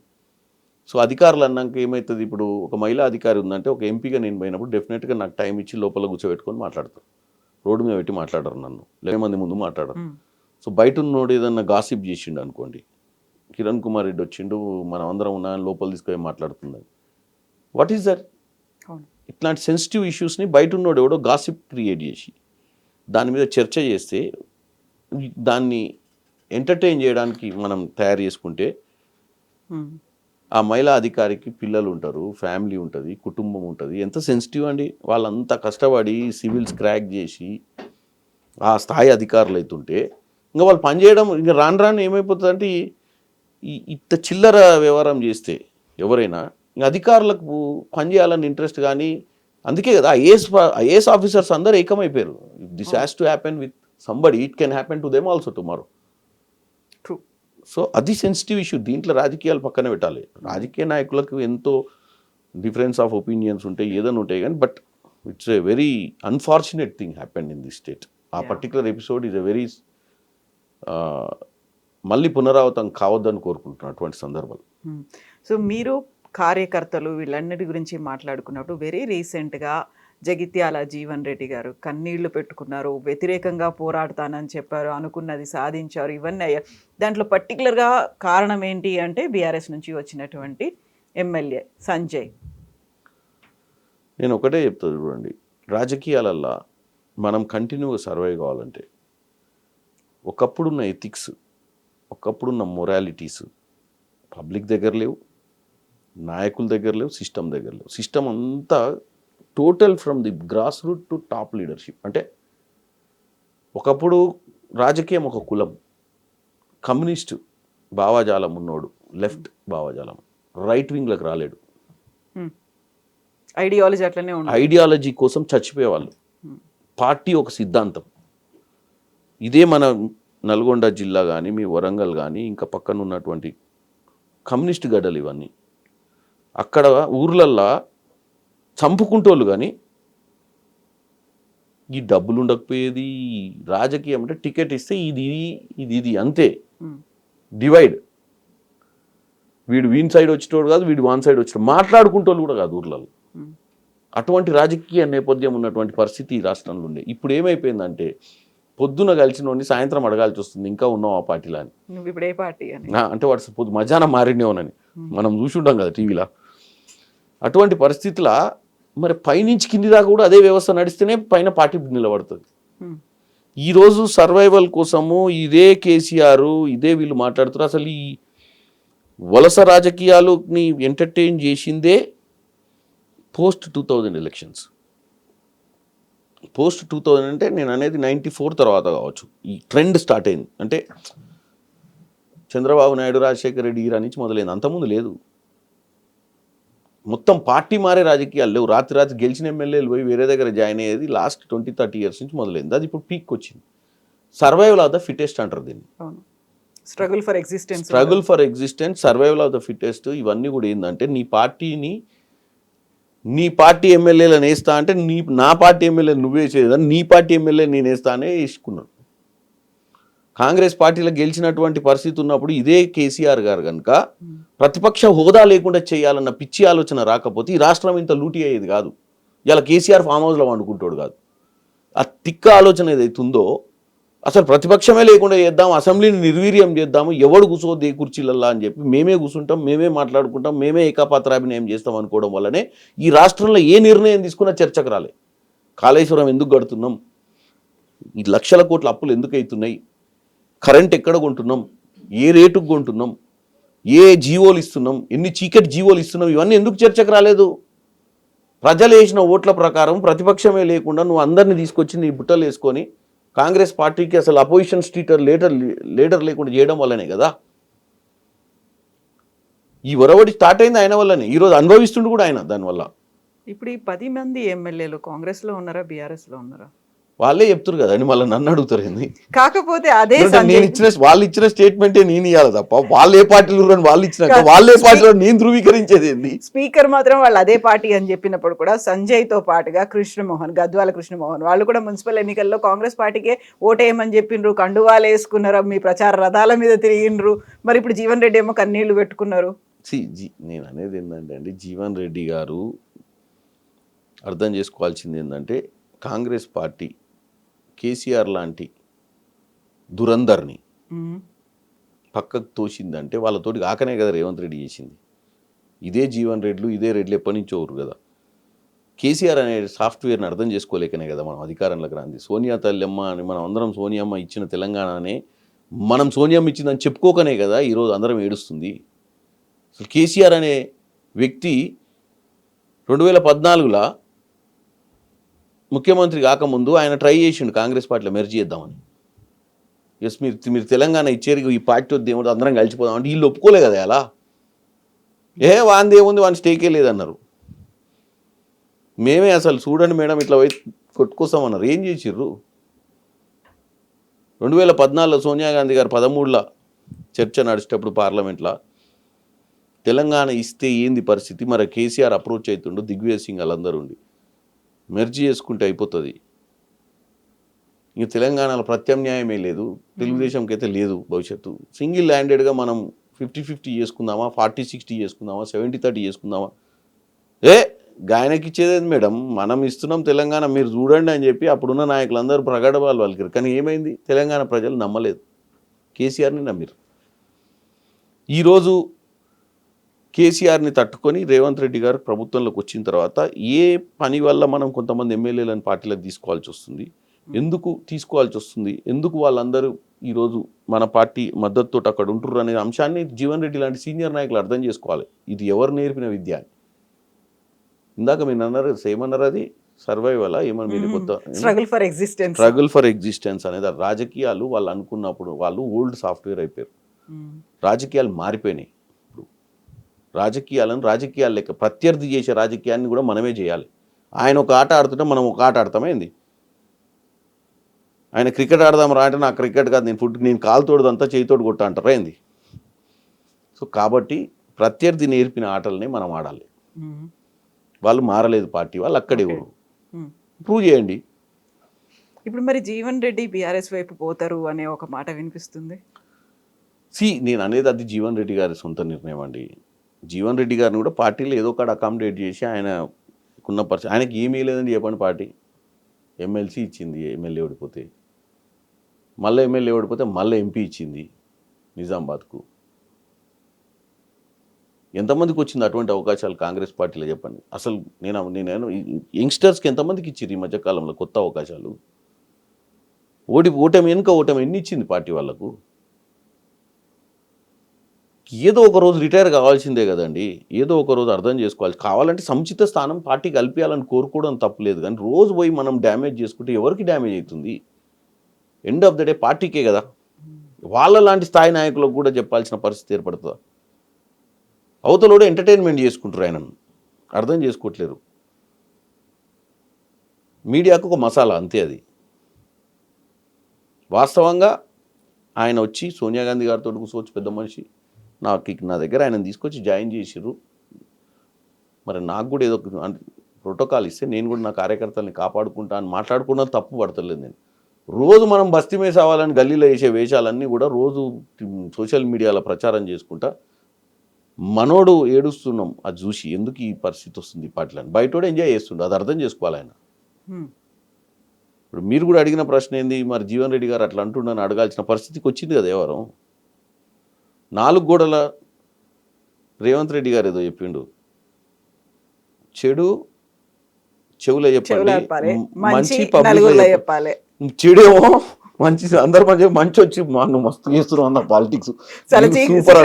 సో అధికారులు అన్నాక ఏమవుతుంది, ఇప్పుడు ఒక మహిళా అధికారి ఉందంటే ఒక ఎంపీగా నేను పోయినప్పుడు డెఫినెట్గా నాకు టైం ఇచ్చి లోపల కూర్చోబెట్టుకొని మాట్లాడతారు. రోడ్డు మీద పెట్టి మాట్లాడరు, నన్ను 10 మంది ముందు మాట్లాడరు. సో బయట ఉన్నోడు ఏదన్నా గాసిప్ చేసిండు అనుకోండి, కిరణ్ కుమార్ రెడ్డి వచ్చిండు మనం అందరం ఉన్నా లోపల తీసుకొని మాట్లాడుతుంది, వాట్ ఈస్ దట్? ఇట్లాంటి సెన్సిటివ్ ఇష్యూస్ని బయట ఉన్నోడు ఎవడో గాసిప్ క్రియేట్ చేసి దాని మీద చర్చ చేస్తే దాన్ని ఎంటర్టైన్ చేయడానికి మనం తయారు చేసుకుంటే ఆ మహిళా అధికారికి పిల్లలు ఉంటారు, ఫ్యామిలీ ఉంటుంది, కుటుంబం ఉంటుంది. ఎంత సెన్సిటివ్ అండి, వాళ్ళంతా కష్టపడి సివిల్స్ క్రాక్ చేసి ఆ స్థాయి అధికారులు అవుతుంటే ఇంకా వాళ్ళు పనిచేయడం ఇంకా రాను రాను ఏమైపోతుంది అంటే ఇంత చిల్లర వ్యవహారం చేస్తే ఎవరైనా ఇంకా అధికారులకు పనిచేయాలని ఇంట్రెస్ట్. కానీ అందుకే కదా ఐఏఎస్ ఆఫీసర్స్ అందరూ ఏకమైపోయారు. This has to happen with somebody, it can happen to them also tomorrow. So అది సెన్సిటివ్ ఇష్యూ. దీంట్లో రాజకీయాలు పక్కన పెట్టాలి. రాజకీయ నాయకులకు ఎంతో డిఫరెన్స్ ఆఫ్ ఒపీనియన్స్ ఉంటాయి, ఏదైనా ఉంటాయి, కానీ but it's a very unfortunate thing happen in this state. ఆ particular episode is a very మళ్ళీ పునరావృతం కావద్దని కోరుకుంటున్నాను అటువంటి సందర్భాలు. సో మీరు కార్యకర్తలు వీళ్ళన్నిటి గురించి మాట్లాడుకున్నప్పుడు వెరీ రీసెంట్గా జగిత్యాల జీవన్ రెడ్డి గారు కన్నీళ్లు పెట్టుకున్నారు, వ్యతిరేకంగా పోరాడతానని చెప్పారు, అనుకున్నది సాధించారు, ఇవన్నీ అయ్యారు. దాంట్లో పర్టికులర్గా కారణం ఏంటి అంటే బీఆర్ఎస్ నుంచి వచ్చినటువంటి ఎమ్మెల్యే సంజయ్. నేను ఒకటే చెప్తాను చూడండి, రాజకీయాలల్లో మనం కంటిన్యూగా సర్వైవ్ కావాలంటే ఒకప్పుడున్న ఎథిక్స్, ఒకప్పుడున్న మొరాలిటీస్ పబ్లిక్ దగ్గర లేవు, నాయకుల దగ్గర లేవు, సిస్టమ్ దగ్గర లేవు. సిస్టమ్ అంతా total from the grass root to top leadership. అంటే ఒకప్పుడు రాజకీయం ఒక కులం, కమ్యూనిస్ట్ భావాజాలం ఉన్నోడు లెఫ్ట్ భావాజాలం, రైట్ వింగ్లకు రాలేడు. ఐడియాలజీ అట్లనే ఉంది. ఐడియాలజీ కోసం చచ్చిపోయేవాళ్ళు. పార్టీ ఒక సిద్ధాంతం. ఇదే మన నల్గొండ జిల్లా కానీ మీ వరంగల్ కానీ ఇంకా పక్కన ఉన్నటువంటి కమ్యూనిస్ట్ గడ్డలు ఇవన్నీ. అక్కడ ఊర్లల్లో చంపుకుంటోళ్ళు, కానీ ఈ డబ్బులు ఉండకపోయేది. రాజకీయం అంటే టికెట్ ఇస్తే ఇది ఇది ఇది అంతే, డివైడ్. వీడు వీన్ సైడ్ వచ్చేటోడు కాదు, వీడు వాన్ సైడ్ వచ్చేటోడు, మాట్లాడుకుంటోళ్ళు కూడా కాదు ఊర్లలో. అటువంటి రాజకీయ నేపథ్యం ఉన్నటువంటి పరిస్థితి ఈ రాష్ట్రంలో ఉండే. ఇప్పుడు ఏమైపోయిందంటే పొద్దున కలిసినోడిని సాయంత్రం అడగాల్సి వస్తుంది, ఇంకా ఉన్నావు ఆ పార్టీలో అని. నువ్వు ఇప్పుడు ఏ పార్టీ అని అంటే వాడు మధ్యాహ్నం మారినేవనని మనం చూసుంటాం కదా టీవీలో. అటువంటి పరిస్థితుల మరి పైనుంచి కింది దాకా కూడా అదే వ్యవస్థ నడిస్తేనే పైన పార్టీ నిలబడుతుంది. ఈరోజు సర్వైవల్ కోసము ఇదే కేసీఆర్, ఇదే వీళ్ళు మాట్లాడుతారు. అసలు ఈ వలస రాజకీయాలని ఎంటర్టైన్ చేసిందే పోస్ట్ 2000 ఎలక్షన్స్. పోస్ట్ 2000 అంటే నేను అనేది 94 తర్వాత కావచ్చు ఈ ట్రెండ్ స్టార్ట్ అయింది. అంటే చంద్రబాబు నాయుడు, రాజశేఖర రెడ్డి ఈరా నుంచి మొదలైంది, అంతకుముందు లేదు. మొత్తం పార్టీ మారే రాజకీయాలు లేవు. రాత్రి గెలిచిన ఎమ్మెల్యేలు పోయి వేరే దగ్గర జాయిన్ అయ్యేది లాస్ట్ 20-30 ఇయర్స్ నుంచి మొదలైంది. అది ఇప్పుడు పీక్ వచ్చింది. సర్వైవల్ ఆఫ్ ద ఫిటెస్ట్ అంటారు దీన్ని. Struggle for existence, survival of the fittest. ఇవన్నీ కూడా ఏంటంటే నీ పార్టీ ఎమ్మెల్యేలను వేస్తా అంటే నా పార్టీ ఎమ్మెల్యేలు నువ్వే వేసేదని నీ పార్టీ ఎమ్మెల్యే నేను వేస్తా అనే వేసుకున్నాను. కాంగ్రెస్ పార్టీలో గెలిచినటువంటి పరిస్థితి ఉన్నప్పుడు ఇదే కేసీఆర్ గారు కనుక ప్రతిపక్ష హోదా లేకుండా చేయాలన్న పిచ్చి ఆలోచన రాకపోతే ఈ రాష్ట్రం ఇంత లూటీ అయ్యేది కాదు. ఇలా కేసీఆర్ ఫామ్ హౌస్లో వండుకుంటాడు కాదు. ఆ తిక్క ఆలోచన ఏదైతే ఉందో, అసలు ప్రతిపక్షమే లేకుండా చేద్దాం, అసెంబ్లీని నిర్వీర్యం చేద్దాము, ఎవడు కూర్చోవద్దు ఏ కుర్చీలల్లా అని చెప్పి మేమే కూర్చుంటాం, మేమే మాట్లాడుకుంటాం, మేమే ఏకాపాత్రాభినయం చేస్తాం అనుకోవడం వల్లనే ఈ రాష్ట్రంలో ఏ నిర్ణయం తీసుకున్నా చర్చకు రాలే. కాళేశ్వరం ఎందుకు కడుతున్నాం, ఈ లక్షల కోట్ల అప్పులు ఎందుకు అవుతున్నాయి, కరెంట్ ఎక్కడ కొంటున్నాం, ఏ రేటుకు కొంటున్నాం, ఏ జీవోలు ఇస్తున్నాం, ఎన్ని చీకటి జీవోలు ఇస్తున్నాం, ఇవన్నీ ఎందుకు చర్చకు రాలేదు? ప్రజలు వేసిన ఓట్ల ప్రకారం ప్రతిపక్షమే లేకుండా నువ్వు అందరినీ తీసుకొచ్చి నీ బుట్టలు వేసుకొని కాంగ్రెస్ పార్టీకి అసలు అపోజిషన్ లీడర్ లేకుండా చేయడం వల్లనే కదా ఈ ఒరవడి స్టార్ట్ అయింది. ఆయన వల్లనే ఈరోజు అనుభవిస్తుండు కూడా ఆయన దానివల్ల. ఇప్పుడు ఈ 10 మంది ఎమ్మెల్యేలు కాంగ్రెస్లో ఉన్నారా, బీఆర్ఎస్లో ఉన్నారా? వాళ్ళే చెప్తారు కదా అని మళ్ళీ నన్ను అడుగుతారు ఏంది? కాకపోతే అదే వాళ్ళు ఇచ్చిన స్టేట్మెంటే నేను ఇవ్వాలి తప్ప వాళ్ళు ఏ పార్టీలు వాళ్ళు ఇచ్చినాక వాళ్ళే పార్టీలో నేను ధృవీకరించేది ఏంది? స్పీకర్ మాత్రం వాళ్ళు అదే పార్టీ అని చెప్పినప్పుడు కూడా సంజయ్ తో పాటుగా కృష్ణమోహన్, గద్వాల కృష్ణమోహన్ వాళ్ళు కూడా మున్సిపల్ ఎన్నికల్లో కాంగ్రెస్ పార్టీకే ఓటేయమని చెప్పిండ్రు, కండువాలు వేసుకున్నారు, మీ ప్రచార రథాల మీద తిరిగిండ్రు. మరి ఇప్పుడు జీవన్ రెడ్డి ఏమో కన్నీళ్లు పెట్టుకున్నారు. నేను అనేది ఏంటంటే అండి, జీవన్ రెడ్డి గారు అర్థం చేసుకోవాల్సింది ఏంటంటే, కాంగ్రెస్ పార్టీ కేసీఆర్ లాంటి దురందర్ని ఉమ్, పక్కకు తోసిందంటే వాళ్ళతోటి కాకనే కదా రేవంత్ రెడ్డి చేసింది. ఇదే జీవన్ రెడ్లు ఇదే రెడ్లు ఎప్పటి నుంచో ఊరు కదా. కేసీఆర్ అనే సాఫ్ట్వేర్ని అర్థం చేసుకోలేకనే కదా మనం అధికారంలోకి రాంది. సోనియా తల్లెమ్మ అని మనం అందరం సోనియమ్మ ఇచ్చిన తెలంగాణనే మనం సోనియమ్మ ఇచ్చిందని చెప్పుకోకనే కదా ఈరోజు అందరం ఏడుస్తుంది. అసలు కేసీఆర్ అనే వ్యక్తి 2014లో ముఖ్యమంత్రి కాకముందు ఆయన ట్రై చేసిండు కాంగ్రెస్ పార్టీలో మెర్జ్ చేద్దామని. ఎస్ మీరు తెలంగాణ ఇచ్చేరు, ఈ పార్టీ వద్ద ఏముంది అందరం కలిసిపోదాం అంటే వీళ్ళు ఒప్పుకోలే కదా. అలా వాంది ఏముంది, వాని స్టేకే లేదన్నారు. మేమే అసలు చూడండి మేడం ఇట్లా పోయి కొట్టుకొస్తామన్నారు. ఏం చేసిర్రు? 2014లో సోనియా గాంధీ గారు 13లో చర్చ నడిచేటప్పుడు పార్లమెంట్లో తెలంగాణ ఇస్తే ఏంది పరిస్థితి, మరి కేసీఆర్ అప్రోచ్ అవుతుండు, దిగ్విజయ్ సింగ్ వాళ్ళందరూ ఉండి మెర్జీ చేసుకుంటే అయిపోతుంది. ఇంక తెలంగాణలో ప్రత్యామ్నాయమే లేదు, తెలుగుదేశంకి అయితే లేదు భవిష్యత్తు. సింగిల్ ల్యాండెడ్గా మనం 50-50 చేసుకుందామా, 40-60 చేసుకుందామా, 70-30 చేసుకుందామా. గాయనకి ఇచ్చేది మేడం, మనం ఇస్తున్నాం తెలంగాణ మీరు చూడండి అని చెప్పి అప్పుడున్న నాయకులందరూ ప్రగడవాళ్ళు వాళ్ళకి. కానీ ఏమైంది, తెలంగాణ ప్రజలు నమ్మలేదు, కేసీఆర్ని నమ్మిరు. ఈరోజు కేసీఆర్ని తట్టుకొని రేవంత్ రెడ్డి గారు ప్రభుత్వంలోకి వచ్చిన తర్వాత ఏ పని వల్ల మనం కొంతమంది ఎమ్మెల్యేలను పార్టీలకు తీసుకోవాల్సి వస్తుంది, ఎందుకు తీసుకోవాల్సి వస్తుంది, ఎందుకు వాళ్ళందరూ ఈరోజు మన పార్టీ మద్దతుతో అక్కడ ఉంటుర్రు అనే అంశాన్ని జీవన్ రెడ్డి లాంటి సీనియర్ నాయకులు అర్థం చేసుకోవాలి. ఇది ఎవరు నేర్పిన విద్య అని. ఇందాక మీరు అన్నారు ఏమన్నారు, అది సర్వైవల్ ఏమన్నా మీరు కొత్త స్ట్రగుల్ ఫర్ ఎగ్జిస్టెన్స్ అనేది. రాజకీయాలు వాళ్ళు అనుకున్నప్పుడు వాళ్ళు ఓల్డ్ సాఫ్ట్వేర్ అయిపోయారు. రాజకీయాలు మారిపోయినాయి. ఇప్పుడు రాజకీయాలు లెక్క ప్రత్యర్థి చేసే రాజకీయాన్ని కూడా మనమే చేయాలి. ఆయన ఒక ఆట ఆడుతుంటే మనం ఒక ఆట ఆడతామైంది. ఆయన క్రికెట్ ఆడదాం రా అంటే నాకు క్రికెట్ కాదు, నేను కాలుతోడుదంతా చేయితోడు కొట్ట అంటారా ఏంది. సో కాబట్టి ప్రత్యర్థి నేర్పిన ఆటలనే మనం ఆడాలి. వాళ్ళు మారలేదు, పార్టీ వాళ్ళు అక్కడే ప్రూవ్ చేయండి. ఇప్పుడు మరి జీవన్ రెడ్డి బీఆర్ఎస్ వైపు పోతారు అనే ఒక మాట వినిపిస్తుంది. నేను అనేది అది జీవన్ రెడ్డి గారి సొంత నిర్ణయం అండి. జీవన్ రెడ్డి గారిని కూడా పార్టీలో ఏదో ఒకటి అకామిడేట్ చేసి ఆయనకున్న పరిస్థితి, ఆయనకి ఏమీ లేదండి చెప్పండి. పార్టీ ఎమ్మెల్సీ ఇచ్చింది, ఎమ్మెల్యే ఓడిపోతే మళ్ళీ ఎంపీ ఇచ్చింది నిజామాబాద్కు. ఎంతమందికి వచ్చింది అటువంటి అవకాశాలు కాంగ్రెస్ పార్టీలో చెప్పండి. అసలు నేను యంగ్స్టర్స్కి ఎంతమందికి ఇచ్చింది ఈ మధ్యకాలంలో కొత్త అవకాశాలు? ఓటమి ఎన్ని ఇచ్చింది పార్టీ వాళ్ళకు? ఏదో ఒక రోజు రిటైర్ కావాల్సిందే కదండి. ఏదో ఒక రోజు అర్థం చేసుకోవాలి. కావాలంటే సముచిత స్థానం పార్టీ కల్పించాలని కోరుకోవడం తప్పులేదు, కానీ రోజు పోయి మనం డ్యామేజ్ చేసుకుంటే ఎవరికి డ్యామేజ్ అవుతుంది? ఎండ్ ఆఫ్ ద డే పార్టీకే కదా. వాళ్ళ లాంటి స్థాయి నాయకులకు కూడా చెప్పాల్సిన పరిస్థితి ఏర్పడుతుందా? అవతలోడు ఎంటర్టైన్మెంట్ చేసుకుంటారు, ఆయనను అర్థం చేసుకోవట్లేరు. మీడియాకు ఒక మసాలా అంతే. అది వాస్తవంగా ఆయన వచ్చి సోనియా గాంధీ గారితో కూర్చోవచ్చు, పెద్ద మనిషి. నా దగ్గర ఆయన తీసుకొచ్చి జాయిన్ చేసిర్రు. మరి నాకు కూడా ఏదో ప్రోటోకాల్ ఇస్తే నేను కూడా నా కార్యకర్తల్ని కాపాడుకుంటా అని మాట్లాడుకున్నా తప్పు పడతలేదు. నేను రోజు మనం బస్తీ మీద అవ్వాలని గల్లీలో వేసే వేషాలన్నీ కూడా రోజు సోషల్ మీడియాలో ప్రచారం చేసుకుంటా మనోడు ఏడుస్తున్నాం అది చూసి. ఎందుకు ఈ పరిస్థితి వస్తుంది పార్టీలను? బయటోడు ఎంజాయ్ చేస్తుండే, అది అర్థం చేసుకోవాలి ఆయన. ఇప్పుడు మీరు కూడా అడిగిన ప్రశ్న ఏంది, మరి జీవన్ రెడ్డి గారు అట్లా అంటుండని అడగాల్సిన పరిస్థితికి వచ్చింది కదా. ఎవరు 4 గోడల రేవంత్ రెడ్డి గారు ఏదో చెప్పిండు, చెడు చెవులో చెప్పాలి, మంచి పబ్లిక్లో చెప్పాలి. చెడేమో మంచి అందరి మధ్య మంచి వచ్చి నువ్వు మస్తు చేస్తున్నావు అన్న పాలిటిక్స్ సూపర్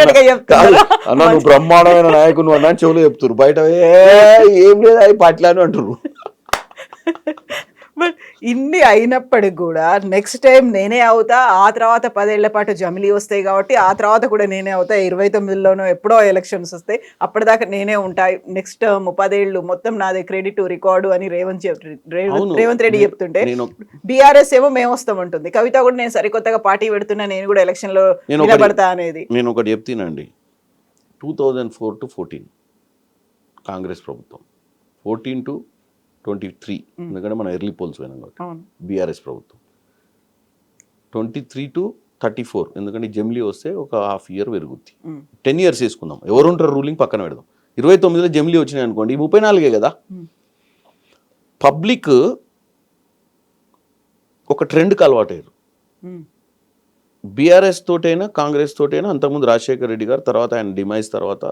అన్న నువ్వు బ్రహ్మాండమైన నాయకుడు అన్న చెవులో చెప్తున్నారు. బయట ఏం లేదు అవి పాటలని అంటారు. బట్ ఇన్ని అయినప్పటికి కూడా నెక్స్ట్ టైం నేనే అవుతా, ఆ తర్వాత 10 ఏళ్ల పాటు జమిలీ వస్తాయి కాబట్టి ఆ తర్వాత కూడా నేనే అవుతా, 29లోనో ఎప్పుడో ఎలక్షన్స్ వస్తాయి, అప్పటిదాకా నేనే ఉంటా, నెక్స్ట్ 10 ఏళ్ళు మొత్తం నాదే క్రెడిట్ రికార్డు అని రేవంత్ రెడ్డి చెప్తుంటే బీఆర్ఎస్ ఏమో మేము వస్తామంటుంది. కవిత కూడా నేను సరికొత్తగా పార్టీ పెడుతున్నా, నేను కూడా ఎలక్షన్ లో నిలబడతా అనేది. నేను ఒకటి చెప్తానండి, 2004 to 14 కాంగ్రెస్ ప్రభుత్వం, 14 to 23 ఎందుకంటే మనం ఎర్లీ పోల్స్ పోయినాం కాబట్టి బీఆర్ఎస్ ప్రభుత్వం, 23 to 34, ఎందుకంటే జమిలీ వస్తే ఒక హాఫ్ ఇయర్ పెరుగుద్ది. ఉమ్, 10 years వేసుకుందాం, ఎవరు ఉంటారు రూలింగ్ పక్కన పెడదాం. 29లో జమిలీ వచ్చినాయి అనుకోండి, 34 కదా. ఉమ్, పబ్లిక్ ఒక ట్రెండ్కి అలవాటయ్యారు. ఉమ్, బీఆర్ఎస్ తోటైనా కాంగ్రెస్ తోటైనా, అంతకుముందు రాజశేఖర రెడ్డి గారు, తర్వాత ఆయన డిమైజ్ తర్వాత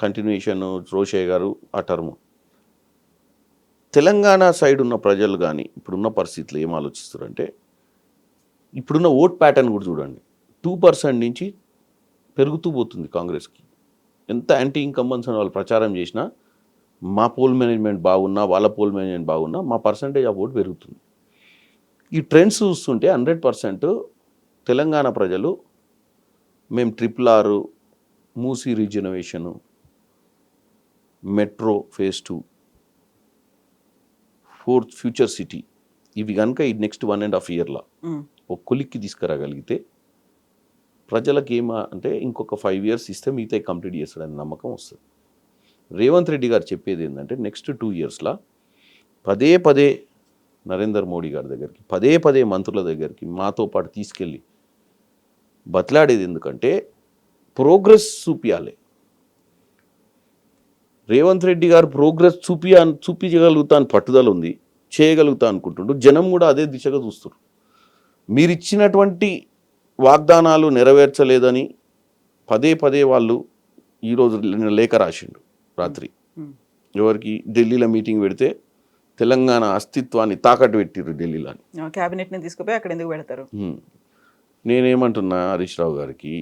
కంటిన్యూషన్ రోషయ్య గారు ఆ టర్ము. తెలంగాణ సైడ్ ఉన్న ప్రజలు కానీ ఇప్పుడున్న పరిస్థితులు ఏం ఆలోచిస్తారంటే, ఇప్పుడున్న ఓట్ ప్యాటర్న్ కూడా చూడండి, 2% నుంచి పెరుగుతూ పోతుంది కాంగ్రెస్కి. ఎంత యాంటీ ఇన్కంబెన్స్ అని వాళ్ళు ప్రచారం చేసినా, మా పోల్ మేనేజ్మెంట్ బాగున్నా, వాళ్ళ పోల్ మేనేజ్మెంట్ బాగున్నా, మా పర్సంటేజ్ ఆఫ్ ఓట్ పెరుగుతుంది. ఈ ట్రెండ్స్ చూస్తుంటే 100% తెలంగాణ ప్రజలు మేము RRR, Musi regeneration, metro phase 2, 4th future city, ఇవి కనుక ఈ నెక్స్ట్ 1.5 yearలో ఉమ్, ఒక కొలిక్కి తీసుకురాగలిగితే ప్రజలకు అంటే ఇంకొక 5 years ఇస్తే మిగతా కంప్లీట్ చేస్తాడని నమ్మకం వస్తుంది. రేవంత్ రెడ్డి గారు చెప్పేది ఏంటంటే, నెక్స్ట్ 2 yearsలో పదే పదే నరేంద్ర మోడీ గారి దగ్గరికి, పదే పదే మంత్రుల దగ్గరికి మాతో పాటు తీసుకెళ్ళి బతలాడేది ఎందుకంటే ప్రోగ్రెస్ చూపించాలి. రేవంత్ రెడ్డి గారు ప్రోగ్రెస్ చూపించగలుగుతా అని పట్టుదల ఉంది, చేయగలుగుతా అనుకుంటుండ్రు. జనం కూడా అదే దిశగా చూస్తారు. మీరు ఇచ్చినటువంటి వాగ్దానాలు నెరవేర్చలేదని పదే పదే వాళ్ళు ఈరోజు లేఖ రాసిండు రాత్రి. ఉమ్, ఎవరికి? ఢిల్లీలో మీటింగ్ పెడితే తెలంగాణ అస్తిత్వాన్ని తాకట్టు పెట్టిర్రు ఢిల్లీలో అని. క్యాబినెట్ ని తీసుకుపోయి అక్కడ ఎందుకు పెడతారు? నేనేమంటున్నా హరీష్ రావు గారికి,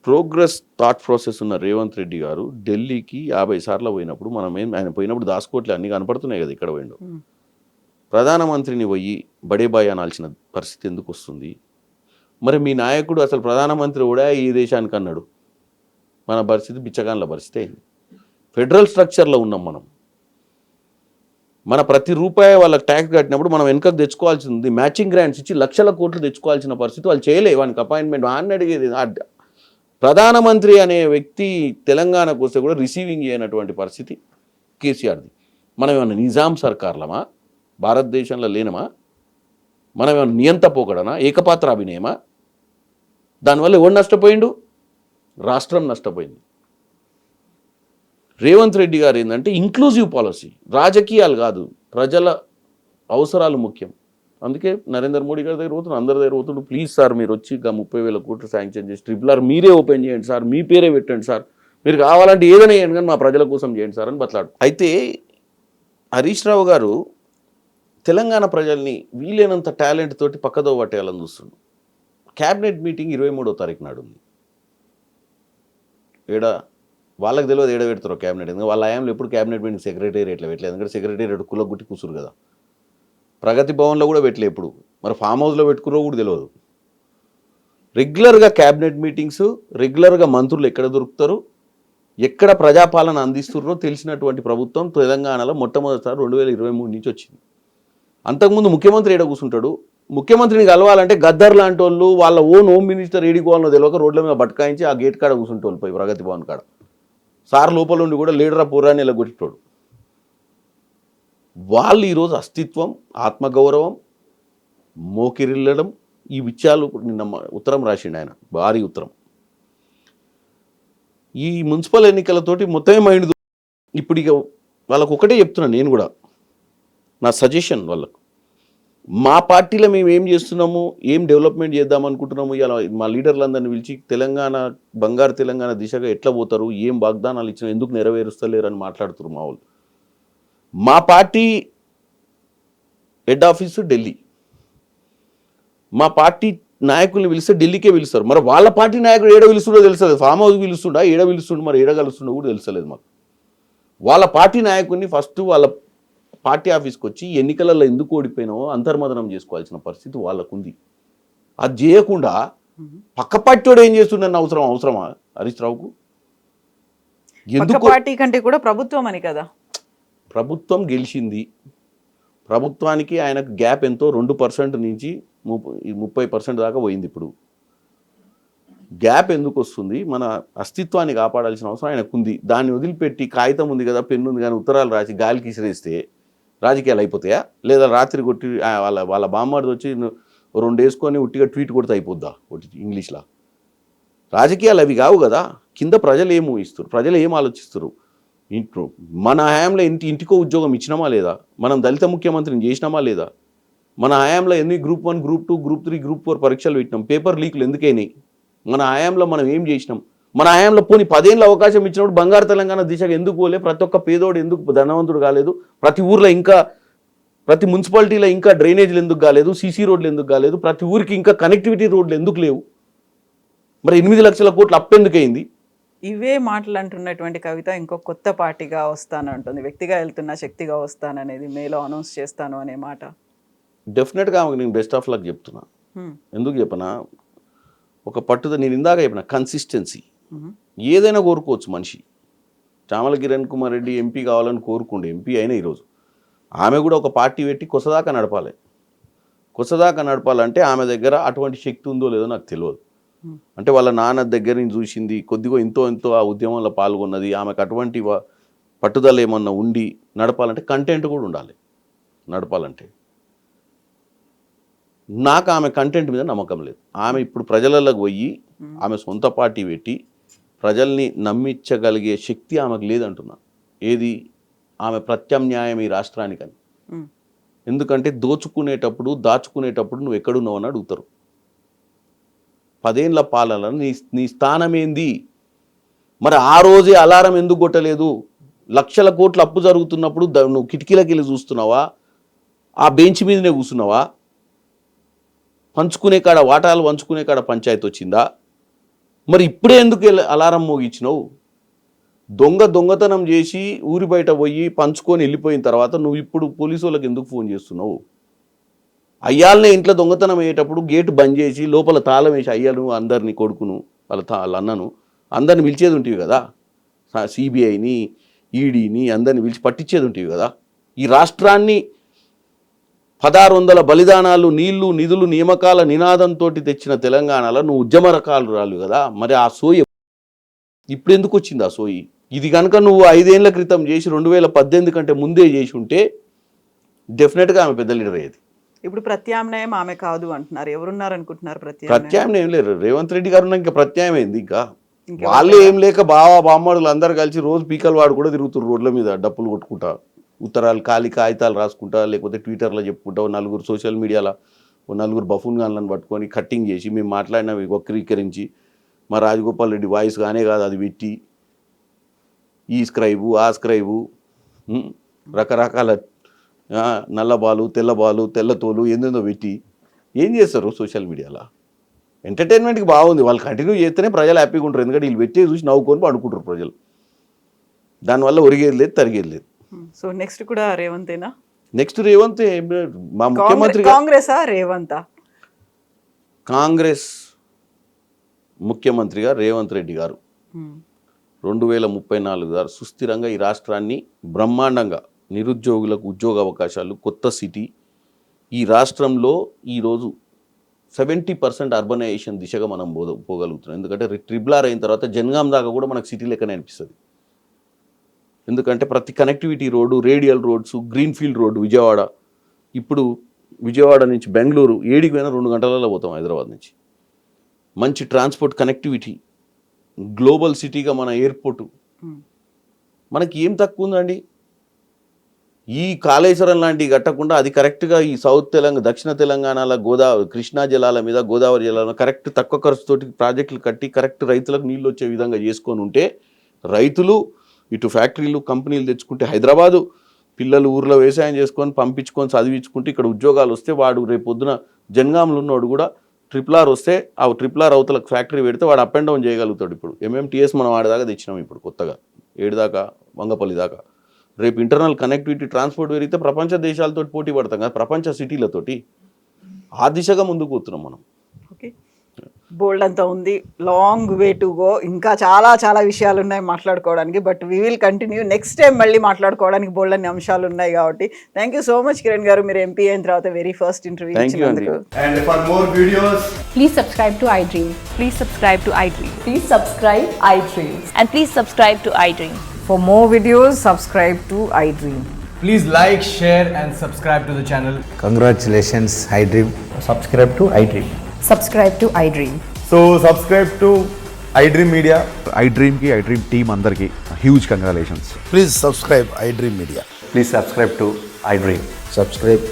ప్రోగ్రెస్ థాట్ ప్రాసెస్ ఉన్న రేవంత్ రెడ్డి గారు ఢిల్లీకి 50 సార్లు పోయినప్పుడు ఆయన పోయినప్పుడు దాసుకోవట్లే, అన్నీ కనపడుతున్నాయి కదా ఇక్కడ పోయిండు. ఉమ్, ప్రధానమంత్రిని పోయి బడేబాయ్ అనాల్సిన పరిస్థితి ఎందుకు వస్తుంది? మరి మీ నాయకుడు అసలు ప్రధానమంత్రి కూడా ఈ దేశానికి అన్నాడు. మన పరిస్థితి బిచ్చగాన్ల పరిస్థితి అయింది. ఫెడరల్ స్ట్రక్చర్లో ఉన్నాం మనం. మన ప్రతి రూపాయి వాళ్ళకి ట్యాక్స్ కట్టినప్పుడు మనం వెనుకకు తెచ్చుకోవాల్సింది. మ్యాచింగ్ గ్రాంట్స్ ఇచ్చి లక్షల కోట్లు తెచ్చుకోవాల్సిన పరిస్థితి వాళ్ళు చేయలే. వానికి అపాయింట్మెంట్ అని అడిగేది. ప్రధానమంత్రి అనే వ్యక్తి తెలంగాణకు వస్తే కూడా రిసీవింగ్ చేయనటువంటి పరిస్థితి కేసీఆర్ది. మనం ఏమన్నా నిజాం సర్కార్లమా? భారతదేశంలో లేనమా? మనం ఏమన్నా నియంత పోకడనా? ఏకపాత్ర అభినయమా? దానివల్ల ఎవరు నష్టపోయిండు? రాష్ట్రం నష్టపోయింది. రేవంత్ రెడ్డి గారు ఏంటంటే ఇంక్లూజివ్ పాలసీ, రాజకీయాలు కాదు, ప్రజల అవసరాలు ముఖ్యం. అందుకే నరేంద్ర మోడీ గారి దగ్గర పోతున్నాడు, అందరి దగ్గర పోతున్నాడు. ప్లీజ్ సార్ మీరు వచ్చి 30,000 కోట్లు శాంక్షన్ చేసి RRR మీరే ఓపెన్ చేయండి సార్, మీ పేరే పెట్టండి సార్, మీరు కావాలంటే ఏదైనా చేయండి కానీ మా ప్రజల కోసం చేయండి సార్ అని బతలాడు. అయితే హరీష్ రావు గారు తెలంగాణ ప్రజల్ని వీలైనంత టాలెంట్ తోటి పక్కదో పట్టేయాలని చూస్తున్నాడు. క్యాబినెట్ మీటింగ్ 23వ తారీఖు నాడు ఉంది. వాళ్ళకి తెలియదు ఏడ పెడతారో క్యాబినెట్. ఎందుకంటే వాళ్ళ ఆయంలో ఎప్పుడు క్యాబినెట్ మీటింగ్ సెక్రటేరియట్లో పెట్టలేదు. ఎందుకంటే సెక్రటేరియట్ కులగొట్టి కూసురు కదా. ప్రగతి భవన్లో కూడా పెట్టలే ఎప్పుడు. మరి ఫామ్ హౌస్లో పెట్టుకురో కూడా తెలియదు. రెగ్యులర్గా క్యాబినెట్ మీటింగ్స్, రెగ్యులర్గా మంత్రులు ఎక్కడ దొరుకుతారు, ఎక్కడ ప్రజాపాలన అందిస్తున్నారో తెలిసినటువంటి ప్రభుత్వం తెలంగాణలో మొట్టమొదటిసారి 2023 నుంచి వచ్చింది. అంతకుముందు ముఖ్యమంత్రి ఏడ కూర్చుంటాడు. ముఖ్యమంత్రిని కలవాలంటే గద్దర్ లాంటి వాళ్ళు వాళ్ళ హోమ్ మినిస్టర్ ఏడికోవాలనో తెలియక రోడ్ల మీద బట్కాయించి ఆ గేట్ కాడ కూర్చుంటోళ్ళు పోయి ప్రగతి భవన్ కాడ. సార్ లోపల ఉండి కూడా లీడర్ పూరాన్ని ఇలా కొట్టిటోడు. వాళ్ళు ఈరోజు అస్తిత్వం, ఆత్మగౌరవం, మోకిరిల్లడం, ఈ విషయాలు నిన్న ఉత్తరం రాసిండు ఆయన, భారీ ఉత్తరం. ఈ మున్సిపల్ ఎన్నికలతోటి మొత్తమే మైండ్. ఇప్పుడు ఇక వాళ్ళకు ఒకటే చెప్తున్నాను నేను కూడా, నా సజెషన్ వాళ్ళకు, మా పార్టీలో మేము ఏం చేస్తున్నాము, ఏం డెవలప్మెంట్ చేద్దాం అనుకుంటున్నాము, ఇలా మా లీడర్లందరినీ పిలిచి తెలంగాణ బంగారు తెలంగాణ దిశగా ఎట్లా పోతారు, ఏం వాగ్దానాలు ఇచ్చినా ఎందుకు నెరవేరుస్తలేరు అని మాట్లాడుతున్నారు మా వాళ్ళు. మా పార్టీ హెడ్ ఆఫీసు ఢిల్లీ. మా పార్టీ నాయకుల్ని పిలిస్తే ఢిల్లీకే పిలుస్తారు. మరి వాళ్ళ పార్టీ నాయకుడు ఏడ పిలుస్తుండో తెలుసలేదు. ఫామ్ హౌస్ పిలుస్తుండా, ఏడ పిలుస్తుండో, మరి ఏడ కలుస్తుండో కూడా తెలుసలేదు మాకు. వాళ్ళ పార్టీ నాయకుడిని ఫస్ట్ వాళ్ళ పార్టీ ఆఫీస్కి వచ్చి ఎన్నికలలో ఎందుకు ఓడిపోయినావో అంతర్మదనం చేసుకోవాల్సిన పరిస్థితి వాళ్ళకు ఉంది. అది చేయకుండా పక్క పార్టీవాడు ఏం చేస్తుండని అవసరమా హరీష్ రావుకు? ఎందుకు పార్టీ కంటే కూడా ప్రభుత్వం అని కదా. ప్రభుత్వం గెలిచింది. ప్రభుత్వానికి ఆయనకు గ్యాప్ ఎంతో 2% నుంచి 30% దాకా పోయింది. ఇప్పుడు గ్యాప్ ఎందుకు వస్తుంది? మన అస్తిత్వాన్ని కాపాడాల్సిన అవసరం ఆయనకు ఉంది. దాన్ని వదిలిపెట్టి కాగితం ఉంది కదా, పెన్ను ఉంది కానీ ఉత్తరాలు రాసి గాలికి ఇసిరేస్తే రాజకీయాలు అయిపోతాయా? లేదా రాత్రి కొట్టి వాళ్ళ బామ్మాడిది వచ్చి రెండు వేసుకొని ఉట్టిగా ట్వీట్ కొడితే అయిపోద్దా ఒకటి ఇంగ్లీష్లో? రాజకీయాలు అవి కావు కదా. కింద ప్రజలు ఏం ఊహిస్తారు, ప్రజలు ఏం ఆలోచిస్తారు. ఇంట్లో మన హయాంలో ఇంటికో ఉద్యోగం ఇచ్చినామా లేదా? మనం దళిత ముఖ్యమంత్రిని చేసినామా లేదా? మన హయాంలో ఎన్ని గ్రూప్ 1, గ్రూప్ 2, గ్రూప్ 3, గ్రూప్ 4 పరీక్షలు పెట్టినాం? పేపర్ లీకులు ఎందుకైనాయి? మన హయాంలో మనం ఏం చేసినాం? మన హయాంలో పోనీ 10 ఏళ్ళ అవకాశం ఇచ్చినప్పుడు బంగారు తెలంగాణ దిశగా ఎందుకు పోలే? ప్రతి ఒక్క పేదోడు ఎందుకు ధనవంతుడు కాలేదు? ప్రతి ఊర్లో ఇంకా, ప్రతి మున్సిపాలిటీలో ఇంకా డ్రైనేజీలు ఎందుకు కాలేదు? సీసీ రోడ్లు ఎందుకు కాలేదు? ప్రతి ఊరికి ఇంకా కనెక్టివిటీ రోడ్లు ఎందుకు లేవు? మరి 8 లక్షల కోట్లు అప్పెందుకైంది? ఇవే మాటలు అంటున్నటువంటి కవిత ఇంకో కొత్త పార్టీగా వస్తానంటుంది. వ్యక్తిగా వెళ్తున్నా శక్తిగా వస్తాననేది మేలో అనౌన్స్ చేస్తాను అనే మాట. డెఫినెట్గా ఆమెకు నేను బెస్ట్ ఆఫ్ లక్ చెప్తున్నా. ఎందుకు చెప్పనా? ఒక పట్టుదల, నేను ఇందాక చెప్పిన కన్సిస్టెన్సీ. ఏదైనా కోరుకోవచ్చు మనిషి. చామల కిరణ్ కుమార్ రెడ్డి ఎంపీ కావాలని కోరుకుండే, ఎంపీ అయినా ఈరోజు ఆమె కూడా ఒక పార్టీ పెట్టి కొసదాకా నడపాలి. కొసదాకా నడపాలంటే ఆమె దగ్గర అటువంటి శక్తి ఉందో లేదో నాకు తెలియదు. అంటే వాళ్ళ నాన్న దగ్గర నుంచి చూసింది, కొద్దిగా ఎంతో ఆ ఉద్యమంలో పాల్గొన్నది. ఆమెకు అటువంటి పట్టుదల ఏమన్నా ఉండి నడపాలంటే కంటెంట్ కూడా ఉండాలి. నడపాలంటే నాకు ఆమె కంటెంట్ మీద నమ్మకం లేదు. ఆమె ఇప్పుడు ప్రజలలోకి పోయి ఆమె సొంత పార్టీ పెట్టి ప్రజల్ని నమ్మించగలిగే శక్తి ఆమెకు లేదంటున్నా. ఏది? ఆమె ప్రత్యామ్నాయం ఈ రాష్ట్రానికని. ఎందుకంటే దోచుకునేటప్పుడు దాచుకునేటప్పుడు నువ్వు ఎక్కడున్నావు అని అడుగుతారు. 10 ఏళ్ళ పాలన నీ స్థానం ఏంది? మరి ఆ రోజే అలారం ఎందుకు కొట్టలేదు? లక్షల కోట్ల అప్పు జరుగుతున్నప్పుడు నువ్వు కిటికీలకి వెళ్ళి చూస్తున్నావా? ఆ బెంచ్ మీదనే కూర్చున్నావా? పంచుకునే కాడ, వాటాలు పంచుకునే కాడ పంచాయతీ వచ్చిందా? మరి ఇప్పుడే ఎందుకు అలారం మోగించినావు? దొంగతనం చేసి ఊరి బయట పోయి పంచుకొని వెళ్ళిపోయిన తర్వాత నువ్వు ఇప్పుడు పోలీసు వాళ్ళకి ఎందుకు ఫోన్ చేస్తున్నావు? అయ్యాలనే ఇంట్లో దొంగతనం అయ్యేటప్పుడు గేటు బంద్ చేసి లోపల తాళం వేసి అయ్యను అందరినీ, కొడుకును, వాళ్ళ అన్నను అందరిని పిలిచేది ఉంటుంది కదా. సిబిఐని, ఈడీని అందరిని పిలిచి పట్టించేది ఉంటుంది కదా. ఈ రాష్ట్రాన్ని 1600 బలిదానాలు, నీళ్లు, నిధులు, నియామకాల నినాదంతో తెచ్చిన తెలంగాణలో నువ్వు ఉద్యమ రకాలు రాలు కదా. మరి ఆ సోయి ఇప్పుడు ఎందుకు వచ్చింది? ఆ సోయి ఇది కనుక నువ్వు 5 ఏళ్ల క్రితం చేసి 2018 కంటే ముందే చేసి ఉంటే డెఫినెట్గా ఆమె పెద్ద లీడర్ అయ్యేది. ఇప్పుడు ప్రత్యామ్నాయం ఆమె కాదు అంటున్నారు. ఎవరున్నారు అనుకుంటున్నారు ప్రత్యామ్నాయం లేరు. రేవంత్ రెడ్డి గారు ఇంకా ప్రత్యామ్నాయం అయింది. ఇంకా వాళ్ళే ఏం లేక బామ్మడులు అందరు కలిసి రోజు పీకల వాడు కూడా తిరుగుతారు రోడ్ల మీద డప్పులు కొట్టుకుంటా, ఉత్తరాలు ఖాళీ కాగితాలు రాసుకుంటా, లేకపోతే ట్విట్టర్లో చెప్పుకుంటా, నలుగురు సోషల్ మీడియాలో నలుగురు బఫూన్ గాన్లను పట్టుకొని కట్టింగ్ చేసి మేము మాట్లాడినవి వక్రీకరించి మా రాజగోపాల్ రెడ్డి వాయిస్ కానే కాదు అది పెట్టి ఈ స్క్రైబు ఆ స్క్రైబు రకరకాల నల్ల బాలు, తెల్ల బాలు, తెల్ల తోలు ఏందేందో పెట్టి ఏం చేస్తారు సోషల్ మీడియాలో? ఎంటర్టైన్మెంట్కి బాగుంది. వాళ్ళు కంటిన్యూ చేస్తేనే ప్రజలు హ్యాపీగా ఉంటారు. ఎందుకంటే వీళ్ళు పెట్టే చూసి నవ్వుకొని పడుకుంటారు ప్రజలు. దానివల్ల ఒరిగేది లేదు, తరిగేది లేదు. సో నెక్స్ట్ కూడా రేవంతేనా? నెక్స్ట్ రేవంత్. మా ముఖ్యమంత్రి కాంగ్రెసా రేవంతా? కాంగ్రెస్ ముఖ్యమంత్రిగా రేవంత్ రెడ్డి గారు 2034 గారు సుస్థిరంగా ఈ రాష్ట్రాన్ని బ్రహ్మాండంగా, నిరుద్యోగులకు ఉద్యోగ అవకాశాలు, కొత్త సిటీ, ఈ రాష్ట్రంలో ఈరోజు 70% అర్బనైజేషన్ దిశగా మనం పోగలుగుతున్నాం. ఎందుకంటే ట్రిపుల్ అయిన తర్వాత జనగాం దాకా కూడా మనకు సిటీ లెక్కనే అనిపిస్తుంది. ఎందుకంటే ప్రతి connectivity road, radial roads, green field road Vijayawada. ఇప్పుడు విజయవాడ నుంచి బెంగళూరు 7కి పోయినా 2 గంటలలో పోతాం హైదరాబాద్ నుంచి. మంచి ట్రాన్స్పోర్ట్ కనెక్టివిటీ, గ్లోబల్ సిటీగా మన ఎయిర్పోర్టు. మనకి ఏం తక్కువ ఉందండి? ఈ కాళేశ్వరం లాంటివి కట్టకుండా అది కరెక్ట్గా ఈ సౌత్ తెలంగాణ, దక్షిణ తెలంగాణలో కృష్ణా జలాల మీద, గోదావరి జలాల కరెక్ట్ తక్కువ ఖర్చుతోటి ప్రాజెక్టులు కట్టి కరెక్ట్ రైతులకు నీళ్ళు వచ్చే విధంగా చేసుకొని ఉంటే రైతులు ఇటు ఫ్యాక్టరీలు, కంపెనీలు తెచ్చుకుంటే, హైదరాబాదు పిల్లలు ఊర్లో వ్యవసాయం చేసుకొని పంపించుకొని చదివించుకుంటే ఇక్కడ ఉద్యోగాలు వస్తే వాడు రేపు పొద్దున జనగాంలో ఉన్నవాడు కూడా RRR వస్తే ఆ RRR అవతలకు ఫ్యాక్టరీ పెడితే వాడు అప్ అండ్ డౌన్ చేయగలుగుతాడు. ఇప్పుడు MMTS మనం ఆడదాకా తెచ్చినాం ఇప్పుడు కొత్తగా 7 దాకా వంగపల్లి దాకా. రేపు ఇంటర్నల్ కనెక్టివిటీ, ట్రాన్స్పోర్ట్ పెరిగితే ప్రపంచ దేశాలతో పోటీ పడతాం కదా, ప్రపంచ సిటీలతోటి. ఆ దిశగా ముందుకు పోతున్నాం మనం. ఓకే, బోల్డ్ అంతా ఉంది, లాంగ్ వే టు గో. ఇంకా చాలా విషయాలు ఉన్నాయి మాట్లాడుకోవడానికి. But we will continue next time. మళ్ళీ మాట్లాడుకోవడానికి బోల్డ్ అన్ని అంశాలు ఉన్నాయి కాబట్టి thank you so much Kiran గారు. మీరు ఎంపీ అయిన తర్వాత వెరీ ఫస్ట్ ఇంటర్వ్యూ ఇచ్చినందుకు. And for more videos, please subscribe to iDream. Please subscribe to iDream. Please subscribe iDream. And please subscribe to iDream. For more videos, subscribe to iDream. Please like, share, and subscribe to the channel. Congratulations, iDream. Subscribe to iDream. Subscribe to iDream. So subscribe to iDream Media. iDream की iDream team अंदर की huge congratulations. Please subscribe iDream Media. Please subscribe to iDream. Subscribe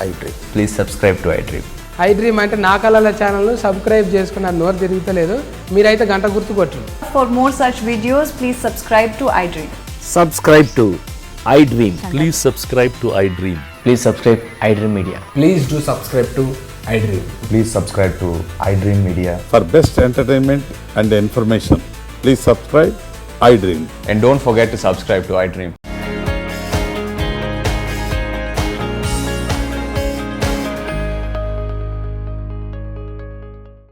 iDream. Please subscribe to iDream. iDream అంటే నా కళల ఛానల్ను subscribe చేసుకున్న నోరు తిరుగుతలేదు మీరైతే గంట గుర్తు కొట్టరు. For more such videos, please subscribe to iDream. Subscribe to iDream. Please subscribe to iDream. Please subscribe iDream Media. Please do subscribe to iDream. Please subscribe to iDream Media. For best entertainment and information, please subscribe iDream. And don't forget to subscribe to iDream.